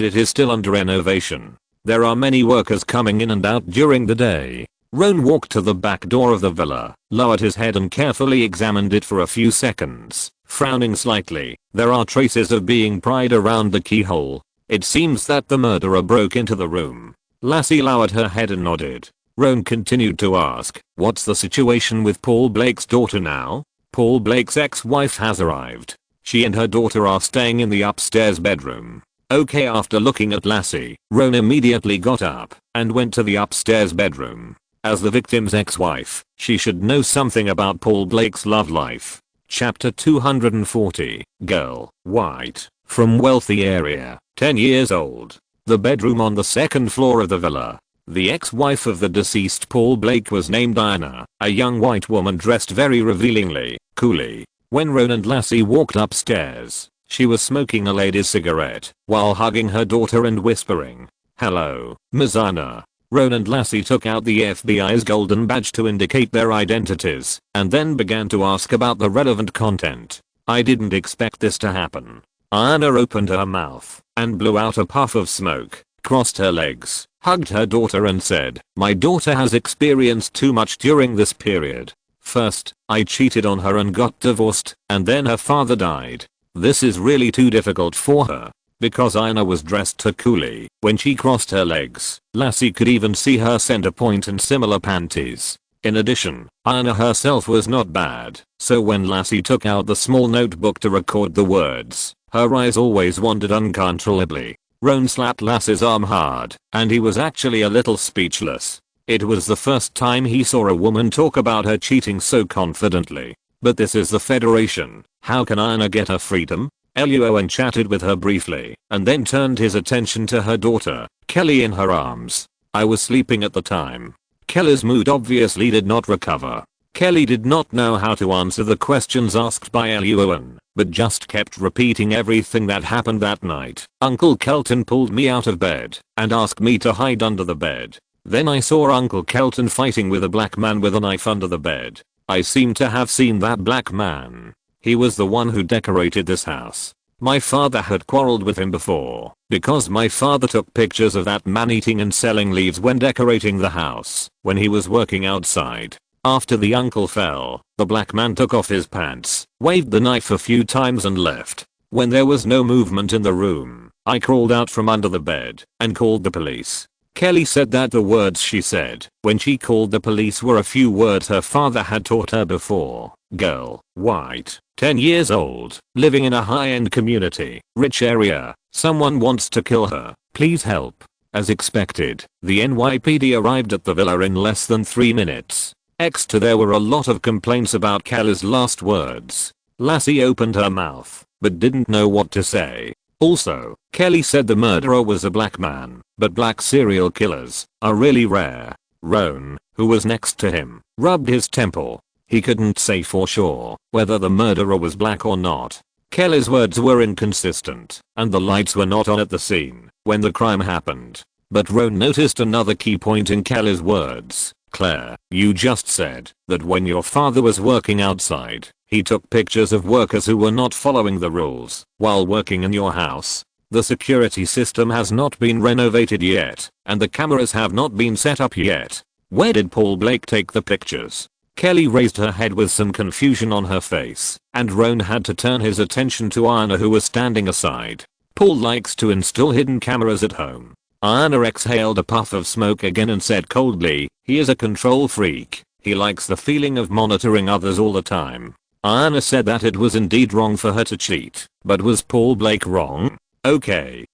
it is still under renovation. There are many workers coming in and out during the day." Roan walked to the back door of the villa, lowered his head and carefully examined it for a few seconds. Frowning slightly, "There are traces of being pried around the keyhole. It seems that the murderer broke into the room." Lassie lowered her head and nodded. Roan continued to ask, "What's the situation with Paul Blake's daughter now?" "Paul Blake's ex-wife has arrived. She and her daughter are staying in the upstairs bedroom." "Okay." After looking at Lassie, Roan immediately got up and went to the upstairs bedroom. As the victim's ex-wife, she should know something about Paul Blake's love life. Chapter 240. Girl, white, from wealthy area, 10 years old. The bedroom on the second floor of the villa. The ex-wife of the deceased Paul Blake was named Diana, a young white woman dressed very revealingly, coolly. When Roan and Lassie walked upstairs, she was smoking a lady's cigarette while hugging her daughter and whispering, "Hello, Ms. Anna." Roan and Lassie took out the FBI's golden badge to indicate their identities and then began to ask about the relevant content. I didn't expect this to happen. Anna opened her mouth and blew out a puff of smoke, crossed her legs, hugged her daughter and said, "My daughter has experienced too much during this period. First, I cheated on her and got divorced, and then her father died. This is really too difficult for her." Because Anna was dressed too coolly when she crossed her legs, Lassie could even see her center point and similar panties. In addition, Anna herself was not bad, so when Lassie took out the small notebook to record the words, her eyes always wandered uncontrollably. Roan slapped Lassie's arm hard, and he was actually a little speechless. It was the first time he saw a woman talk about her cheating so confidently. But this is the Federation. How can Anna get her freedom? Luo An chatted with her briefly, and then turned his attention to her daughter, Kelly, in her arms. I was sleeping at the time. Kelly's mood obviously did not recover. Kelly did not know how to answer the questions asked by Luo An, but just kept repeating everything that happened that night. Uncle Kelton pulled me out of bed and asked me to hide under the bed. Then I saw Uncle Kelton fighting with a black man with a knife under the bed. I seem to have seen that black man. He was the one who decorated this house. My father had quarreled with him before because my father took pictures of that man eating and selling leaves when decorating the house when he was working outside. After the uncle fell, the black man took off his pants, waved the knife a few times and left. When there was no movement in the room, I crawled out from under the bed and called the police. Kelly said that the words she said when she called the police were a few words her father had taught her before. Girl, white, 10 years old, living in a high-end community, rich area. Someone wants to kill her. Please help. As expected, the NYPD arrived at the villa in less than 3 minutes. There were a lot of complaints about Kelly's last words. Lassie opened her mouth, but didn't know what to say. Also, Kelly said the murderer was a black man, but black serial killers are really rare. Roan, who was next to him, rubbed his temple. He couldn't say for sure whether the murderer was black or not. Kelly's words were inconsistent, and the lights were not on at the scene when the crime happened. But Roan noticed another key point in Kelly's words. Claire, you just said that when your father was working outside, he took pictures of workers who were not following the rules while working in your house. The security system has not been renovated yet, and the cameras have not been set up yet. Where did Paul Blake take the pictures? Kelly raised her head with some confusion on her face, and Roan had to turn his attention to Anna, who was standing aside. Paul likes to install hidden cameras at home. Anna exhaled a puff of smoke again and said coldly, he is a control freak. He likes the feeling of monitoring others all the time. Anna said that it was indeed wrong for her to cheat, but was Paul Blake wrong? Okay.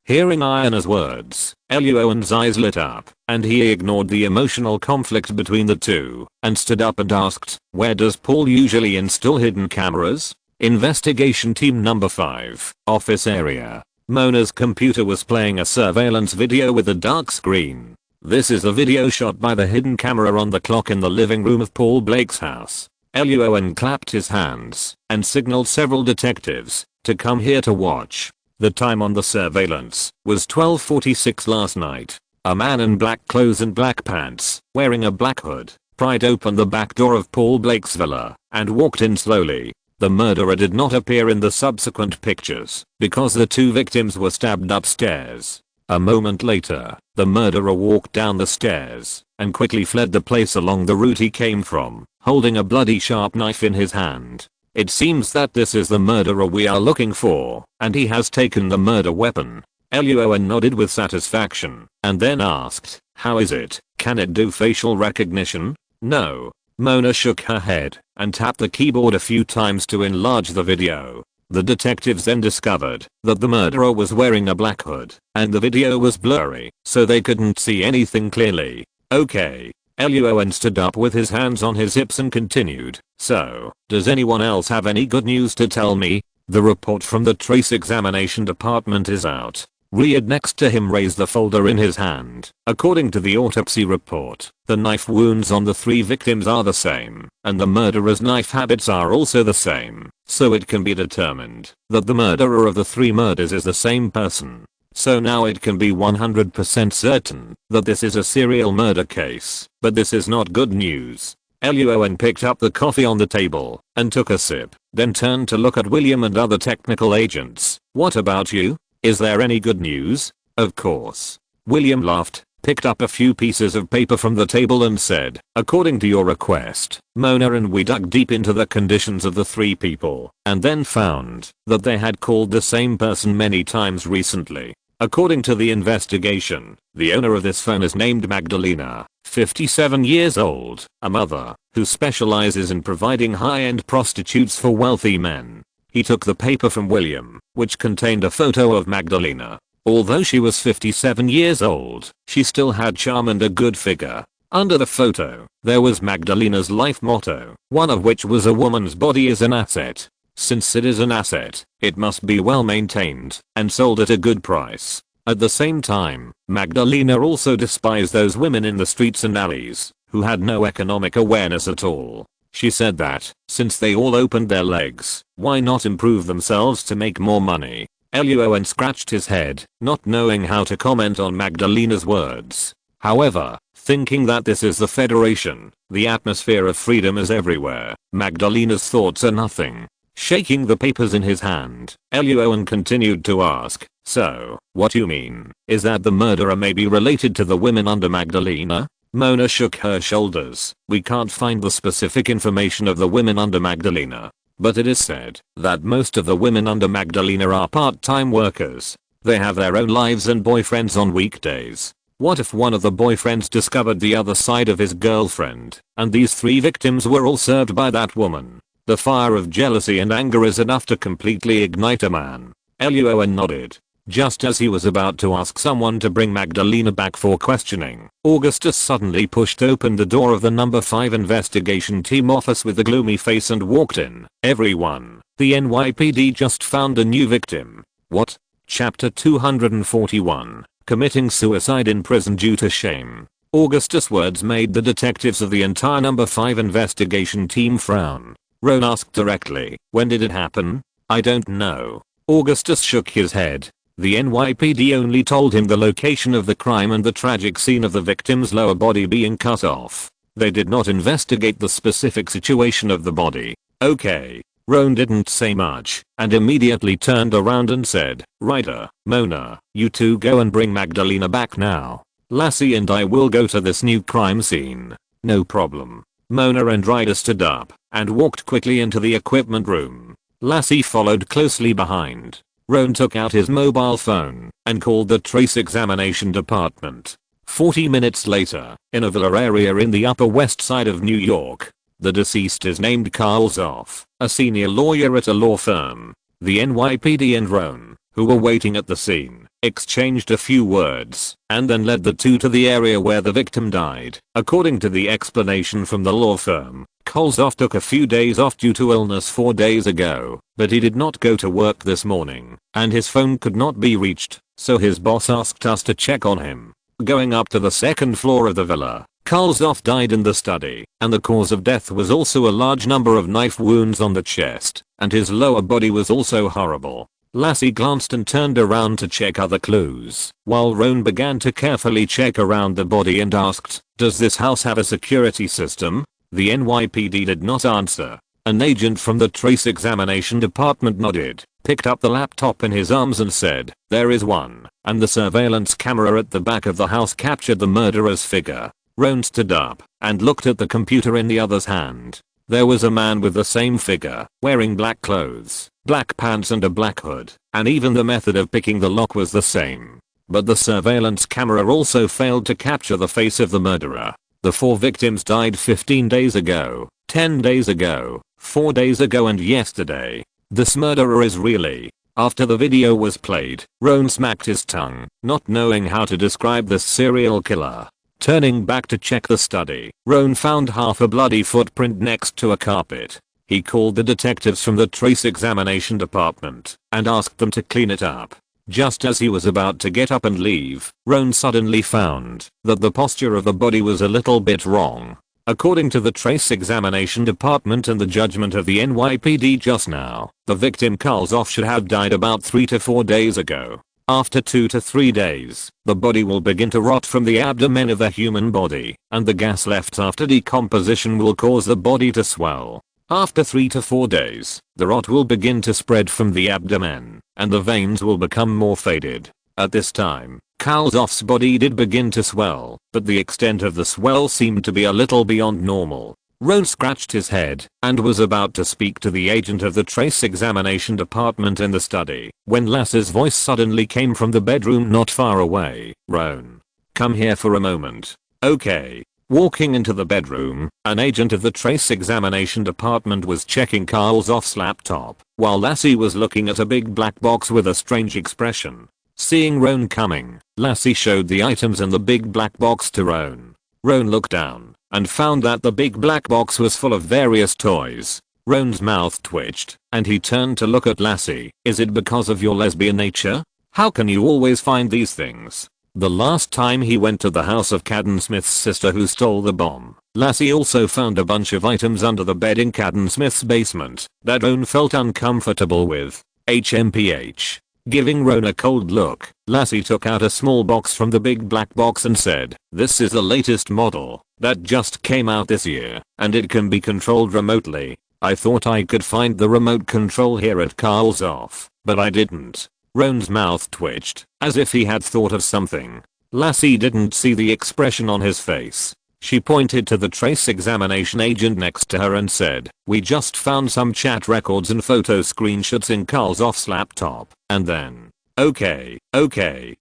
Hearing Anna's words, Luo An's eyes lit up, and he ignored the emotional conflict between the two, and stood up and asked, where does Paul usually install hidden cameras? Investigation Team Number 5, office area. Mona's computer was playing a surveillance video with a dark screen. This is a video shot by the hidden camera on the clock in the living room of Paul Blake's house. Luo An clapped his hands and signaled several detectives to come here to watch. The time on the surveillance was 12:46 last night. A man in black clothes and black pants, wearing a black hood, pried open the back door of Paul Blake's villa and walked in slowly. The murderer did not appear in the subsequent pictures because the two victims were stabbed upstairs. A moment later, the murderer walked down the stairs and quickly fled the place along the route he came from, holding a bloody sharp knife in his hand. It seems that this is the murderer we are looking for, and he has taken the murder weapon. Luo An nodded with satisfaction, and then asked, how is it? Can it do facial recognition? No. Mona shook her head and tapped the keyboard a few times to enlarge the video. The detectives then discovered that the murderer was wearing a black hood, and the video was blurry, so they couldn't see anything clearly. Okay. Luo An stood up with his hands on his hips and continued. So, does anyone else have any good news to tell me? The report from the trace examination department is out. Riyad next to him raised the folder in his hand. According to the autopsy report, the knife wounds on the 3 victims are the same, and the murderer's knife habits are also the same, so it can be determined that the murderer of the 3 murders is the same person. So now it can be 100% certain that this is a serial murder case, but this is not good news. Luo An picked up the coffee on the table and took a sip, then turned to look at William and other technical agents. What about you? Is there any good news? Of course. William laughed, picked up a few pieces of paper from the table and said, according to your request, Mona and we dug deep into the conditions of the 3 people and then found that they had called the same person many times recently. According to the investigation, the owner of this phone is named Magdalena, 57 years old, a mother who specializes in providing high-end prostitutes for wealthy men. He took the paper from William, which contained a photo of Magdalena. Although she was 57 years old, she still had charm and a good figure. Under the photo, there was Magdalena's life motto, one of which was a woman's body is an asset. Since it is an asset, it must be well maintained and sold at a good price. At the same time, Magdalena also despised those women in the streets and alleys who had no economic awareness at all. She said that, since they all opened their legs, why not improve themselves to make more money? Luo An scratched his head, not knowing how to comment on Magdalena's words. However, thinking that this is the Federation, the atmosphere of freedom is everywhere, Magdalena's thoughts are nothing. Shaking the papers in his hand, Luo An continued to ask, so, what you mean is that the murderer may be related to the women under Magdalena? Mona shook her shoulders. We can't find the specific information of the women under Magdalena, but it is said that most of the women under Magdalena are part-time workers. They have their own lives and boyfriends on weekdays. What if one of the boyfriends discovered the other side of his girlfriend, and these 3 victims were all served by that woman? The fire of jealousy and anger is enough to completely ignite a man. Luo An nodded. Just as he was about to ask someone to bring Magdalena back for questioning, Augustus suddenly pushed open the door of the number 5 investigation team office with a gloomy face and walked in. Everyone, the NYPD just found a new victim. What? Chapter 241, Committing Suicide in Prison Due to Shame. Augustus' words made the detectives of the entire number 5 investigation team frown. Roan asked directly, when did it happen? I don't know. Augustus shook his head. The NYPD only told him the location of the crime and the tragic scene of the victim's lower body being cut off. They did not investigate the specific situation of the body. Okay. Roan didn't say much and immediately turned around and said, Ryder, Mona, you two go and bring Magdalena back now. Lassie and I will go to this new crime scene. No problem. Mona and Ryder stood up and walked quickly into the equipment room. Lassie followed closely behind. Roan took out his mobile phone and called the trace examination department. 40 minutes later, in a villa area in the Upper West Side of New York, the deceased is named Carl Zoff, a senior lawyer at a law firm. The NYPD and Roan, who were waiting at the scene, exchanged a few words and then led the two to the area where the victim died. According to the explanation from the law firm, Kolzoff took a few days off due to illness 4 days ago, but he did not go to work this morning, and his phone could not be reached, so his boss asked us to check on him. Going up to the 2nd floor of the villa, Kolzoff died in the study, and the cause of death was also a large number of knife wounds on the chest, and his lower body was also horrible. Lassie glanced and turned around to check other clues, while Roan began to carefully check around the body and asked, does this house have a security system? The NYPD did not answer. An agent from the trace examination department nodded, picked up the laptop in his arms and said, there is one, and the surveillance camera at the back of the house captured the murderer's figure. Roan stood up and looked at the computer in the other's hand. There was a man with the same figure, wearing black clothes, black pants and a black hood, and even the method of picking the lock was the same. But the surveillance camera also failed to capture the face of the murderer. The 4 victims died 15 days ago, 10 days ago, 4 days ago and yesterday. This murderer is really. After the video was played, Roan smacked his tongue, not knowing how to describe this serial killer. Turning back to check the study, Roan found half a bloody footprint next to a carpet. He called the detectives from the trace examination department and asked them to clean it up. Just as he was about to get up and leave, Roan suddenly found that the posture of the body was a little bit wrong. According to the trace examination department and the judgment of the NYPD just now, the victim Karlzoff should have died about 3 to 4 days ago. After 2 to 3 days, the body will begin to rot from the abdomen of the human body, and the gas left after decomposition will cause the body to swell. After 3 to 4 days, the rot will begin to spread from the abdomen, and the veins will become more faded. At this time, Karlzoff's body did begin to swell, but the extent of the swell seemed to be a little beyond normal. Roan scratched his head and was about to speak to the agent of the trace examination department in the study when Lassie's voice suddenly came from the bedroom not far away. "Roan, come here for a moment." "Okay." Walking into the bedroom, an agent of the trace examination department was checking Karlzoff's laptop while Lassie was looking at a big black box with a strange expression. Seeing Roan coming, Lassie showed the items in the big black box to Roan. Roan looked down and found that the big black box was full of various toys. Roan's mouth twitched and he turned to look at Lassie. "Is it because of your lesbian nature? How can you always find these things?" The last time he went to the house of Cadden Smith's sister who stole the bomb, Lassie also found a bunch of items under the bed in Cadden Smith's basement that Roan felt uncomfortable with. HMPH. Giving Roan a cold look, Lassie took out a small box from the big black box and said, "This is the latest model that just came out this year, and it can be controlled remotely. I thought I could find the remote control here at Karlzoff, but I didn't." Roan's mouth twitched, as if he had thought of something. Lassie didn't see the expression on his face. She pointed to the trace examination agent next to her and said, "We just found some chat records and photo screenshots in Karlzoff's laptop." And then, okay,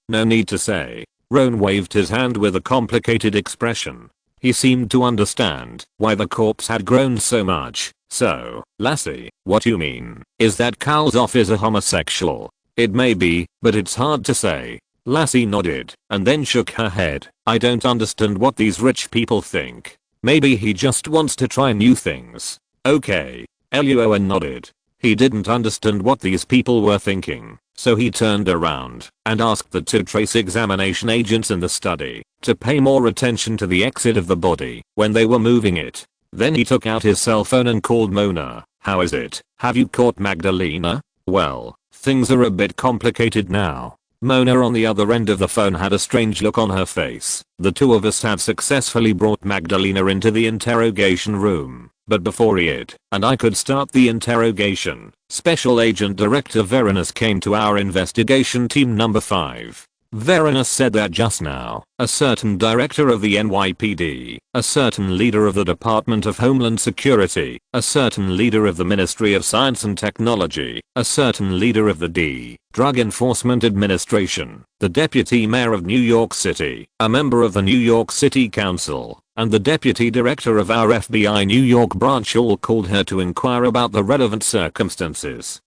no need to say." Roan waved his hand with a complicated expression. He seemed to understand why the corpse had grown so much. "So, Lassie, what you mean is that Karlzoff is a homosexual?" "It may be, but it's hard to say." Lassie nodded and then shook her head. "I don't understand what these rich people think. Maybe he just wants to try new things." "Okay." Luo An nodded. He didn't understand what these people were thinking, so he turned around and asked the 2 trace examination agents in the study to pay more attention to the exit of the body when they were moving it. Then he took out his cell phone and called Mona. "How is it? Have you caught Magdalena?" "Well, things are a bit complicated now." Mona on the other end of the phone had a strange look on her face. "The 2 of us have successfully brought Magdalena into the interrogation room, but before it and I could start the interrogation, Special Agent Director Veronis came to our investigation team number 5. Veronis said that just now, a certain director of the NYPD, a certain leader of the Department of Homeland Security, a certain leader of the Ministry of Science and Technology, a certain leader of the Drug Enforcement Administration, the Deputy Mayor of New York City, a member of the New York City Council, and the Deputy Director of our FBI New York branch all called her to inquire about the relevant circumstances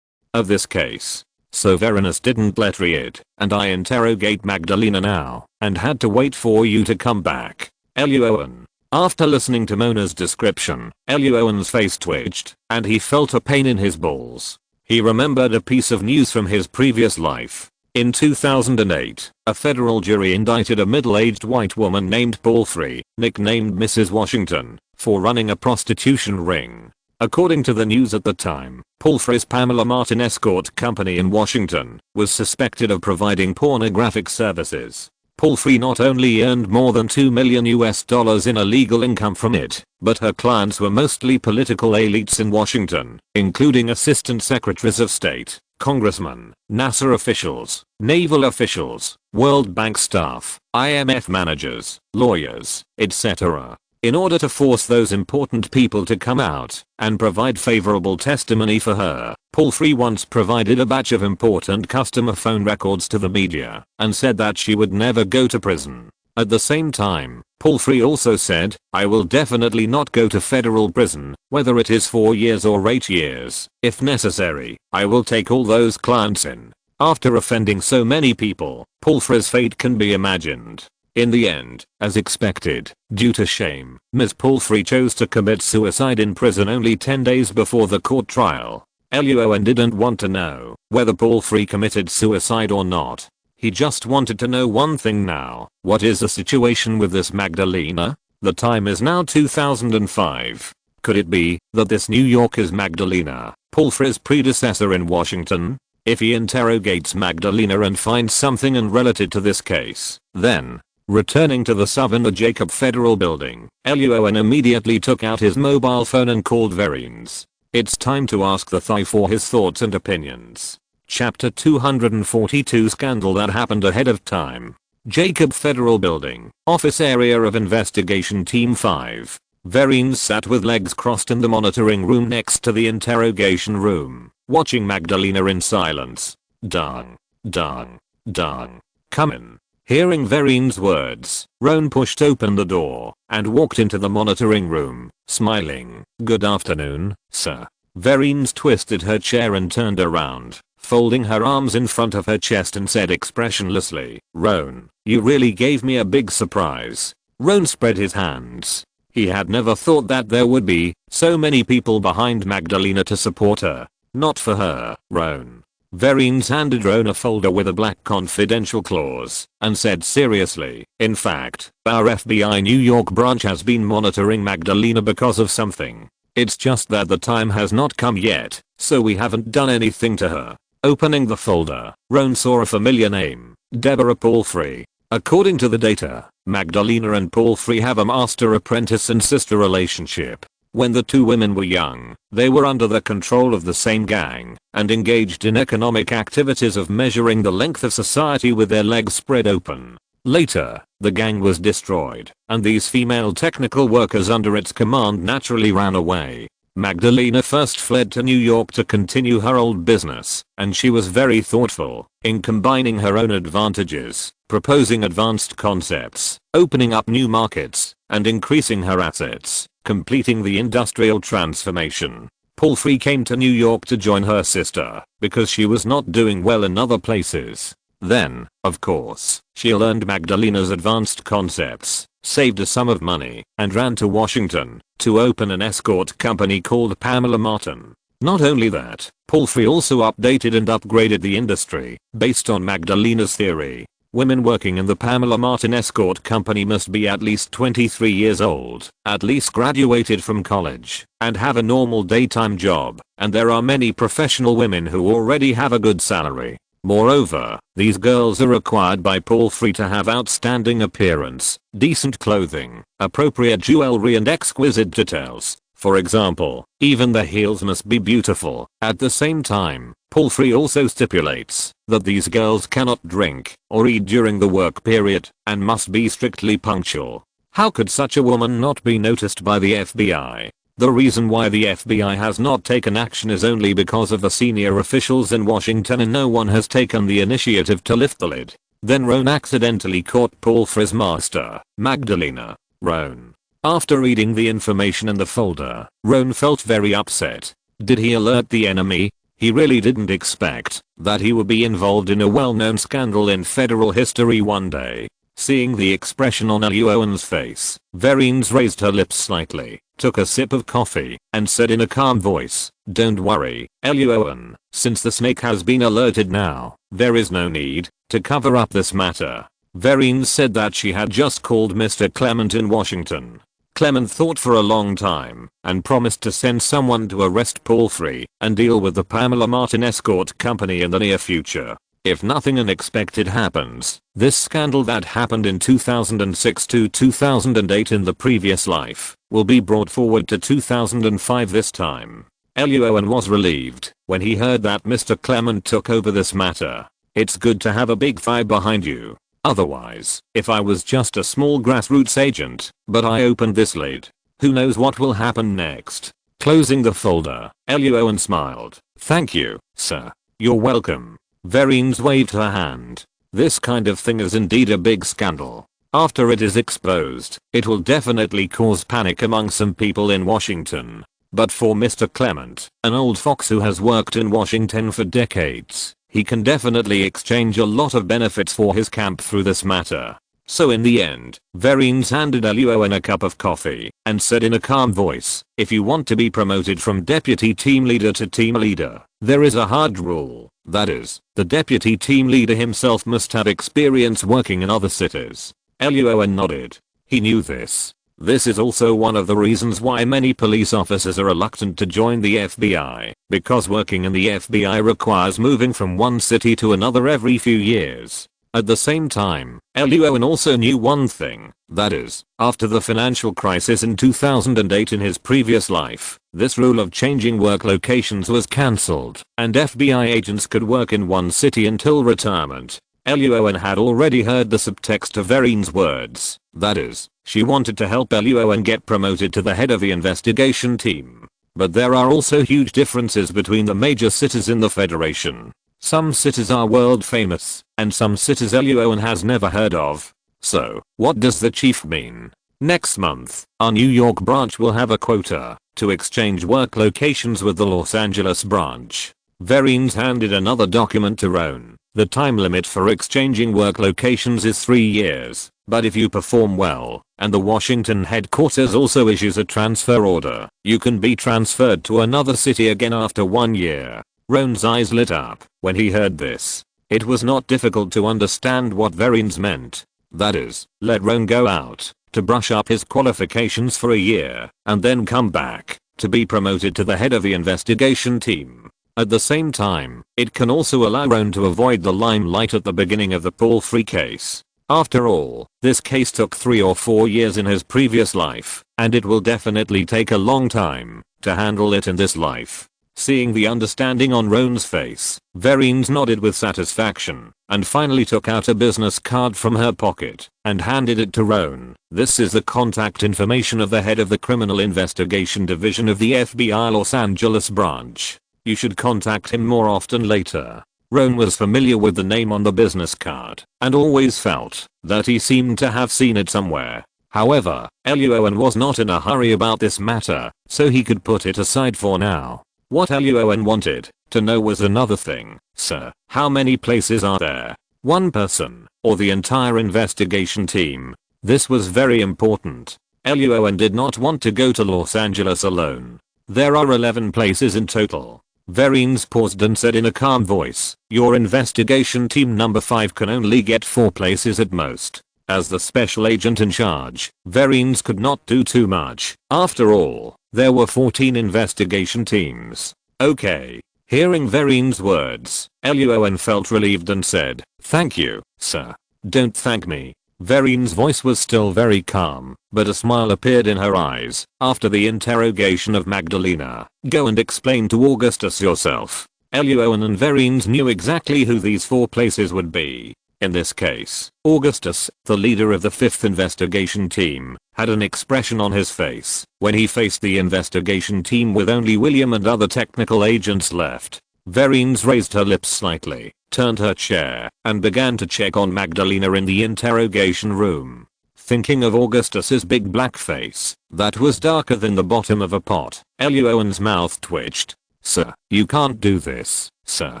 of this case. So Veronis didn't let read, and I interrogate Magdalena now, and had to wait for you to come back." Luo An. After listening to Mona's description, Luo An's face twitched, and he felt a pain in his balls. He remembered a piece of news from his previous life. In 2008, a federal jury indicted a middle-aged white woman named Palfrey, nicknamed Mrs. Washington, for running a prostitution ring. According to the news at the time, Palfrey's Pamela Martin Escort Company in Washington was suspected of providing pornographic services. Palfrey not only earned more than $2 million in illegal income from it, but her clients were mostly political elites in Washington, including assistant secretaries of state, congressmen, NASA officials, naval officials, World Bank staff, IMF managers, lawyers, etc. In order to force those important people to come out and provide favorable testimony for her, Palfrey once provided a batch of important customer phone records to the media and said that she would never go to prison. At the same time, Palfrey also said, "I will definitely not go to federal prison, whether it is 4 years or 8 years. If necessary, I will take all those clients in." After offending so many people, Palfrey's fate can be imagined. In the end, as expected, due to shame, Ms. Palfrey chose to commit suicide in prison only 10 days before the court trial. Luo An didn't want to know whether Palfrey committed suicide or not. He just wanted to know one thing now. What is the situation with this Magdalena? The time is now 2005. Could it be that this New York is Magdalena, Palfrey's predecessor in Washington? If he interrogates Magdalena and finds something unrelated to this case, then, returning to the Savannah Jacob Federal Building, Luo An immediately took out his mobile phone and called Vereen's. It's time to ask the Thai for his thoughts and opinions. Chapter 242 Scandal that happened ahead of time. Jacob Federal Building, Office Area of Investigation Team 5. Vereen sat with legs crossed in the monitoring room next to the interrogation room, watching Magdalena in silence. Dung. Dung. Dung. Come in. Hearing Vereen's words, Roan pushed open the door and walked into the monitoring room, smiling. Good afternoon, sir. Vereen twisted her chair and turned around, folding her arms in front of her chest and said expressionlessly, Roan, you really gave me a big surprise. Roan spread his hands. He had never thought that there would be so many people behind Magdalena to support her. Not for her, Roan. Vereen handed Roan a folder with a black confidential clause and said seriously, in fact, our FBI New York branch has been monitoring Magdalena because of something. It's just that the time has not come yet, so we haven't done anything to her. Opening the folder, Roan saw a familiar name, Deborah Palfrey. According to the data, Magdalena and Palfrey have a master-apprentice and sister relationship. When the two women were young, they were under the control of the same gang and engaged in economic activities of measuring the length of society with their legs spread open. Later, the gang was destroyed, and these female technical workers under its command naturally ran away. Magdalena first fled to New York to continue her old business, and she was very thoughtful in combining her own advantages, proposing advanced concepts, opening up new markets, and increasing her assets, completing the industrial transformation. Palfrey came to New York to join her sister because she was not doing well in other places. Then, of course, she learned Magdalena's advanced concepts, saved a sum of money, and ran to Washington to open an escort company called Pamela Martin. Not only that, Palfrey also updated and upgraded the industry based on Magdalena's theory. Women working in the Pamela Martin escort company must be at least 23 years old, at least graduated from college, and have a normal daytime job, and there are many professional women who already have a good salary. Moreover, these girls are required by Palfrey to have outstanding appearance, decent clothing, appropriate jewelry and exquisite details. For example, even the heels must be beautiful. At the same time, Palfrey also stipulates that these girls cannot drink or eat during the work period and must be strictly punctual. How could such a woman not be noticed by the FBI? The reason why the FBI has not taken action is only because of the senior officials in Washington, and no one has taken the initiative to lift the lid. Then Roan accidentally caught Palfrey's master, Magdalena. Roan. After reading the information in the folder, Roan felt very upset. Did he alert the enemy? He really didn't expect that he would be involved in a well-known scandal in federal history one day. Seeing the expression on Luo An's face, Vereen raised her lips slightly, took a sip of coffee, and said in a calm voice, "Don't worry, Luo An, since the snake has been alerted now, there is no need to cover up this matter." Vereen said that she had just called Mr. Clement in Washington. Clement thought for a long time and promised to send someone to arrest Palfrey and deal with the Pamela Martin escort company in the near future. If nothing unexpected happens, this scandal that happened in 2006 to 2008 in the previous life will be brought forward to 2005 this time. Luo An was relieved when he heard that Mr. Clement took over this matter. It's good to have a big Thai behind you. Otherwise, if I was just a small grassroots agent, but I opened this lid, who knows what will happen next. Closing the folder, Luo An smiled. "Thank you, sir. You're welcome." Vereen waved her hand. This kind of thing is indeed a big scandal. After it is exposed, it will definitely cause panic among some people in Washington. But for Mr. Clement, an old fox who has worked in Washington for decades, he can definitely exchange a lot of benefits for his camp through this matter. So in the end, Verines handed Luo An a cup of coffee and said in a calm voice, if you want to be promoted from deputy team leader to team leader, there is a hard rule. That is, the deputy team leader himself must have experience working in other cities. Luo An nodded. He knew this. This is also one of the reasons why many police officers are reluctant to join the FBI, because working in the FBI requires moving from one city to another every few years. At the same time, Luo An also knew one thing, that is, after the financial crisis in 2008 in his previous life, this rule of changing work locations was cancelled, and FBI agents could work in one city until retirement. Luo An had already heard the subtext of Verine's words, that is, she wanted to help Luo An get promoted to the head of the investigation team. But there are also huge differences between the major cities in the Federation. Some cities are world famous, and some cities Luo An has never heard of. So, what does the chief mean? Next month, our New York branch will have a quota to exchange work locations with the Los Angeles branch. Verines handed another document to Roan. The time limit for exchanging work locations is 3 years, but if you perform well, and the Washington headquarters also issues a transfer order, you can be transferred to another city again after 1 year. Roan's eyes lit up when he heard this. It was not difficult to understand what Verines meant. That is, let Roan go out to brush up his qualifications for a year and then come back to be promoted to the head of the investigation team. At the same time, it can also allow Roan to avoid the limelight at the beginning of the Paul Free case. After all, this case took 3 or 4 years in his previous life, and it will definitely take a long time to handle it in this life. Seeing the understanding on Roan's face, Verines nodded with satisfaction and finally took out a business card from her pocket and handed it to Roan. This is the contact information of the head of the Criminal Investigation Division of the FBI Los Angeles branch. You should contact him more often later. Roan was familiar with the name on the business card and always felt that he seemed to have seen it somewhere. However, Luo An was not in a hurry about this matter, so he could put it aside for now. What Luo An wanted to know was another thing. Sir, how many places are there? One person, or the entire investigation team? This was very important. Luo An did not want to go to Los Angeles alone. There are 11 places in total. Verines paused and said in a calm voice, your investigation team number 5 can only get 4 places at most. As the special agent in charge, Verines could not do too much. After all, there were 14 investigation teams. Okay. Hearing Verine's words, Luo An felt relieved and said, thank you, sir. Don't thank me. Verine's voice was still very calm, but a smile appeared in her eyes after the interrogation of Magdalena. Go and explain to Augustus yourself. Luo An and Verines knew exactly who these 4 places would be. In this case, Augustus, the leader of the 5th investigation team, had an expression on his face when he faced the investigation team with only William and other technical agents left. Verines raised her lips slightly, turned her chair, and began to check on Magdalena in the interrogation room. Thinking of Augustus's big black face that was darker than the bottom of a pot, Luo An's mouth twitched. Sir, you can't do this, sir.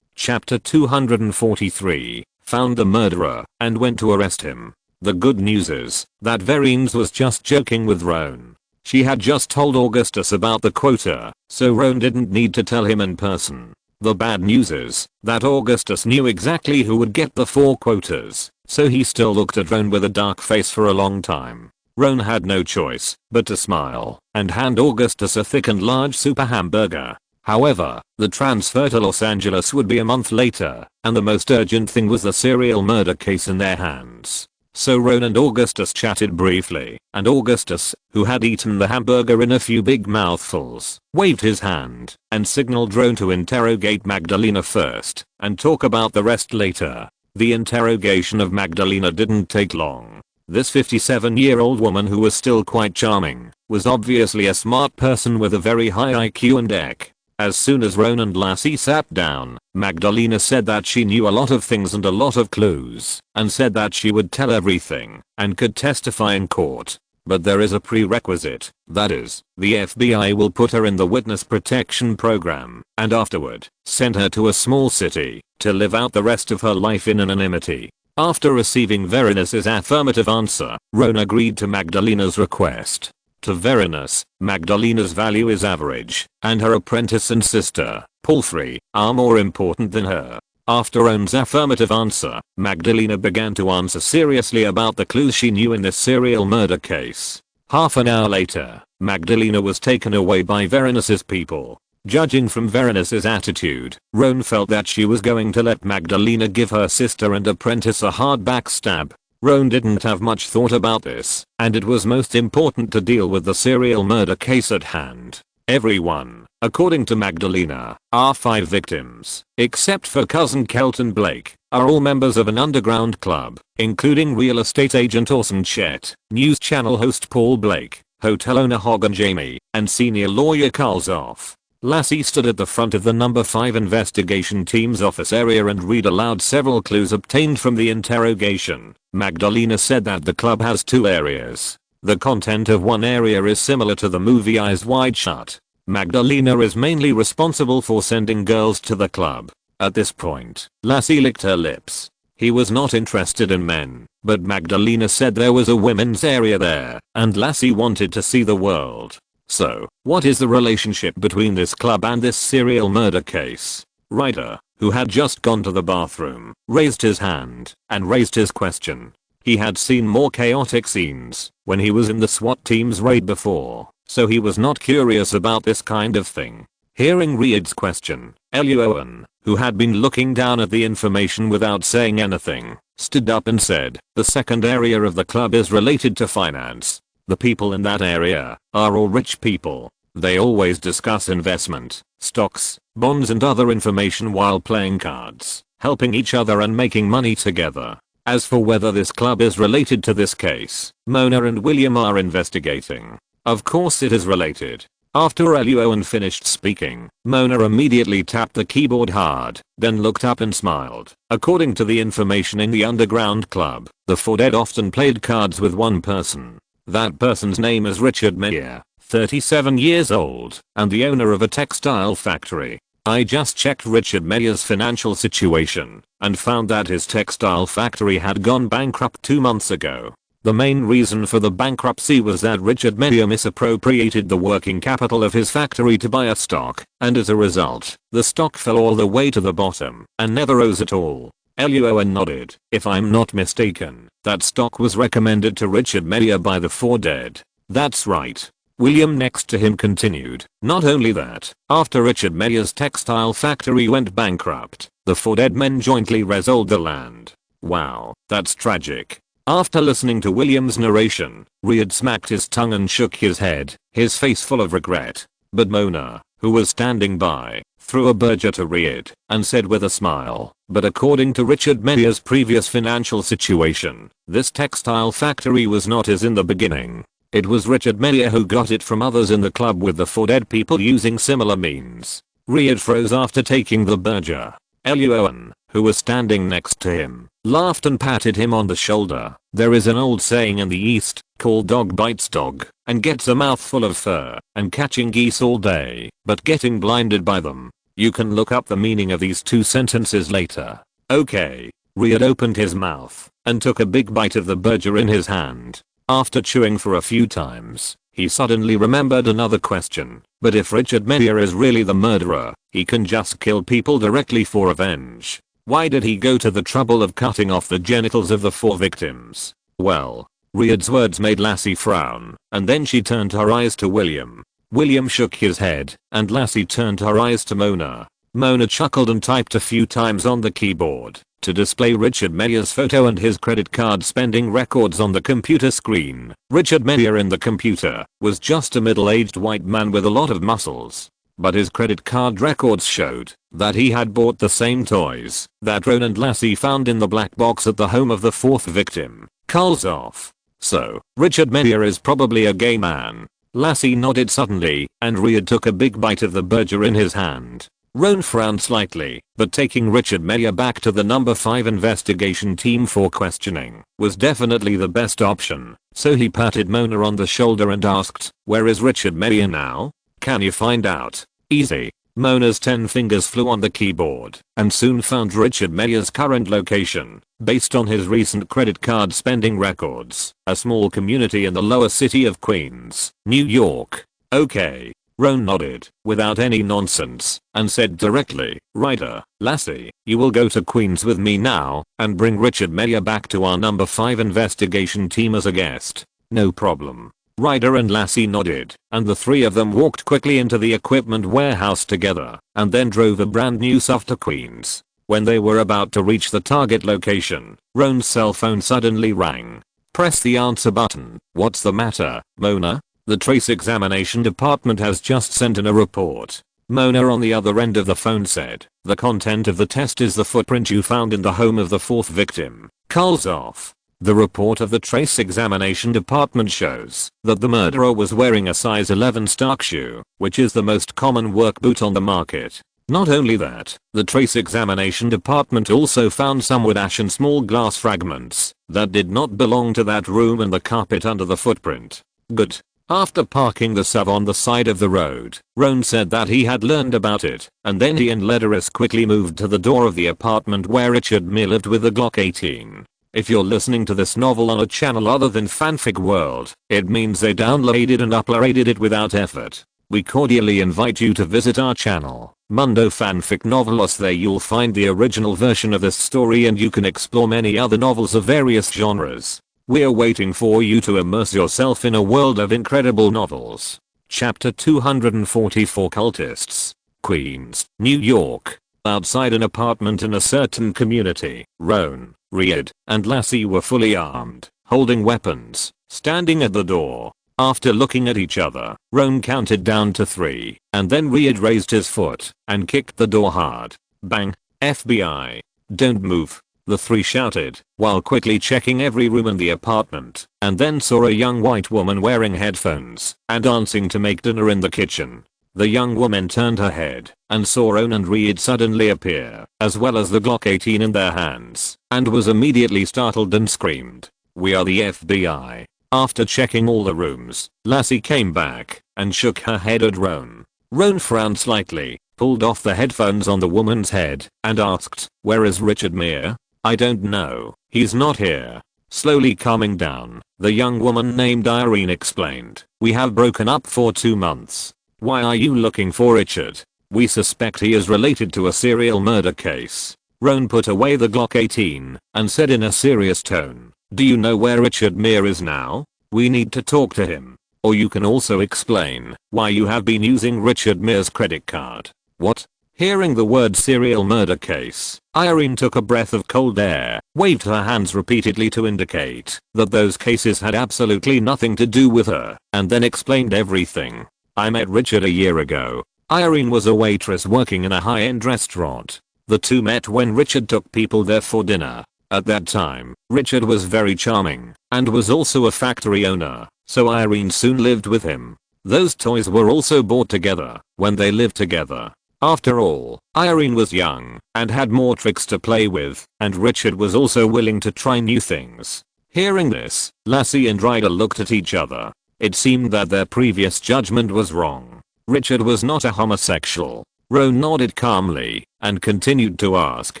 Chapter 243. Found the murderer and went to arrest him. The good news is that Verines was just joking with Roan. She had just told Augustus about the quota, so Roan didn't need to tell him in person. The bad news is that Augustus knew exactly who would get the 4 quotas, so he still looked at Roan with a dark face for a long time. Roan had no choice but to smile and hand Augustus a thick and large super hamburger. However, the transfer to Los Angeles would be a month later, and the most urgent thing was the serial murder case in their hands. So Roan and Augustus chatted briefly, and Augustus, who had eaten the hamburger in a few big mouthfuls, waved his hand and signaled Roan to interrogate Magdalena first and talk about the rest later. The interrogation of Magdalena didn't take long. This 57-year-old woman, who was still quite charming, was obviously a smart person with a very high IQ and EQ. As soon as Roan and Lassie sat down, Magdalena said that she knew a lot of things and a lot of clues, and said that she would tell everything and could testify in court. But there is a prerequisite, that is, the FBI will put her in the witness protection program and afterward send her to a small city to live out the rest of her life in anonymity. After receiving Veronis's affirmative answer, Roan agreed to Magdalena's request. To Veronis, Magdalena's value is average, and her apprentice and sister, paltry, are more important than her. After Roan's affirmative answer, Magdalena began to answer seriously about the clues she knew in this serial murder case. Half an hour later, Magdalena was taken away by Veronis's people. Judging from Veronis's attitude, Roan felt that she was going to let Magdalena give her sister and apprentice a hard backstab. Roan didn't have much thought about this, and it was most important to deal with the serial murder case at hand. Everyone, according to Magdalena, are 5 victims, except for cousin Kelton Blake, are all members of an underground club, including real estate agent Orson Chet, news channel host Paul Blake, hotel owner Hogan Jamie, and senior lawyer Carl Zoff. Lassie stood at the front of the number 5 investigation team's office area and read aloud several clues obtained from the interrogation. Magdalena said that the club has 2 areas. The content of one area is similar to the movie Eyes Wide Shut. Magdalena is mainly responsible for sending girls to the club. At this point, Lassie licked her lips. He was not interested in men, but Magdalena said there was a women's area there, and Lassie wanted to see the world. So, what is the relationship between this club and this serial murder case? Ryder, who had just gone to the bathroom, raised his hand and raised his question. He had seen more chaotic scenes when he was in the SWAT team's raid before, so he was not curious about this kind of thing. Hearing Reed's question, Luo An, who had been looking down at the information without saying anything, stood up and said, "The second area of the club is related to finance. The people in that area are all rich people. They always discuss investment, stocks, bonds and other information while playing cards, helping each other and making money together. As for whether this club is related to this case, Mona and William are investigating. Of course it is related." After Luo An finished speaking, Mona immediately tapped the keyboard hard, then looked up and smiled. According to the information in the underground club, the 4 dead often played cards with one person. That person's name is Richard Meyer, 37 years old, and the owner of a textile factory. I just checked Richard Meyer's financial situation, and found that his textile factory had gone bankrupt 2 months ago. The main reason for the bankruptcy was that Richard Meyer misappropriated the working capital of his factory to buy a stock, and as a result, the stock fell all the way to the bottom, and never rose at all. Luo An nodded. If I'm not mistaken, that stock was recommended to Richard Meyer by the 4 dead. That's right. William next to him continued. Not only that, after Richard Meyer's textile factory went bankrupt, the 4 dead men jointly resold the land. Wow, that's tragic. After listening to William's narration, Reed smacked his tongue and shook his head, his face full of regret. But Mona, who was standing by, threw a burger to Reed and said with a smile, "But according to Richard Meyer's previous financial situation, this textile factory was not his in the beginning. It was Richard Meyer who got it from others in the club with the 4 dead people using similar means." Reed froze after taking the burger. Luo An, who was standing next to him, laughed and patted him on the shoulder. There is an old saying in the East, called dog bites dog, and gets a mouthful of fur, and catching geese all day, but getting blinded by them. You can look up the meaning of these 2 sentences later. Okay. Reed opened his mouth, and took a big bite of the burger in his hand. After chewing for a few times, he suddenly remembered another question. But if Richard Meyer is really the murderer, he can just kill people directly for revenge. Why did he go to the trouble of cutting off the genitals of the 4 victims? Well, Reed's words made Lassie frown, and then she turned her eyes to William. William shook his head, and Lassie turned her eyes to Mona. Mona chuckled and typed a few times on the keyboard to display Richard Meyer's photo and his credit card spending records on the computer screen. Richard Meyer in the computer was just a middle-aged white man with a lot of muscles. But his credit card records showed that he had bought the same toys that Roan and Lassie found in the black box at the home of the 4th victim, Carl Zoff. So, Richard Meyer is probably a gay man. Lassie nodded suddenly, and Reed took a big bite of the burger in his hand. Roan frowned slightly, but taking Richard Meyer back to the number 5 investigation team for questioning was definitely the best option, so he patted Mona on the shoulder and asked, "Where is Richard Meyer now? Can you find out?" "Easy. Mona's 10 fingers flew on the keyboard and soon found Richard Meyer's current location, based on his recent credit card spending records, a small community in the lower city of Queens, New York. Okay. Roan nodded, without any nonsense, and said directly, "Ryder, Lassie, you will go to Queens with me now, and bring Richard Meyer back to our number 5 investigation team as a guest." "No problem." Ryder and Lassie nodded, and the three of them walked quickly into the equipment warehouse together, and then drove a brand new SUV to Queens. When they were about to reach the target location, Roan's cell phone suddenly rang. "Press the answer button." "What's the matter, Mona?" "The trace examination department has just sent in a report." Mona on the other end of the phone said, "The content of the test is the footprint you found in the home of the 4th victim, Karlshoff. The report of the trace examination department shows that the murderer was wearing a size 11 Stark shoe, which is the most common work boot on the market. Not only that, the trace examination department also found some wood ash and small glass fragments that did not belong to that room and the carpet under the footprint." "Good." After parking the SUV on the side of the road, Roan said that he had learned about it, and then he and Lederis quickly moved to the door of the apartment where Richard Meyer lived with the Glock 18. If you're listening to this novel on a channel other than Fanfic World, it means they downloaded and uploaded it without effort. We cordially invite you to visit our channel, Mundo Fanfic Novelos. There you'll find the original version of this story and you can explore many other novels of various genres. We're waiting for you to immerse yourself in a world of incredible novels. Chapter 244 Cultists. Queens, New York. Outside an apartment in a certain community, Roan, Riyad, and Lassie were fully armed, holding weapons, standing at the door. After looking at each other, Roan counted down to 3, and then Riyad raised his foot and kicked the door hard. Bang. "FBI. Don't move," the three shouted, while quickly checking every room in the apartment, and then saw a young white woman wearing headphones and dancing to make dinner in the kitchen. The young woman turned her head and saw Roan and Riyad suddenly appear, as well as the Glock 18 in their hands, and was immediately startled and screamed, "We are the FBI." After checking all the rooms, Lassie came back and shook her head at Roan. Roan frowned slightly, pulled off the headphones on the woman's head, and asked, "Where is Richard Meyer?" "I don't know. He's not here." Slowly calming down, the young woman named Irene explained, "We have broken up for 2 months. Why are you looking for Richard?" "We suspect he is related to a serial murder case." Roan put away the Glock 18 and said in a serious tone, "Do you know where Richard Meyer is now? We need to talk to him. Or you can also explain why you have been using Richard Meyer's credit card." "What?" Hearing the word serial murder case, Irene took a breath of cold air, waved her hands repeatedly to indicate that those cases had absolutely nothing to do with her, and then explained everything. "I met Richard a year ago." Irene was a waitress working in a high-end restaurant. The two met when Richard took people there for dinner. At that time, Richard was very charming, and was also a factory owner, so Irene soon lived with him. Those toys were also bought together when they lived together. After all, Irene was young and had more tricks to play with, and Richard was also willing to try new things. Hearing this, Lassie and Ryder looked at each other. It seemed that their previous judgment was wrong. Richard was not a homosexual. Roan nodded calmly and continued to ask,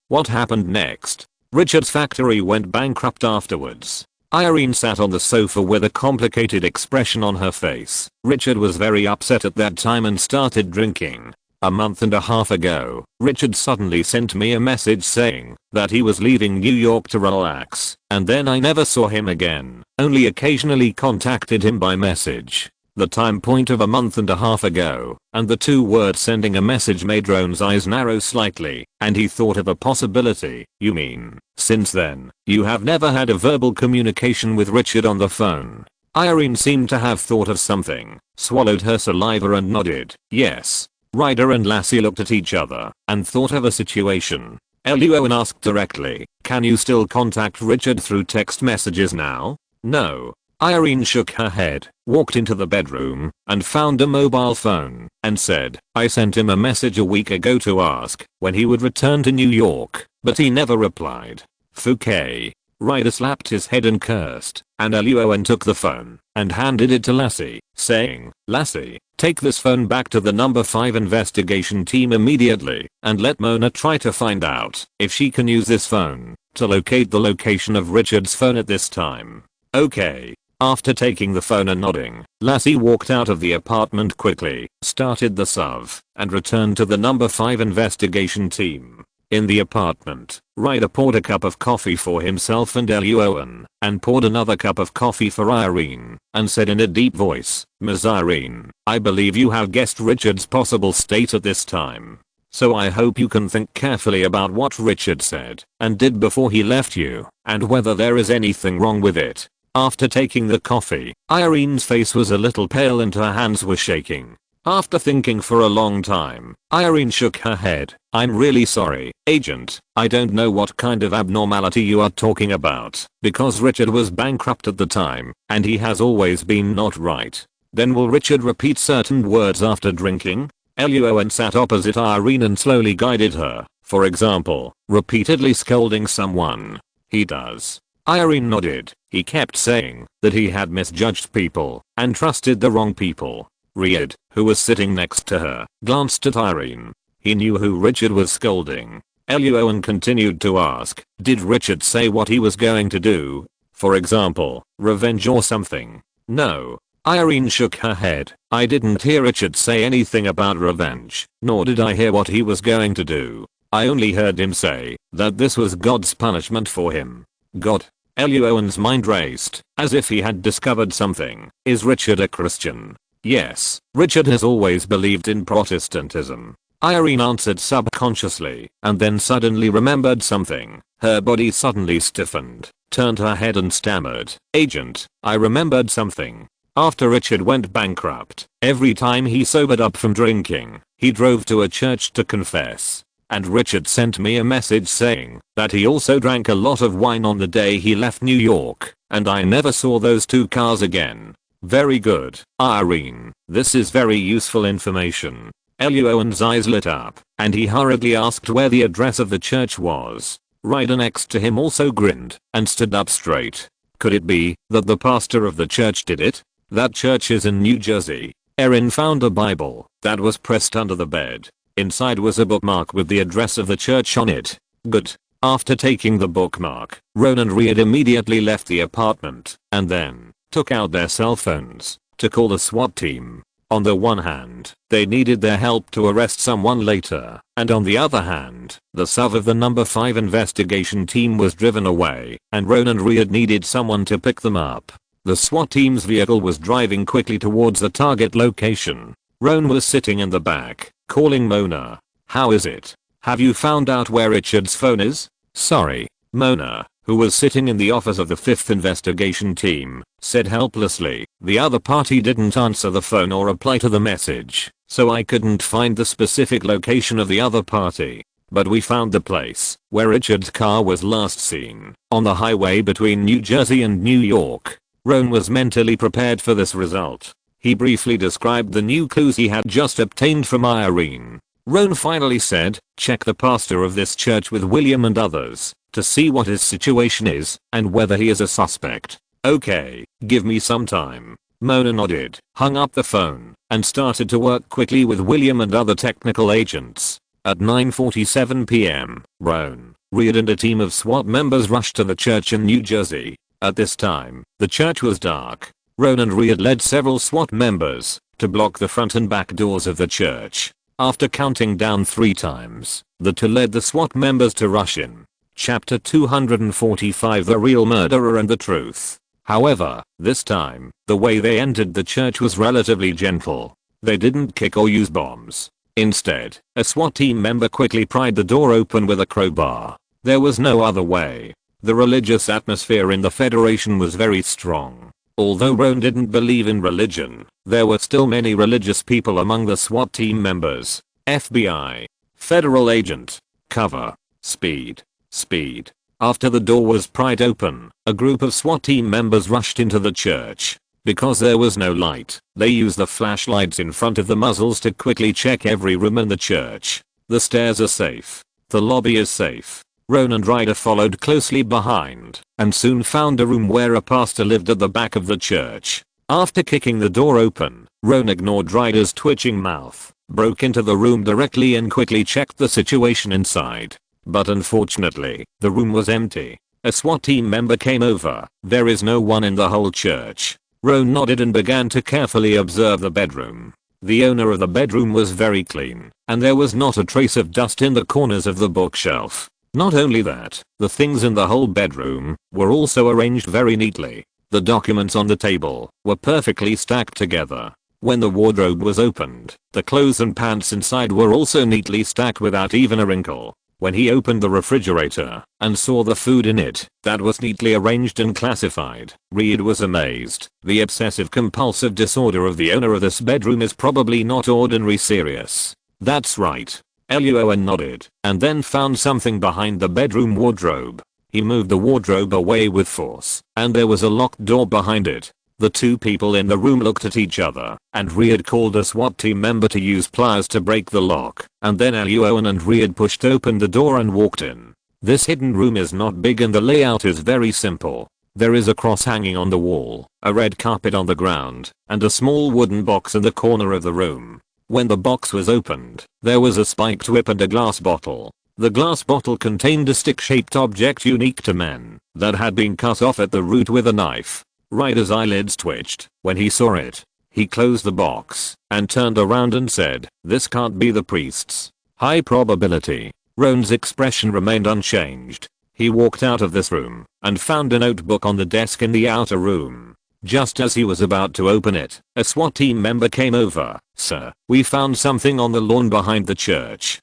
"What happened next?" "Richard's factory went bankrupt afterwards." Irene sat on the sofa with a complicated expression on her face. "Richard was very upset at that time and started drinking. A month and a half ago, Richard suddenly sent me a message saying that he was leaving New York to relax, and then I never saw him again, only occasionally contacted him by message." The time point of a month and a half ago, and the two words sending a message made Roan's eyes narrow slightly, and he thought of a possibility. "You mean, since then, you have never had a verbal communication with Richard on the phone?" Irene seemed to have thought of something, swallowed her saliva and nodded, "Yes." Ryder and Lassie looked at each other and thought of a situation. Luo An asked directly, "Can you still contact Richard through text messages now?" "No." Irene shook her head, walked into the bedroom, and found a mobile phone, and said, "I sent him a message a week ago to ask when he would return to New York, but he never replied." "Fouquet." Ryder slapped his head and cursed, and Luo An took the phone and handed it to Lassie, saying, "Lassie, Take this phone back to the number 5 investigation team immediately and let Mona try to find out if she can use this phone to locate the location of Richard's phone at this time. Okay. After taking the phone and nodding, Lassie walked out of the apartment quickly, started the SUV, and returned to the number 5 investigation team. In the apartment, Ryder poured a cup of coffee for himself and Luo An, and poured another cup of coffee for Irene, and said in a deep voice, "Ms. Irene, I believe you have guessed Richard's possible state at this time. So I hope you can think carefully about what Richard said and did before he left you, and whether there is anything wrong with it." After taking the coffee, Irene's face was a little pale and her hands were shaking. After thinking for a long time, Irene shook her head. "I'm really sorry, Agent. I don't know what kind of abnormality you are talking about, because Richard was bankrupt at the time, and he has always been not right." "Then will Richard repeat certain words after drinking?" Luo An sat opposite Irene and slowly guided her. "For example, repeatedly scolding someone." "He does." Irene nodded. "He kept saying that he had misjudged people and trusted the wrong people." Riyad, who was sitting next to her, glanced at Irene. He knew who Richard was scolding. Luo An continued to ask, "Did Richard say what he was going to do? For example, revenge or something?" "No." Irene shook her head. "I didn't hear Richard say anything about revenge, nor did I hear what he was going to do. I only heard him say that this was God's punishment for him." "God?" Luo An's mind raced, as if he had discovered something. "Is Richard a Christian?" "Yes, Richard has always believed in Protestantism." Irene answered subconsciously, and then suddenly remembered something. Her body suddenly stiffened, turned her head and stammered, "Agent, I remembered something. After Richard went bankrupt, every time he sobered up from drinking, he drove to a church to confess. And Richard sent me a message saying that he also drank a lot of wine on the day he left New York, and I never saw those two cars again." "Very good, Irene. This is very useful information." Luo An's eyes lit up, and he hurriedly asked where the address of the church was. Ryder next to him also grinned and stood up straight. "Could it be that the pastor of the church did it? That church is in New Jersey." Erin found a Bible that was pressed under the bed. Inside was a bookmark with the address of the church on it. "Good." After taking the bookmark, Ron and Riyad immediately left the apartment and then took out their cell phones to call the SWAT team. On the one hand, they needed their help to arrest someone later, and on the other hand, the SUV of the number 5 investigation team was driven away, and Ron and Riyad needed someone to pick them up. The SWAT team's vehicle was driving quickly towards the target location. Ron was sitting in the back, calling Mona. "How is it? Have you found out where Richard's phone is?" "Sorry." Mona, who was sitting in the office of the 5th investigation team, said helplessly. "The other party didn't answer the phone or reply to the message, so I couldn't find the specific location of the other party. But we found the place where Richard's car was last seen, on the highway between New Jersey and New York." Ron was mentally prepared for this result. He briefly described the new clues he had just obtained from Irene. Ron finally said, "Check the pastor of this church with William and others to see what his situation is and whether he is a suspect." "Okay, give me some time." Mona nodded, hung up the phone, and started to work quickly with William and other technical agents. At 9:47 p.m., Ron, Riyad and a team of SWAT members rushed to the church in New Jersey. At this time, the church was dark. Ron and Riyad led several SWAT members to block the front and back doors of the church. After counting down 3 times, the two led the SWAT members to rush in. Chapter 245: The Real Murderer and the Truth. However, this time, the way they entered the church was relatively gentle. They didn't kick or use bombs. Instead, a SWAT team member quickly pried the door open with a crowbar. There was no other way. The religious atmosphere in the Federation was very strong. Although Ron didn't believe in religion, there were still many religious people among the SWAT team members. FBI. Federal agent. Cover. Speed. Speed. After the door was pried open, a group of SWAT team members rushed into the church. Because there was no light, they used the flashlights in front of the muzzles to quickly check every room in the church. The stairs are safe. The lobby is safe. Ron and Ryder followed closely behind, and soon found a room where a pastor lived at the back of the church. After kicking the door open, Roan ignored Ryder's twitching mouth, broke into the room directly and quickly checked the situation inside. But unfortunately, the room was empty. A SWAT team member came over. There is no one in the whole church. Roan nodded and began to carefully observe the bedroom. The owner of the bedroom was very clean, and there was not a trace of dust in the corners of the bookshelf. Not only that, the things in the whole bedroom were also arranged very neatly. The documents on the table were perfectly stacked together. When the wardrobe was opened, the clothes and pants inside were also neatly stacked without even a wrinkle. When he opened the refrigerator and saw the food in it that was neatly arranged and classified, Reed was amazed. The obsessive compulsive disorder of the owner of this bedroom is probably not ordinary serious. That's right. Luo An nodded and then found something behind the bedroom wardrobe. He moved the wardrobe away with force, and there was a locked door behind it. The two people in the room looked at each other, and Reed called a SWAT team member to use pliers to break the lock, and then Luo An and Reed pushed open the door and walked in. This hidden room is not big and the layout is very simple. There is a cross hanging on the wall, a red carpet on the ground, and a small wooden box in the corner of the room. When the box was opened, there was a spiked whip and a glass bottle. The glass bottle contained a stick-shaped object unique to men that had been cut off at the root with a knife. Ryder's eyelids twitched when he saw it. He closed the box and turned around and said, "This can't be the priest's." High probability. Roan's expression remained unchanged. He walked out of this room and found a notebook on the desk in the outer room. Just as he was about to open it, a SWAT team member came over. "Sir, we found something on the lawn behind the church."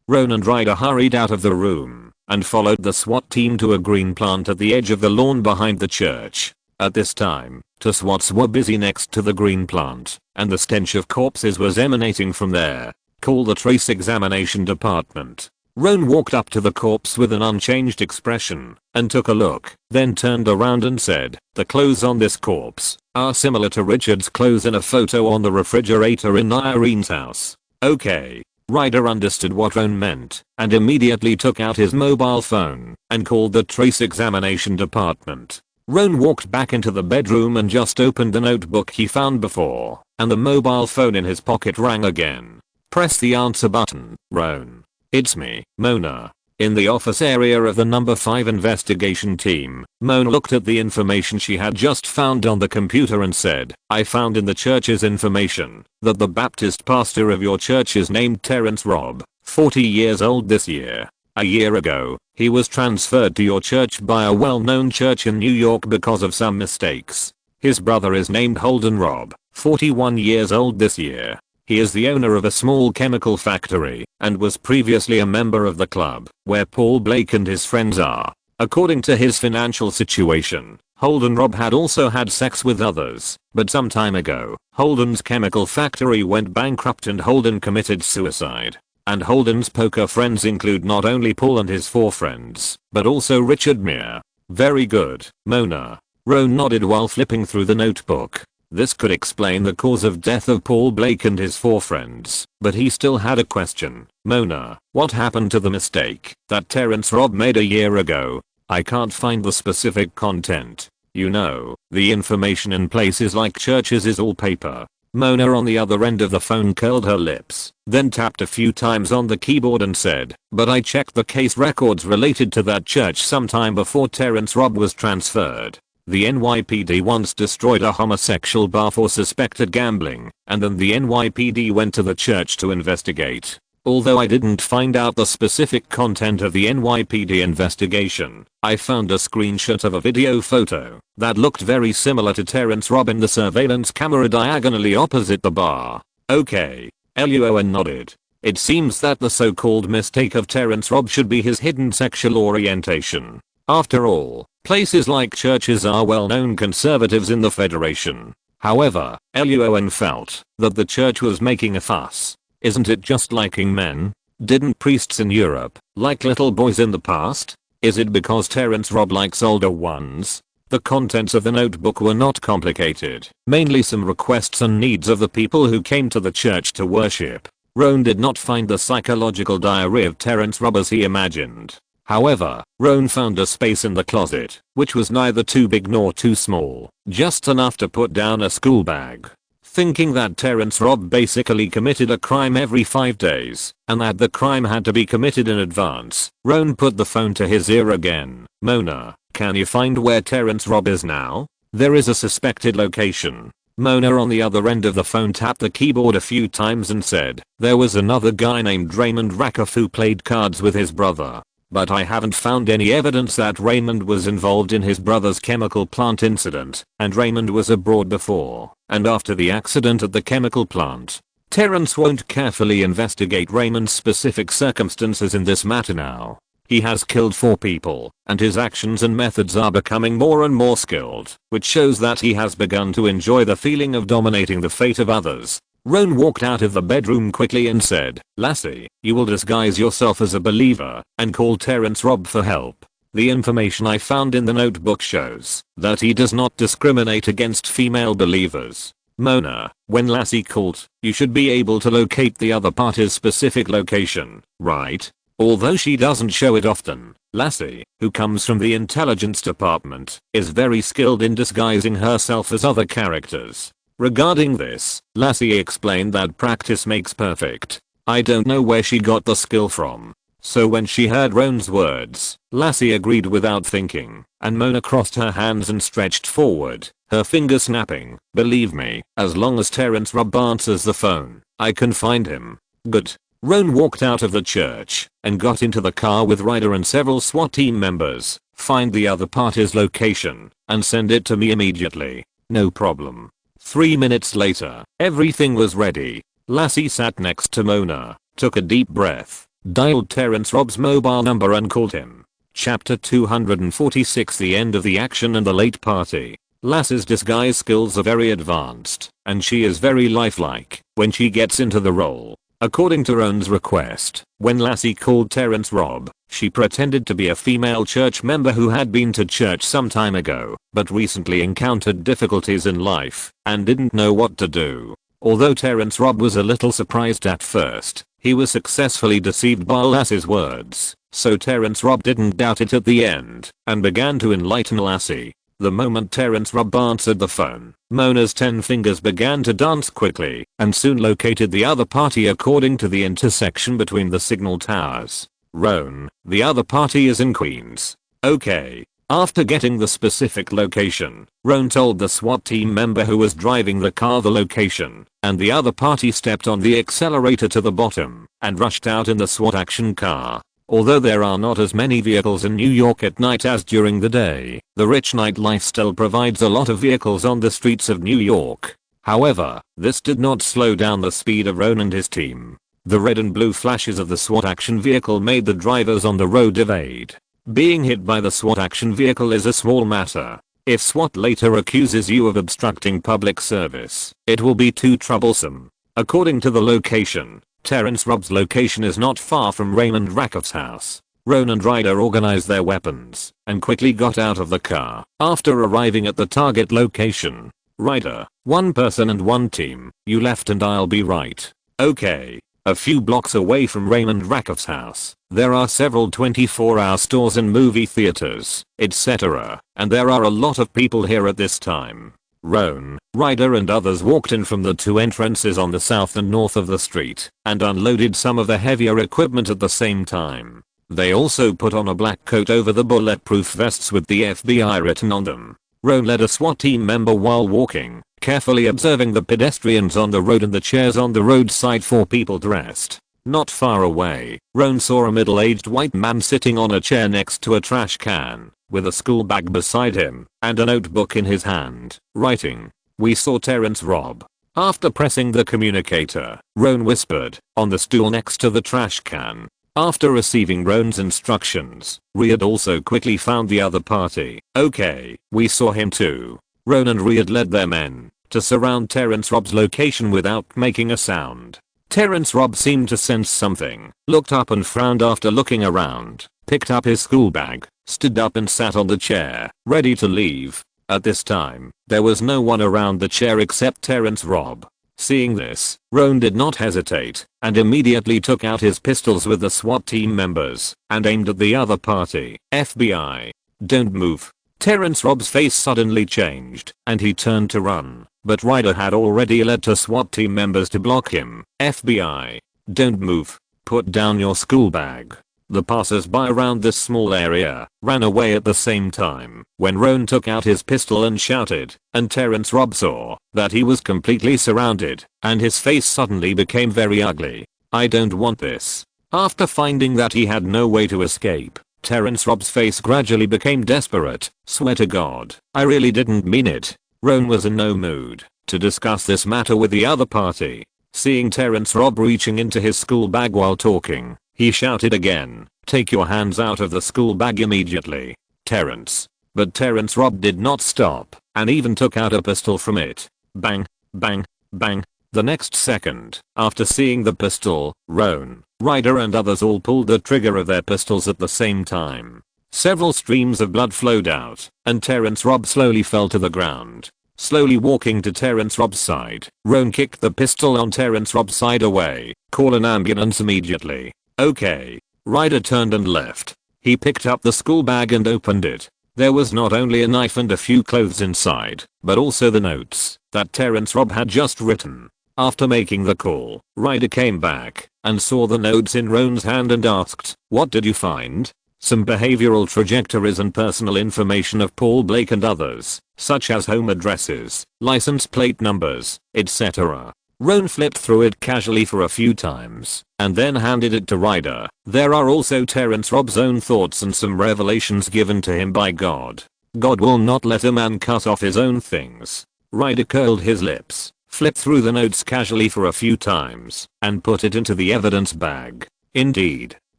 Roan and Ryder hurried out of the room and followed the SWAT team to a green plant at the edge of the lawn behind the church. At this time, two SWATs were busy next to the green plant, and the stench of corpses was emanating from there. "Call the trace examination department." Roan walked up to the corpse with an unchanged expression and took a look, then turned around and said, "The clothes on this corpse are similar to Richard's clothes in a photo on the refrigerator in Irene's house." Okay. Ryder understood what Roan meant and immediately took out his mobile phone and called the trace examination department. Roan walked back into the bedroom and just opened the notebook he found before, and the mobile phone in his pocket rang again. "Press the answer button, Roan. It's me, Mona." In the office area of the number 5 investigation team, Mona looked at the information she had just found on the computer and said, "I found in the church's information that the Baptist pastor of your church is named Terrence Robb, 40 years old this year. A year ago, he was transferred to your church by a well-known church in New York because of some mistakes. His brother is named Holden Robb, 41 years old this year. He is the owner of a small chemical factory and was previously a member of the club where Paul Blake and his friends are. According to his financial situation, Holden Robb had also had sex with others, but some time ago, Holden's chemical factory went bankrupt and Holden committed suicide. And Holden's poker friends include not only Paul and his 4 friends, but also Richard Meir." "Very good, Mona." Roan nodded while flipping through the notebook. This could explain the cause of death of Paul Blake and his 4 friends, but he still had a question. "Mona, what happened to the mistake that Terrence Robb made a year ago?" "I can't find the specific content. You know, the information in places like churches is all paper." Mona on the other end of the phone curled her lips, then tapped a few times on the keyboard and said, "But I checked the case records related to that church sometime before Terrence Robb was transferred. The NYPD once destroyed a homosexual bar for suspected gambling, and then the NYPD went to the church to investigate. Although I didn't find out the specific content of the NYPD investigation, I found a screenshot of a video photo that looked very similar to Terrence Robb in the surveillance camera diagonally opposite the bar." "Okay." Luo An nodded. "It seems that the so-called mistake of Terrence Robb should be his hidden sexual orientation. After all, places like churches are well-known conservatives in the Federation." However, Luo An felt that the church was making a fuss. Isn't it just liking men? Didn't priests in Europe like little boys in the past? Is it because Terrence Robb likes older ones? The contents of the notebook were not complicated, mainly some requests and needs of the people who came to the church to worship. Roan did not find the psychological diary of Terrence Robb as he imagined. However, Roan found a space in the closet, which was neither too big nor too small, just enough to put down a school bag. thinking that Terrence Robb basically committed a crime every 5 days, and that the crime had to be committed in advance. Roan put the phone to his ear again. Mona, can you find where Terrence Robb is now? There is a suspected location. Mona on the other end of the phone tapped the keyboard a few times and said, there was another guy named Raymond Rakoff who played cards with his brother. But I haven't found any evidence that Raymond was involved in his brother's chemical plant incident, and Raymond was abroad before and after the accident at the chemical plant. Terrence won't carefully investigate Raymond's specific circumstances in this matter now. He has killed 4 people, and his actions and methods are becoming more and more skilled, which shows that he has begun to enjoy the feeling of dominating the fate of others. Roan walked out of the bedroom quickly and said, Lassie, you will disguise yourself as a believer and call Terrence Robb for help. The information I found in the notebook shows that he does not discriminate against female believers. Mona, when Lassie called, you should be able to locate the other party's specific location, right? Although she doesn't show it often, Lassie, who comes from the intelligence department, is very skilled in disguising herself as other characters. Regarding this, Lassie explained that practice makes perfect. I don't know where she got the skill from. So when she heard Roan's words, Lassie agreed without thinking, and Mona crossed her hands and stretched forward, her fingers snapping. Believe me, as long as Terrence Robb answers the phone, I can find him. Good. Roan walked out of the church and got into the car with Ryder and several SWAT team members. Find the other party's location and send it to me immediately. No problem. 3 minutes later, everything was ready. Lassie sat next to Mona, took a deep breath, dialed Terrence Robb's mobile number and called him. Chapter 246 The end of the action and the late party. Lassie's disguise skills are very advanced, and she is very lifelike when she gets into the role. According to Roan's request, when Lassie called Terrence Robb, she pretended to be a female church member who had been to church some time ago, but recently encountered difficulties in life and didn't know what to do. Although Terrence Robb was a little surprised at first, he was successfully deceived by Lassie's words, so Terrence Robb didn't doubt it at the end and began to enlighten Lassie. The moment Terrence Robb answered the phone, Mona's 10 fingers began to dance quickly and soon located the other party according to the intersection between the signal towers. Roan, the other party is in Queens. Okay. After getting the specific location, Roan told the SWAT team member who was driving the car the location, and the other party stepped on the accelerator to the bottom and rushed out in the SWAT action car. Although there are not as many vehicles in New York at night as during the day, the rich nightlife still provides a lot of vehicles on the streets of New York. However, this did not slow down the speed of Roan and his team. The red and blue flashes of the SWAT action vehicle made the drivers on the road evade. Being hit by the SWAT action vehicle is a small matter. If SWAT later accuses you of obstructing public service, it will be too troublesome. According to the location, Terrence Robb's location is not far from Raymond Rakoff's house. Roan and Ryder organized their weapons and quickly got out of the car. After arriving at the target location, Ryder, 1 person and 1 team, you left and I'll be right. Okay. A few blocks away from Raymond Rakoff's house, there are several 24-hour stores and movie theaters, etc., and there are a lot of people here at this time. Roan, Ryder and others walked in from the 2 entrances on the south and north of the street and unloaded some of the heavier equipment at the same time. They also put on a black coat over the bulletproof vests with the FBI written on them. Roan led a SWAT team member while walking, carefully observing the pedestrians on the road and the chairs on the roadside for people dressed. Not far away, Roan saw a middle-aged white man sitting on a chair next to a trash can, with a school bag beside him and a notebook in his hand, writing. We saw Terrence Robb. After pressing the communicator, Roan whispered, on the stool next to the trash can. After receiving Roan's instructions, Riyad also quickly found the other party. Okay, we saw him too. Roan and Riyad led their men to surround Terrence Robb's location without making a sound. Terrence Robb seemed to sense something, looked up and frowned after looking around, picked up his school bag, stood up and sat on the chair, ready to leave. At this time, there was no one around the chair except Terrence Robb. Seeing this, Roan did not hesitate and immediately took out his pistols with the SWAT team members and aimed at the other party. FBI. Don't move. Terrence Robb's face suddenly changed, and he turned to run, but Ryder had already led two SWAT team members to block him. FBI. Don't move. Put down your school bag. The passers-by around this small area ran away at the same time when Roan took out his pistol and shouted, and Terrence Robb saw that he was completely surrounded, and his face suddenly became very ugly. I don't want this. After finding that he had no way to escape, Terrence Robb's face gradually became desperate. Swear to God, I really didn't mean it. Roan was in no mood to discuss this matter with the other party. Seeing Terrence Robb reaching into his school bag while talking, he shouted again, take your hands out of the school bag immediately, Terrence. But Terrence Robb did not stop, and even took out a pistol from it. Bang, bang, bang. The next second, after seeing the pistol, Roan, Ryder and others all pulled the trigger of their pistols at the same time. Several streams of blood flowed out, and Terrence Robb slowly fell to the ground. Slowly walking to Terrence Robb's side, Roan kicked the pistol on Terrence Robb's side away. Call an ambulance immediately. Okay. Ryder turned and left. He picked up the school bag and opened it. There was not only a knife and a few clothes inside, but also the notes that Terrence Robb had just written. After making the call, Ryder came back and saw the notes in Roan's hand and asked, what did you find? Some behavioral trajectories and personal information of Paul Blake and others, such as home addresses, license plate numbers, etc. Roan flipped through it casually for a few times, and then handed it to Ryder. There are also Terrence Robb's own thoughts and some revelations given to him by God. God will not let a man cut off his own things. Ryder curled his lips, flipped through the notes casually for a few times, and put it into the evidence bag. Indeed.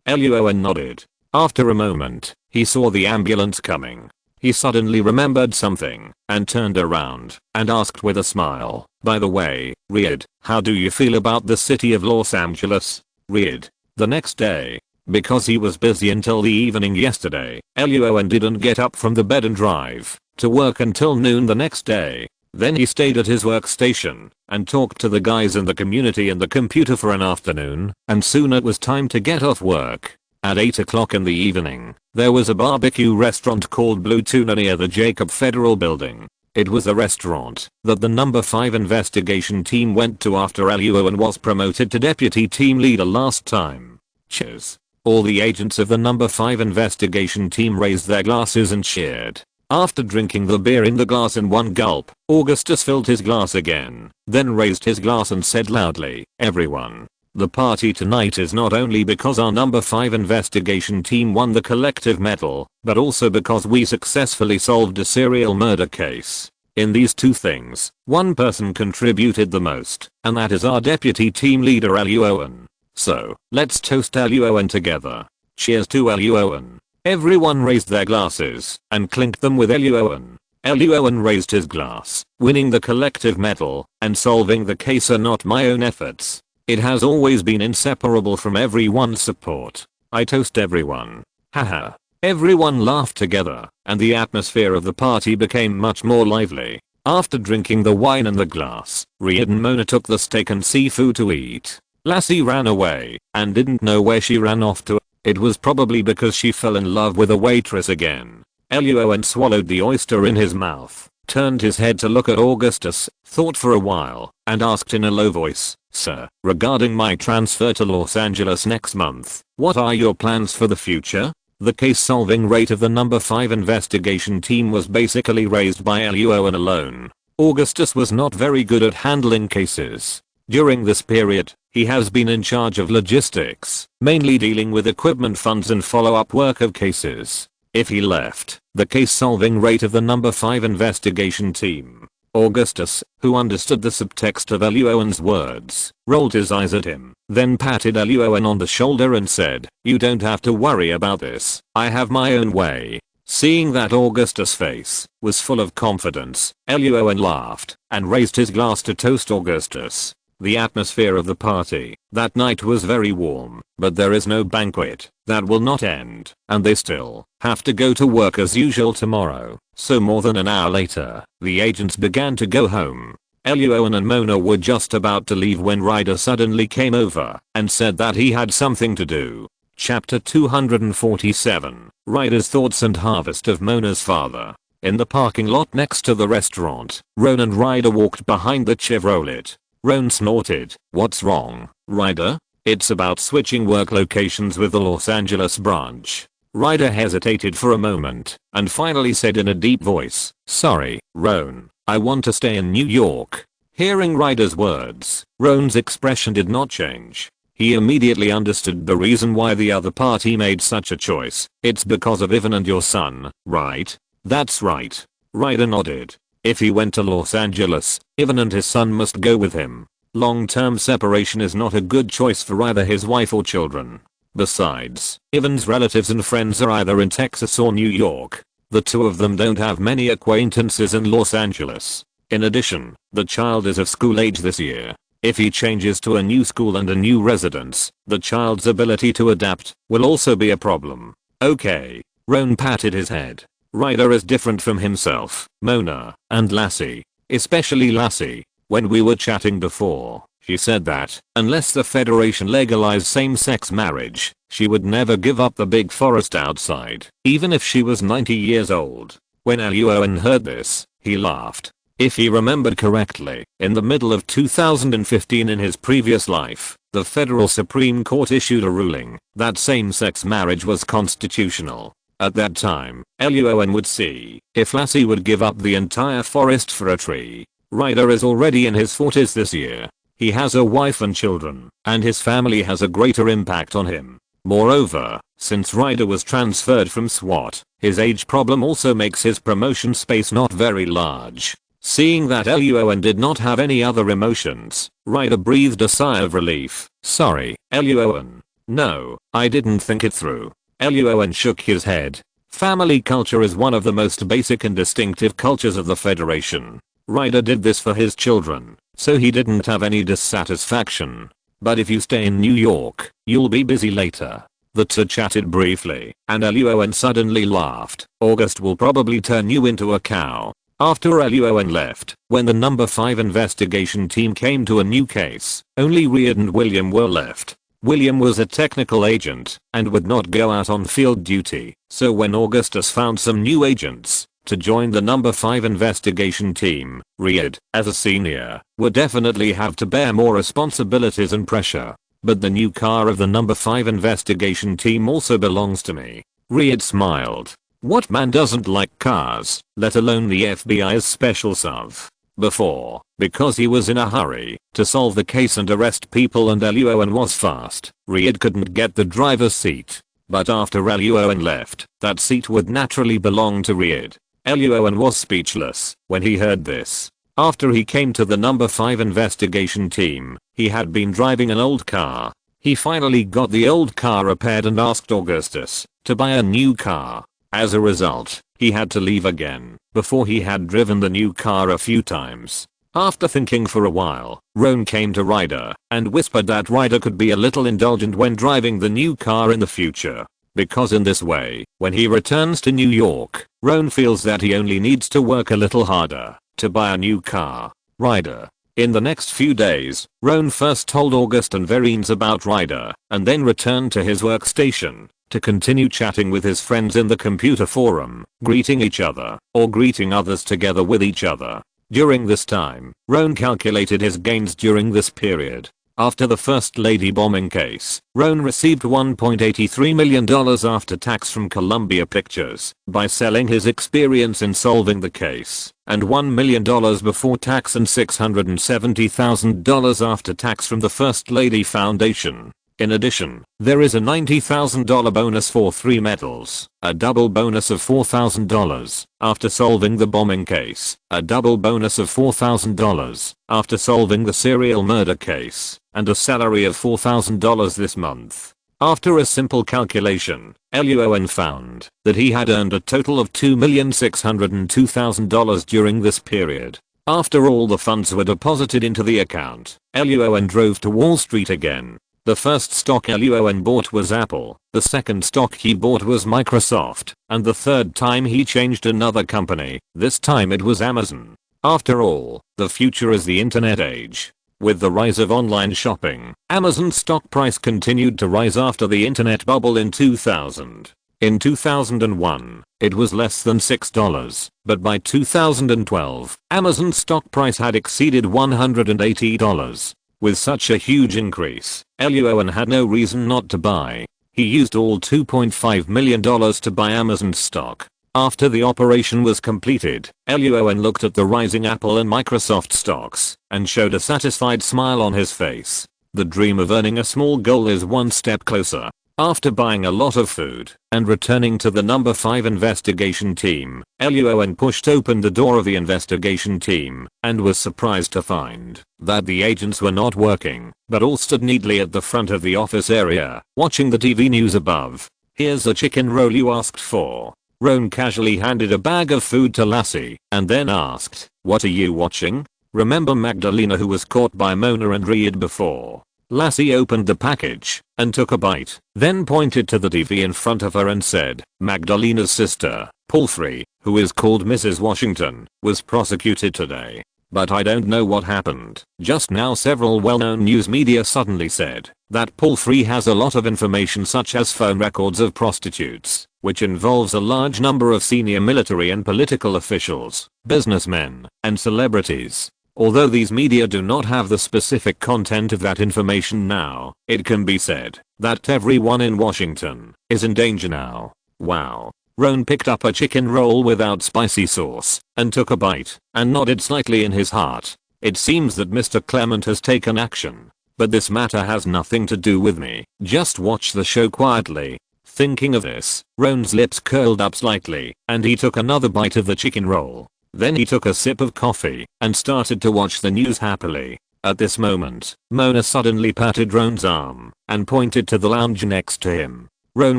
Luo An nodded. After a moment, he saw the ambulance coming. He suddenly remembered something, and turned around, and asked with a smile, by the way, Reid, how do you feel about the city of Los Angeles? Reid. The next day. Because he was busy until the evening yesterday, Luo An didn't get up from the bed and drive to work until noon the next day. Then he stayed at his workstation and talked to the guys in the community and the computer for an afternoon, and soon it was time to get off work. At 8 o'clock in the evening, there was a barbecue restaurant called Blue Tuna near the Jacob Federal Building. It was a restaurant that the number 5 investigation team went to after Luo An was promoted to deputy team leader last time. Cheers. All the agents of the number 5 investigation team raised their glasses and cheered. After drinking the beer in the glass in one gulp, Augustus filled his glass again, then raised his glass and said loudly, everyone. The party tonight is not only because our number 5 investigation team won the collective medal, but also because we successfully solved a serial murder case. In these two things, one person contributed the most, and that is our deputy team leader Luo An. So, let's toast Luo An together. Cheers to Luo An. Everyone raised their glasses and clinked them with Luo An. Luo An raised his glass, winning the collective medal and solving the case are not my own efforts. It has always been inseparable from everyone's support. I toast everyone. Haha. Everyone laughed together, and the atmosphere of the party became much more lively. After drinking the wine and the glass, Reid and Mona took the steak and seafood to eat. Lassie ran away, and didn't know where she ran off to. It was probably because she fell in love with a waitress again. Luo An swallowed the oyster in his mouth, turned his head to look at Augustus, thought for a while, and asked in a low voice, Sir, regarding my transfer to Los Angeles next month, what are your plans for the future? The case solving rate of the number 5 investigation team was basically raised by Luo An alone. Augustus was not very good at handling cases. During this period, he has been in charge of logistics, mainly dealing with equipment funds and follow-up work of cases. If he left, the case solving rate of the number 5 investigation team. Augustus, who understood the subtext of Luo An's words, rolled his eyes at him, then patted Luo An on the shoulder and said, you don't have to worry about this, I have my own way. Seeing that Augustus' face was full of confidence, Luo An laughed and raised his glass to toast Augustus. The atmosphere of the party that night was very warm, but there is no banquet that will not end, and they still have to go to work as usual tomorrow. So more than an hour later, the agents began to go home. Luo An and Mona were just about to leave when Ryder suddenly came over and said that he had something to do. Chapter 247, Ryder's thoughts and harvest of Mona's father. In the parking lot next to the restaurant, Roan and Ryder walked behind the Chevrolet. Roan snorted, "What's wrong, Ryder?" "It's about switching work locations with the Los Angeles branch." Ryder hesitated for a moment and finally said in a deep voice, "Sorry, Roan, I want to stay in New York." Hearing Ryder's words, Roan's expression did not change. He immediately understood the reason why the other party made such a choice. "It's because of Ivan and your son, right?" "That's right." Ryder nodded. "If he went to Los Angeles, Ivan and his son must go with him. Long-term separation is not a good choice for either his wife or children. Besides, Ivan's relatives and friends are either in Texas or New York. The two of them don't have many acquaintances in Los Angeles. In addition, the child is of school age this year. If he changes to a new school and a new residence, the child's ability to adapt will also be a problem." "Okay." Roan patted his head. "Ryder is different from himself, Mona, and Lassie. Especially Lassie. When we were chatting before, she said that, unless the Federation legalized same-sex marriage, she would never give up the big forest outside, even if she was 90 years old." When Luo An heard this, he laughed. If he remembered correctly, in the middle of 2015 in his previous life, the federal Supreme Court issued a ruling that same-sex marriage was constitutional. At that time, Luo An would see if Lassie would give up the entire forest for a tree. Ryder is already in his 40s this year. He has a wife and children, and his family has a greater impact on him. Moreover, since Ryder was transferred from SWAT, his age problem also makes his promotion space not very large. Seeing that Luo An did not have any other emotions, Ryder breathed a sigh of relief. "Sorry, Luo An. No, I didn't think it through." Luo An shook his head. "Family culture is one of the most basic and distinctive cultures of the Federation. Ryder did this for his children, so he didn't have any dissatisfaction. But if you stay in New York, you'll be busy later." The two chatted briefly, and Luo An suddenly laughed. "August will probably turn you into a cow." After Luo An left, when the number 5 investigation team came to a new case, only Riyad and William were left. William was a technical agent and would not go out on field duty, so when Augustus found some new agents to join the number 5 investigation team, Riyad, as a senior, would definitely have to bear more responsibilities and pressure. "But the new car of the number 5 investigation team also belongs to me." Riyad smiled. What man doesn't like cars, let alone the FBI's special SUV? Before, because he was in a hurry to solve the case and arrest people and Luo An was fast, Riyad couldn't get the driver's seat. But after Luo An left, that seat would naturally belong to Riyad. Luo An was speechless when he heard this. After he came to the number 5 investigation team, he had been driving an old car. He finally got the old car repaired and asked Augustus to buy a new car. As a result, he had to leave again before he had driven the new car a few times. After thinking for a while, Roan came to Ryder and whispered that Ryder could be a little indulgent when driving the new car in the future. Because in this way, when he returns to New York, Roan feels that he only needs to work a little harder to buy a new car. Ryder. In the next few days, Roan first told August and Verines about Ryder and then returned to his workstation to continue chatting with his friends in the computer forum, greeting each other, or greeting others together with each other. During this time, Roan calculated his gains during this period. After the First Lady bombing case, Roan received $1.83 million after tax from Columbia Pictures by selling his experience in solving the case, and $1 million before tax and $670,000 after tax from the First Lady Foundation. In addition, there is a $90,000 bonus for 3 medals, a double bonus of $4,000 after solving the bombing case, a double bonus of $4,000 after solving the serial murder case, and a salary of $4,000 this month. After a simple calculation, Luo An found that he had earned a total of $2,602,000 during this period. After all the funds were deposited into the account, Luo An drove to Wall Street again. The first stock Luo An bought was Apple, the second stock he bought was Microsoft, and the third time he changed another company. This time it was Amazon. After all, the future is the internet age. With the rise of online shopping, Amazon's stock price continued to rise after the internet bubble in 2000. In 2001, it was less than $6, but by 2012, Amazon's stock price had exceeded $180. With such a huge increase, Luo An had no reason not to buy. He used all $2.5 million to buy Amazon's stock. After the operation was completed, Luo An looked at the rising Apple and Microsoft stocks and showed a satisfied smile on his face. The dream of earning a small goal is one step closer. After buying a lot of food and returning to the number 5 investigation team, Luo An pushed open the door of the investigation team and was surprised to find that the agents were not working, but all stood neatly at the front of the office area, watching the TV news above. "Here's a chicken roll you asked for." Roan casually handed a bag of food to Lassie and then asked, "What are you watching?" Remember Magdalena, who was caught by Mona and Riyadh before? Lassie opened the package and took a bite, then pointed to the TV in front of her and said, "Magdalena's sister, Palfrey, who is called Mrs. Washington, was prosecuted today. But I don't know what happened. Just now several well-known news media suddenly said that Palfrey has a lot of information such as phone records of prostitutes, which involves a large number of senior military and political officials, businessmen, and celebrities. Although these media do not have the specific content of that information now, it can be said that everyone in Washington is in danger now." Wow. Roan picked up a chicken roll without spicy sauce and took a bite and nodded slightly in his heart. "It seems that Mr. Clement has taken action. But this matter has nothing to do with me. Just watch the show quietly." Thinking of this, Roan's lips curled up slightly and he took another bite of the chicken roll. Then he took a sip of coffee and started to watch the news happily. At this moment, Mona suddenly patted Roan's arm and pointed to the lounge next to him. Roan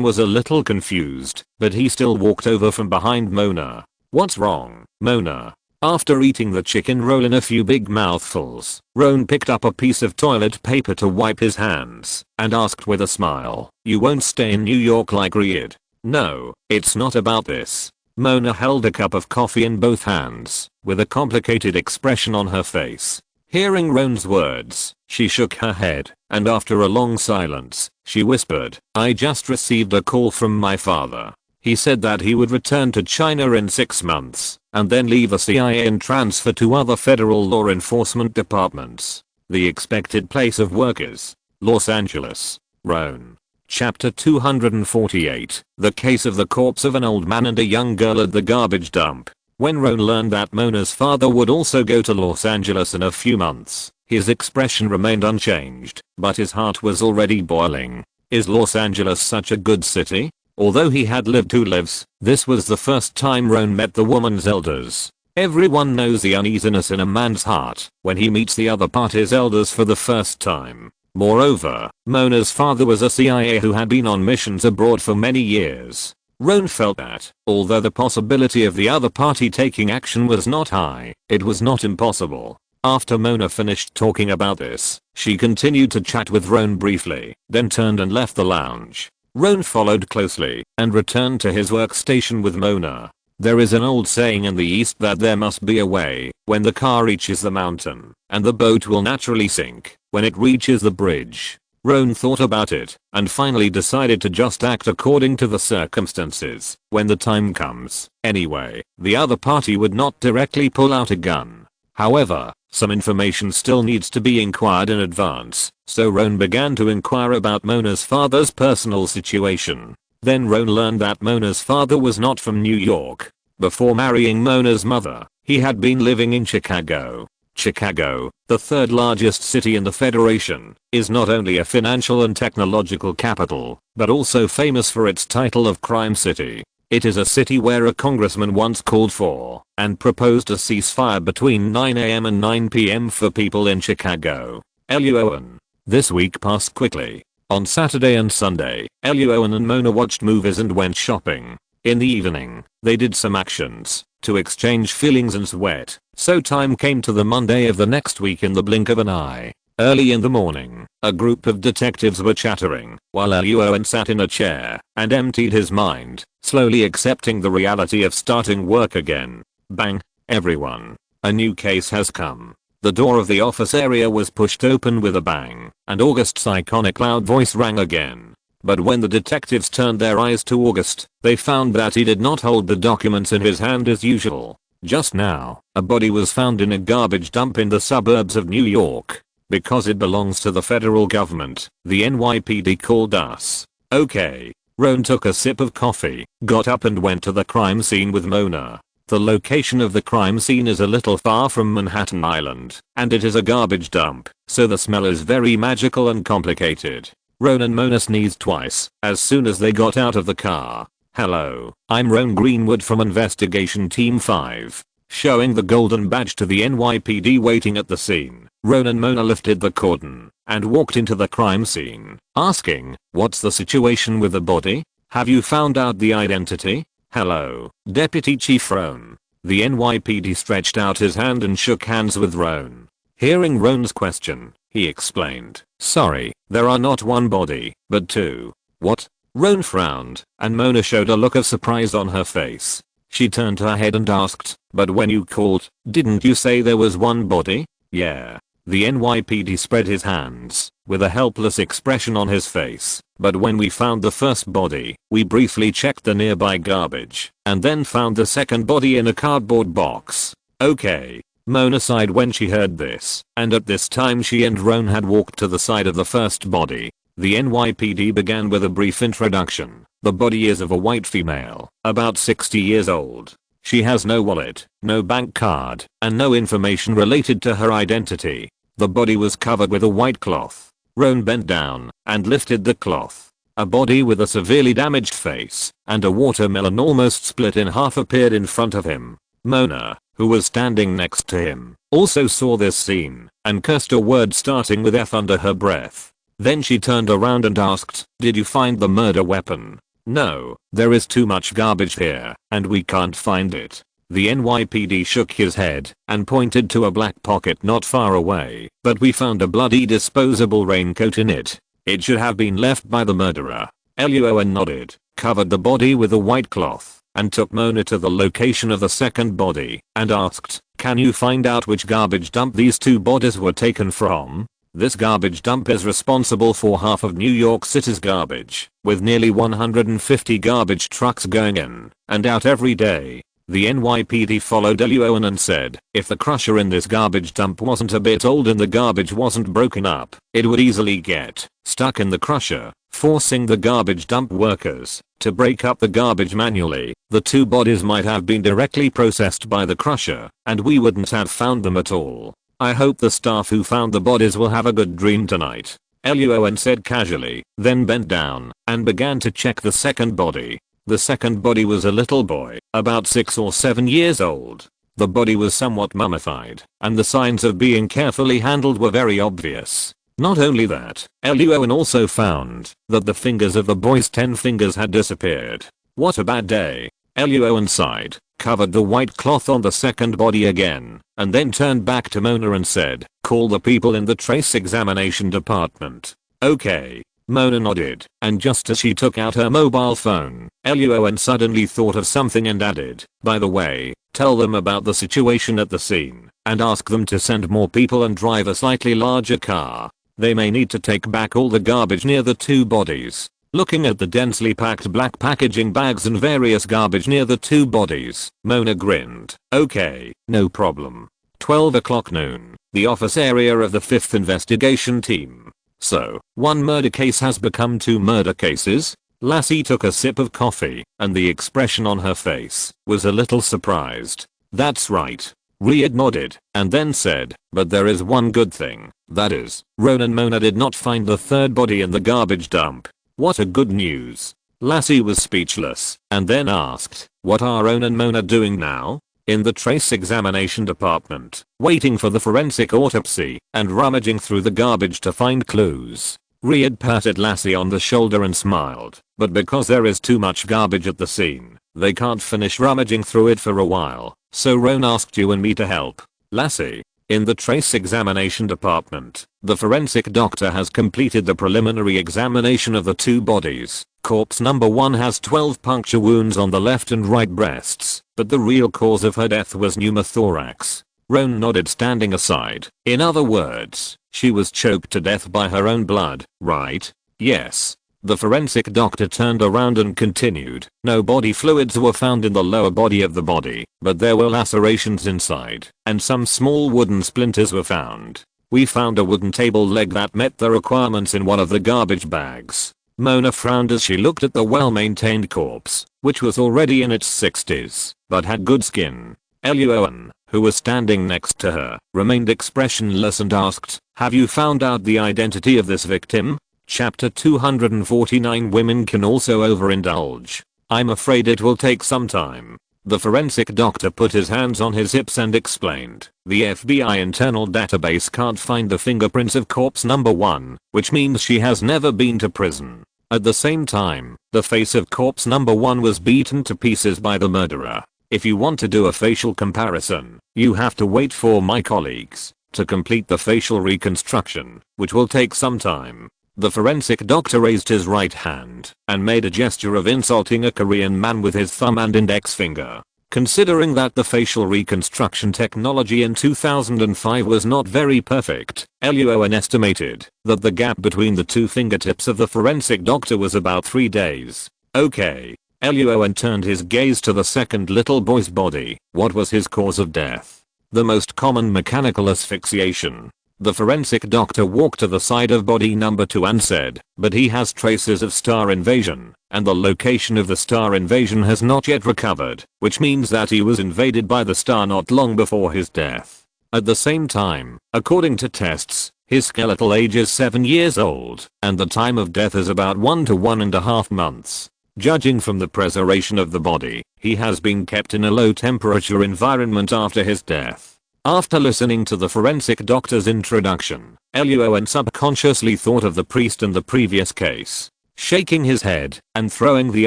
was a little confused, but he still walked over from behind Mona. "What's wrong, Mona?" After eating the chicken roll in a few big mouthfuls, Roan picked up a piece of toilet paper to wipe his hands and asked with a smile, "You won't stay in New York like Riyadh?" "No, it's not about this." Mona held a cup of coffee in both hands, with a complicated expression on her face. Hearing Roan's words, she shook her head, and after a long silence, she whispered, "I just received a call from my father. He said that he would return to China in 6 months, and then leave the CIA and transfer to other federal law enforcement departments. The expected place of work is Los Angeles." Roan. Chapter 248, The Case of the Corpse of an Old Man and a Young Girl at the Garbage Dump. When Roan learned that Mona's father would also go to Los Angeles in a few months, his expression remained unchanged, but his heart was already boiling. Is Los Angeles such a good city? Although he had lived 2 lives, this was the first time Roan met the woman's elders. Everyone knows the uneasiness in a man's heart when he meets the other party's elders for the first time. Moreover, Mona's father was a CIA who had been on missions abroad for many years. Roan felt that, although the possibility of the other party taking action was not high, it was not impossible. After Mona finished talking about this, she continued to chat with Roan briefly, then turned and left the lounge. Roan followed closely and returned to his workstation with Mona. There is an old saying in the East that there must be a way when the car reaches the mountain, and the boat will naturally sink when it reaches the bridge. Roan thought about it and finally decided to just act according to the circumstances when the time comes. Anyway, the other party would not directly pull out a gun. However, some information still needs to be inquired in advance, so Roan began to inquire about Mona's father's personal situation. Then Roan learned that Mona's father was not from New York. Before marrying Mona's mother, he had been living in Chicago. Chicago, the 3rd largest city in the Federation, is not only a financial and technological capital, but also famous for its title of Crime City. It is a city where a congressman once called for and proposed a ceasefire between 9 AM and 9 PM for people in Chicago. Luo An. This week passed quickly. On Saturday and Sunday, Luo An and Mona watched movies and went shopping. In the evening, they did some actions to exchange feelings and sweat, so time came to the Monday of the next week in the blink of an eye. Early in the morning, a group of detectives were chattering, while Luo An sat in a chair and emptied his mind, slowly accepting the reality of starting work again. Bang! Everyone. A new case has come. The door of the office area was pushed open with a bang, and August's iconic loud voice rang again. But when the detectives turned their eyes to August, they found that he did not hold the documents in his hand as usual. Just now, a body was found in a garbage dump in the suburbs of New York. Because it belongs to the federal government, the NYPD called us. Okay. Roan took a sip of coffee, got up and went to the crime scene with Mona. The location of the crime scene is a little far from Manhattan Island, and it is a garbage dump, so the smell is very magical and complicated. Roan and Mona sneezed twice as soon as they got out of the car. Hello, I'm Roan Greenwood from Investigation Team 5. Showing the golden badge to the NYPD waiting at the scene, Roan and Mona lifted the cordon and walked into the crime scene, asking, "What's the situation with the body? Have you found out the identity?" "Hello, Deputy Chief Roan." The NYPD stretched out his hand and shook hands with Roan. Hearing Roan's question, he explained, "Sorry, there are not one body, but two." "What?" Roan frowned, and Mona showed a look of surprise on her face. She turned her head and asked, "But when you called, didn't you say there was one body?" "Yeah." The NYPD spread his hands, with a helpless expression on his face. "But when we found the first body, we briefly checked the nearby garbage, and then found the second body in a cardboard box." "Okay." Mona sighed when she heard this, and at this time she and Roan had walked to the side of the first body. The NYPD began with a brief introduction. The body is of a white female, about 60 years old. She has no wallet, no bank card, and no information related to her identity. The body was covered with a white cloth. Roan bent down and lifted the cloth. A body with a severely damaged face and a watermelon almost split in half appeared in front of him. Mona, who was standing next to him, also saw this scene and cursed a word starting with F under her breath. Then she turned around and asked, "Did you find the murder weapon?" "No, there is too much garbage here, and we can't find it." The NYPD shook his head and pointed to a black pocket not far away, "But we found a bloody disposable raincoat in it. It should have been left by the murderer." Luo An nodded, covered the body with a white cloth, and took Mona to the location of the second body, and asked, "Can you find out which garbage dump these two bodies were taken from?" This garbage dump is responsible for half of New York City's garbage, with nearly 150 garbage trucks going in and out every day. The NYPD followed Luo An and said, "If the crusher in this garbage dump wasn't a bit old and the garbage wasn't broken up, it would easily get stuck in the crusher, forcing the garbage dump workers to break up the garbage manually. The two bodies might have been directly processed by the crusher, and we wouldn't have found them at all. I hope the staff who found the bodies will have a good dream tonight," Luo An said casually, then bent down and began to check the second body. The second body was a little boy, about 6 or 7 years old. The body was somewhat mummified, and the signs of being carefully handled were very obvious. Not only that, Luo An also found that the fingers of the boy's 10 fingers had disappeared. "What a bad day." Luo An sighed, covered the white cloth on the second body again, and then turned back to Mona and said, "Call the people in the trace examination department." "Okay." Mona nodded, and just as she took out her mobile phone, Luo An suddenly thought of something and added, "By the way, tell them about the situation at the scene, and ask them to send more people and drive a slightly larger car. They may need to take back all the garbage near the two bodies." Looking at the densely packed black packaging bags and various garbage near the two bodies, Mona grinned. "Okay, no problem." 12 o'clock noon, the office area of the 5th investigation team. "So, one murder case has become 2 murder cases?" Lassie took a sip of coffee, and the expression on her face was a little surprised. "That's right." Riyad nodded, and then said, "But there is one good thing, that is, Roan and Mona did not find the third body in the garbage dump." "What a good news." Lassie was speechless, and then asked, "What are Roan and Mona doing now?" "In the trace examination department, waiting for the forensic autopsy and rummaging through the garbage to find clues." Riyad patted Lassie on the shoulder and smiled, "But because there is too much garbage at the scene, they can't finish rummaging through it for a while, so Roan asked you and me to help." "Lassie." "In the trace examination department, the forensic doctor has completed the preliminary examination of the two bodies. Corpse number 1 has 12 puncture wounds on the left and right breasts, but the real cause of her death was pneumothorax." Roan nodded, standing aside. "In other words, she was choked to death by her own blood, right?" "Yes." The forensic doctor turned around and continued. No body fluids were found in the lower body of the body, but there were lacerations inside, and some small wooden splinters were found. We found a wooden table leg that met the requirements in one of the garbage bags. Mona frowned as she looked at the well-maintained corpse, which was already in its 60s, but had good skin. Luo An, who was standing next to her, remained expressionless and asked, "Have you found out the identity of this victim?" Chapter 249. Women can also overindulge. I'm afraid it will take some time. The forensic doctor put his hands on his hips and explained, the FBI internal database can't find the fingerprints of corpse number 1, which means she has never been to prison. At the same time, the face of corpse number 1 was beaten to pieces by the murderer. If you want to do a facial comparison, you have to wait for my colleagues to complete the facial reconstruction, which will take some time. The forensic doctor raised his right hand and made a gesture of insulting a Korean man with his thumb and index finger. Considering that the facial reconstruction technology in 2005 was not very perfect, Luo An estimated that the gap between the two fingertips of the forensic doctor was about 3 days. Okay. Luo An turned his gaze to the second little boy's body. What was his cause of death? The most common mechanical asphyxiation. The forensic doctor walked to the side of body number 2 and said, but he has traces of star invasion, and the location of the star invasion has not yet recovered, which means that he was invaded by the star not long before his death. At the same time, according to tests, his skeletal age is 7 years old, and the time of death is about 1 to 1.5 months. Judging from the preservation of the body, he has been kept in a low temperature environment after his death. After listening to the forensic doctor's introduction, Luo An subconsciously thought of the priest in the previous case. Shaking his head and throwing the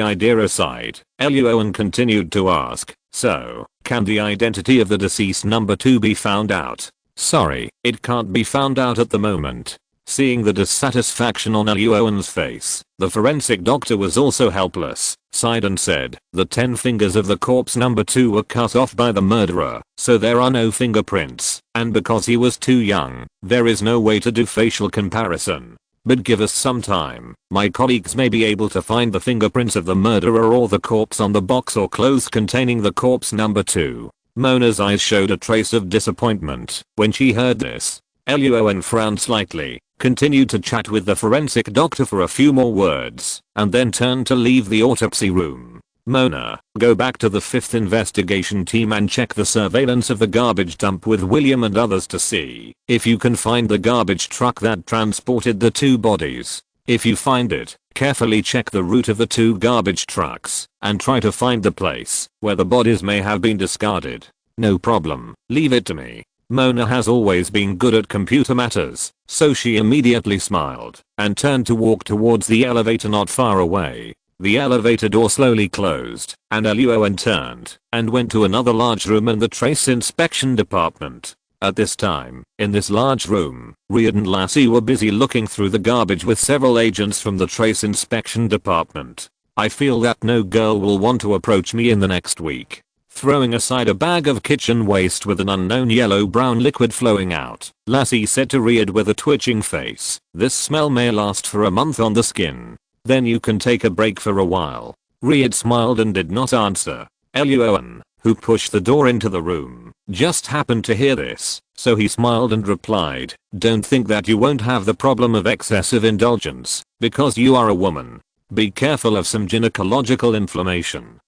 idea aside, Luo An continued to ask, so, can the identity of the deceased number 2 be found out? Sorry, it can't be found out at the moment. Seeing the dissatisfaction on Luo An's face, the forensic doctor was also helpless, sighed and said, the 10 fingers of the corpse number 2 were cut off by the murderer, so there are no fingerprints, and because he was too young, there is no way to do facial comparison. But give us some time, my colleagues may be able to find the fingerprints of the murderer or the corpse on the box or clothes containing the corpse number 2. Mona's eyes showed a trace of disappointment when she heard this. Luo An frowned slightly, continued to chat with the forensic doctor for a few more words, and then turned to leave the autopsy room. Mona, go back to the 5th investigation team and check the surveillance of the garbage dump with William and others to see if you can find the garbage truck that transported the 2 bodies. If you find it, carefully check the route of the 2 garbage trucks and try to find the place where the bodies may have been discarded. No problem, leave it to me. Mona has always been good at computer matters, so she immediately smiled and turned to walk towards the elevator not far away. The elevator door slowly closed, and Luo An turned and went to another large room in the trace inspection department. At this time, in this large room, Riad and Lassie were busy looking through the garbage with several agents from the trace inspection department. I feel that no girl will want to approach me in the next week. Throwing aside a bag of kitchen waste with an unknown yellow-brown liquid flowing out, Lassie said to Riad with a twitching face, this smell may last for a month on the skin. Then you can take a break for a while. Riad smiled and did not answer. Luo An, who pushed the door into the room, just happened to hear this, so he smiled and replied, don't think that you won't have the problem of excessive indulgence, because you are a woman. Be careful of some gynecological inflammation.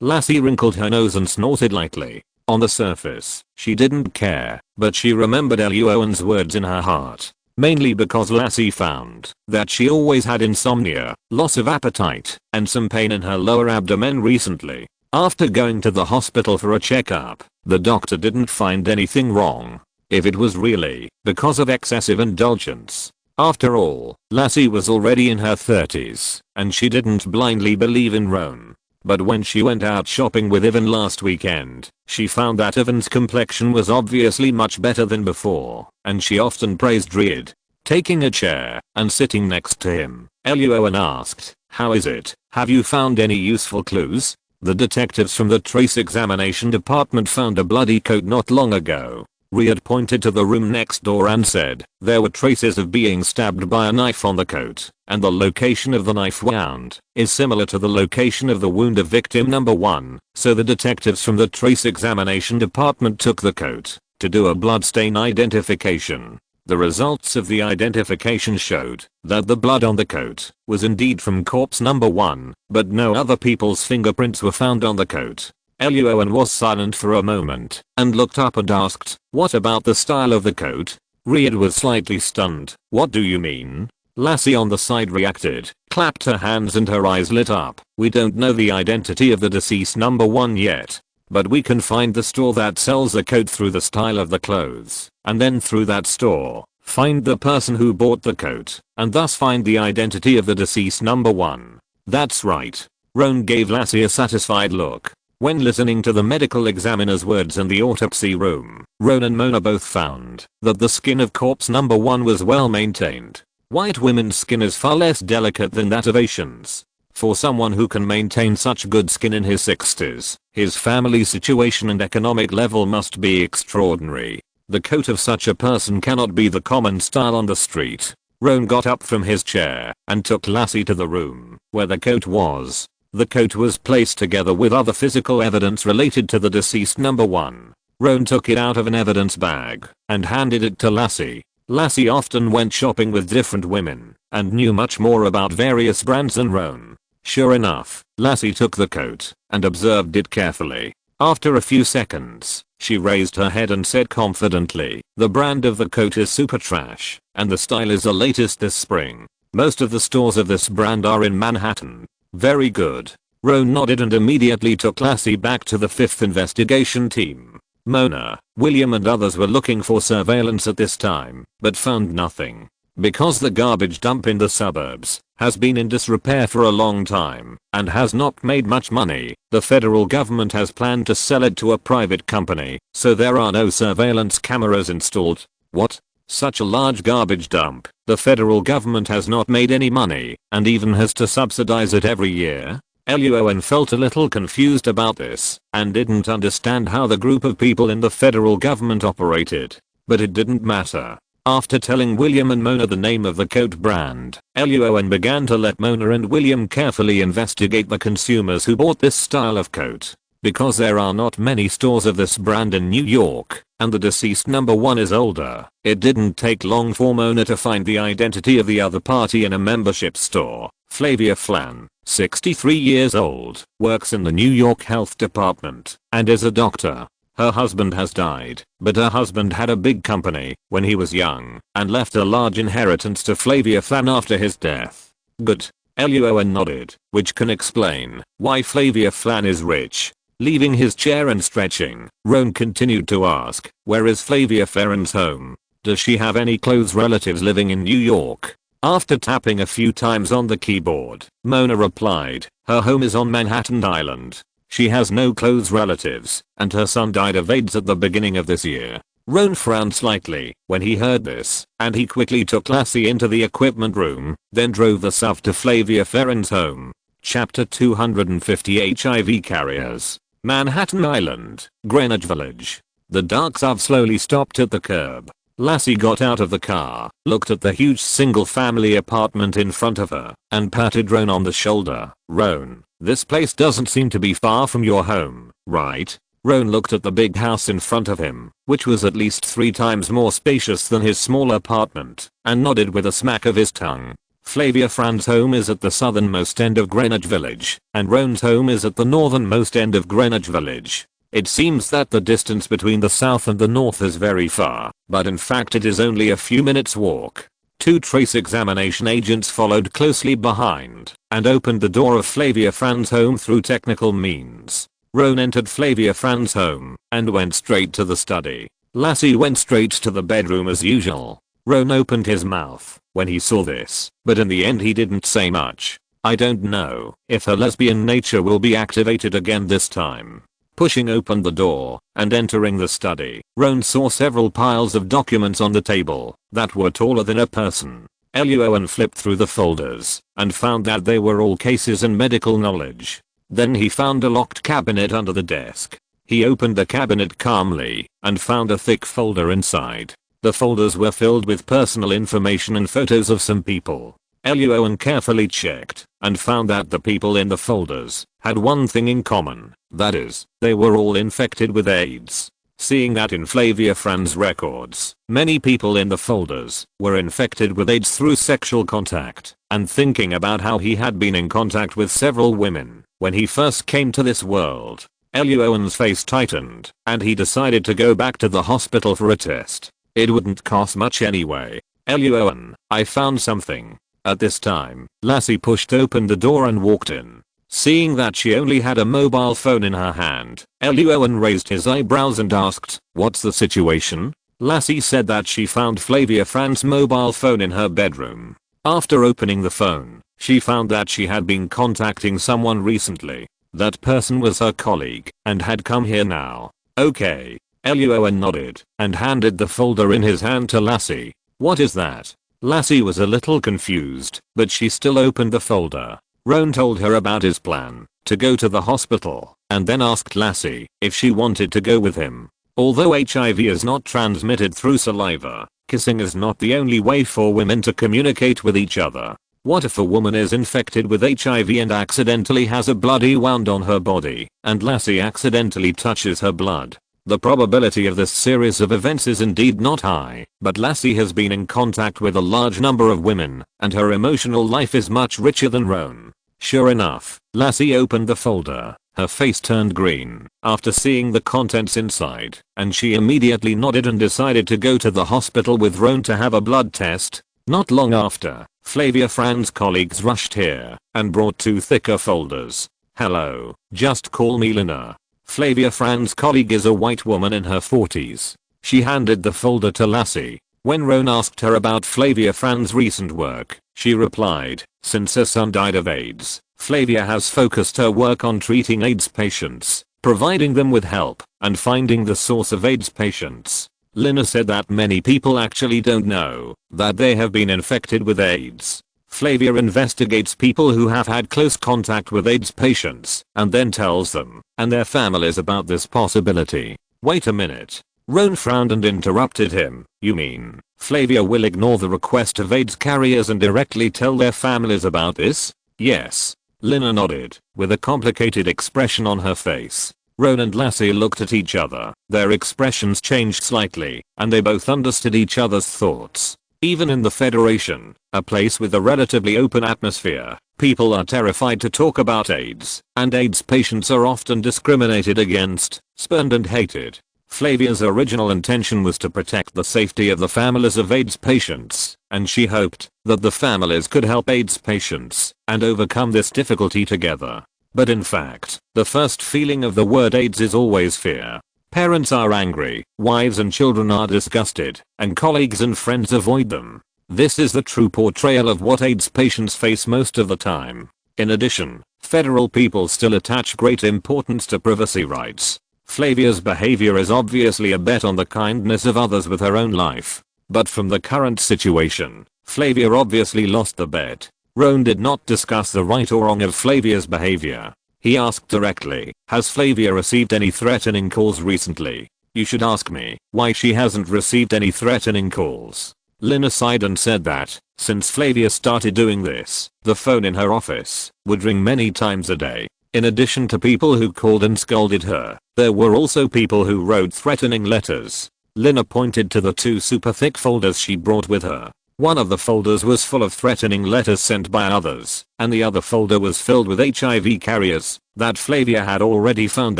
Lassie wrinkled her nose and snorted lightly. On the surface, she didn't care, but she remembered Luo An's words in her heart. Mainly because Lassie found that she always had insomnia, loss of appetite, and some pain in her lower abdomen recently. After going to the hospital for a checkup, the doctor didn't find anything wrong. If it was really because of excessive indulgence. After all, Lassie was already in her 30s, and she didn't blindly believe in Rome. But when she went out shopping with Ivan last weekend, she found that Ivan's complexion was obviously much better than before, and she often praised Riad. Taking a chair and sitting next to him, Luo An asked, how is it? Have you found any useful clues? The detectives from the trace examination department found a bloody coat not long ago. Riyad pointed to the room next door and said there were traces of being stabbed by a knife on the coat, and the location of the knife wound is similar to the location of the wound of victim number 1, so the detectives from the trace examination department took the coat to do a bloodstain identification. The results of the identification showed that the blood on the coat was indeed from corpse number 1, but no other people's fingerprints were found on the coat. Luo An was silent for a moment and looked up and asked, "What about the style of the coat?" Riyad was slightly stunned. "What do you mean?" Lassie on the side reacted, clapped her hands and her eyes lit up. "We don't know the identity of the deceased number 1 yet, but we can find the store that sells the coat through the style of the clothes, and then through that store, find the person who bought the coat, and thus find the identity of the deceased number 1. "That's right." Roan gave Lassie a satisfied look. When listening to the medical examiner's words in the autopsy room, Roan and Mona both found that the skin of corpse number 1 was well maintained. White women's skin is far less delicate than that of Asians. For someone who can maintain such good skin in his 60s, his family situation and economic level must be extraordinary. The coat of such a person cannot be the common style on the street. Roan got up from his chair and took Lassie to the room where the coat was. The coat was placed together with other physical evidence related to the deceased number 1. Roan took it out of an evidence bag and handed it to Lassie. Lassie often went shopping with different women and knew much more about various brands than Roan. Sure enough, Lassie took the coat and observed it carefully. After a few seconds, she raised her head and said confidently, "The brand of the coat is super trash, and the style is the latest this spring. Most of the stores of this brand are in Manhattan." "Very good." Roan nodded and immediately took Lassie back to the 5th investigation team. Mona, William and others were looking for surveillance at this time, but found nothing. Because the garbage dump in the suburbs has been in disrepair for a long time and has not made much money, the federal government has planned to sell it to a private company, so there are no surveillance cameras installed. What? Such a large garbage dump, the federal government has not made any money and even has to subsidize it every year? Luo An felt a little confused about this and didn't understand how the group of people in the federal government operated. But it didn't matter. After telling William and Mona the name of the coat brand, Luo An began to let Mona and William carefully investigate the consumers who bought this style of coat. Because there are not many stores of this brand in New York, and the deceased number 1 is older, it didn't take long for Mona to find the identity of the other party in a membership store. Flavia Flan, 63 years old, works in the New York Health Department, and is a doctor. Her husband has died, but her husband had a big company when he was young, and left a large inheritance to Flavia Flan after his death. Good. Luo An nodded, which can explain why Flavia Flan is rich. Leaving his chair and stretching, Roan continued to ask, "Where is Flavia Flan's home? Does she have any close relatives living in New York?" After tapping a few times on the keyboard, Mona replied, "Her home is on Manhattan Island. She has no close relatives, and her son died of AIDS at the beginning of this year." Roan frowned slightly when he heard this, and he quickly took Lassie into the equipment room, then drove the SUV to Flavia Flan's home. Chapter 250 HIV Carriers. Manhattan Island, Greenwich Village. The dark SUV slowly stopped at the curb. Lassie got out of the car, looked at the huge single-family apartment in front of her, and patted Roan on the shoulder. "Roan, this place doesn't seem to be far from your home, right?" Roan looked at the big house in front of him, which was at least 3 times more spacious than his small apartment, and nodded with a smack of his tongue. Flavia Flan's home is at the southernmost end of Greenwich Village, and Roan's home is at the northernmost end of Greenwich Village. It seems that the distance between the south and the north is very far, but in fact it is only a few minutes walk. 2 trace examination agents followed closely behind and opened the door of Flavia Flan's home through technical means. Roan entered Flavia Flan's home and went straight to the study. Lassie went straight to the bedroom as usual. Roan opened his mouth when he saw this, but in the end he didn't say much. "I don't know if her lesbian nature will be activated again this time." Pushing open the door and entering the study, Roan saw several piles of documents on the table that were taller than a person. Luo An flipped through the folders and found that they were all cases and medical knowledge. Then he found a locked cabinet under the desk. He opened the cabinet calmly and found a thick folder inside. The folders were filled with personal information and photos of some people. Luo An carefully checked and found that the people in the folders had one thing in common, that is, they were all infected with AIDS. Seeing that in Flavia Fran's records, many people in the folders were infected with AIDS through sexual contact, and thinking about how he had been in contact with several women when he first came to this world, Luo An's face tightened, and he decided to go back to the hospital for a test. It wouldn't cost much anyway. Luo An, I found something. At this time, Lassie pushed open the door and walked in. Seeing that she only had a mobile phone in her hand, Luo An raised his eyebrows and asked, "What's the situation?" Lassie said that she found Flavia Fran's mobile phone in her bedroom. After opening the phone, she found that she had been contacting someone recently. That person was her colleague and had come here now. Okay. Luo An nodded and handed the folder in his hand to Lassie. What is that? Lassie was a little confused, but she still opened the folder. Roan told her about his plan to go to the hospital and then asked Lassie if she wanted to go with him. Although HIV is not transmitted through saliva, kissing is not the only way for women to communicate with each other. What if a woman is infected with HIV and accidentally has a bloody wound on her body, and Lassie accidentally touches her blood? The probability of this series of events is indeed not high, but Lassie has been in contact with a large number of women, and her emotional life is much richer than Roan. Sure enough, Lassie opened the folder. Her face turned green after seeing the contents inside, and she immediately nodded and decided to go to the hospital with Roan to have a blood test. Not long after, Flavia Fran's colleagues rushed here and brought 2 thicker folders. "Hello, just call me Lina." Flavia Fran's colleague is a white woman in her 40s. She handed the folder to Lassie. When Roan asked her about Flavia Fran's recent work, she replied, since her son died of AIDS, Flavia has focused her work on treating AIDS patients, providing them with help, and finding the source of AIDS patients. Lina said that many people actually don't know that they have been infected with AIDS. Flavia investigates people who have had close contact with AIDS patients and then tells them and their families about this possibility. Wait a minute. Roan frowned and interrupted him. You mean Flavia will ignore the request of AIDS carriers and directly tell their families about this? Yes. Lina nodded with a complicated expression on her face. Roan and Lassie looked at each other. Their expressions changed slightly and they both understood each other's thoughts. Even in the Federation, a place with a relatively open atmosphere, people are terrified to talk about AIDS, and AIDS patients are often discriminated against, spurned and hated. Flavia's original intention was to protect the safety of the families of AIDS patients, and she hoped that the families could help AIDS patients and overcome this difficulty together. But in fact, the first feeling of the word AIDS is always fear. Parents are angry, wives and children are disgusted, and colleagues and friends avoid them. This is the true portrayal of what AIDS patients face most of the time. In addition, federal people still attach great importance to privacy rights. Flavia's behavior is obviously a bet on the kindness of others with her own life. But from the current situation, Flavia obviously lost the bet. Roan did not discuss the right or wrong of Flavia's behavior. He asked directly, has Flavia received any threatening calls recently? You should ask me why she hasn't received any threatening calls. Lina sighed and said that, since Flavia started doing this, the phone in her office would ring many times a day. In addition to people who called and scolded her, there were also people who wrote threatening letters. Lina pointed to the 2 super thick folders she brought with her. One of the folders was full of threatening letters sent by others, and the other folder was filled with HIV carriers that Flavia had already found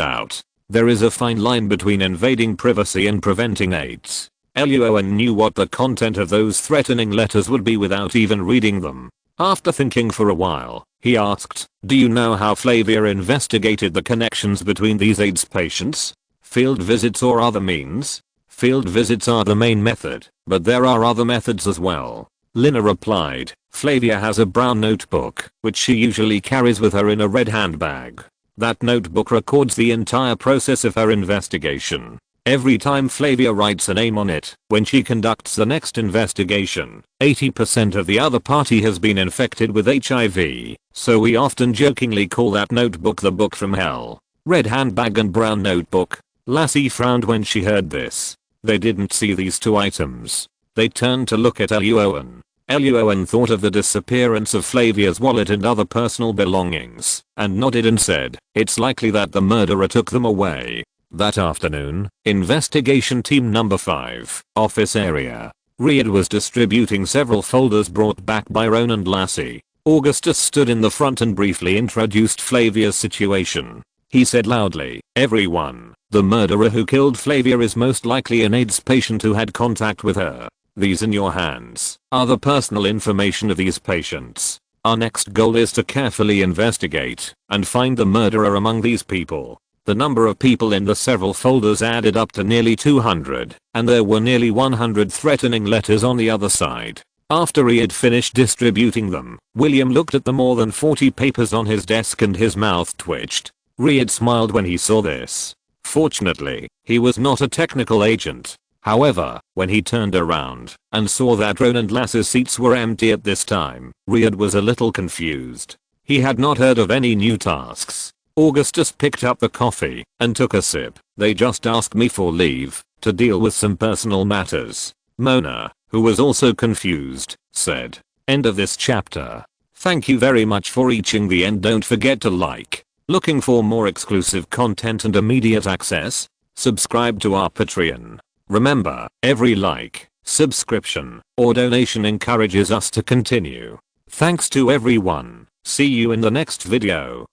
out. There is a fine line between invading privacy and preventing AIDS. Luo An knew what the content of those threatening letters would be without even reading them. After thinking for a while, he asked, do you know how Flavia investigated the connections between these AIDS patients? Field visits or other means? Field visits are the main method, but there are other methods as well. Lina replied, Flavia has a brown notebook, which she usually carries with her in a red handbag. That notebook records the entire process of her investigation. Every time Flavia writes a name on it, when she conducts the next investigation, 80% of the other party has been infected with HIV, so we often jokingly call that notebook the book from hell. red handbag and brown notebook. Lassie frowned when she heard this. They didn't see these two items. They turned to look at Luo An. Luo An thought of the disappearance of Flavia's wallet and other personal belongings, and nodded and said, "It's likely that the murderer took them away." That afternoon, investigation team number 5, office area. Riyadh was distributing several folders brought back by Ron and Lassie. Augustus stood in the front and briefly introduced Flavia's situation. He said loudly, "Everyone, the murderer who killed Flavia is most likely an AIDS patient who had contact with her. These in your hands are the personal information of these patients. Our next goal is to carefully investigate and find the murderer among these people." The number of people in the several folders added up to nearly 200, and there were nearly 100 threatening letters on the other side. After he had finished distributing them, William looked at the more than 40 papers on his desk and his mouth twitched. Riyadh smiled when he saw this. Fortunately, he was not a technical agent. However, when he turned around and saw that Ron and Lassie's seats were empty at this time, Riyadh was a little confused. He had not heard of any new tasks. Augustus picked up the coffee and took a sip. "They just asked me for leave to deal with some personal matters," Mona, who was also confused, said. End of this chapter. Thank you very much for reaching the end. Don't forget to like. Looking for more exclusive content and immediate access? Subscribe to our Patreon. Remember, every like, subscription, or donation encourages us to continue. Thanks to everyone. See you in the next video.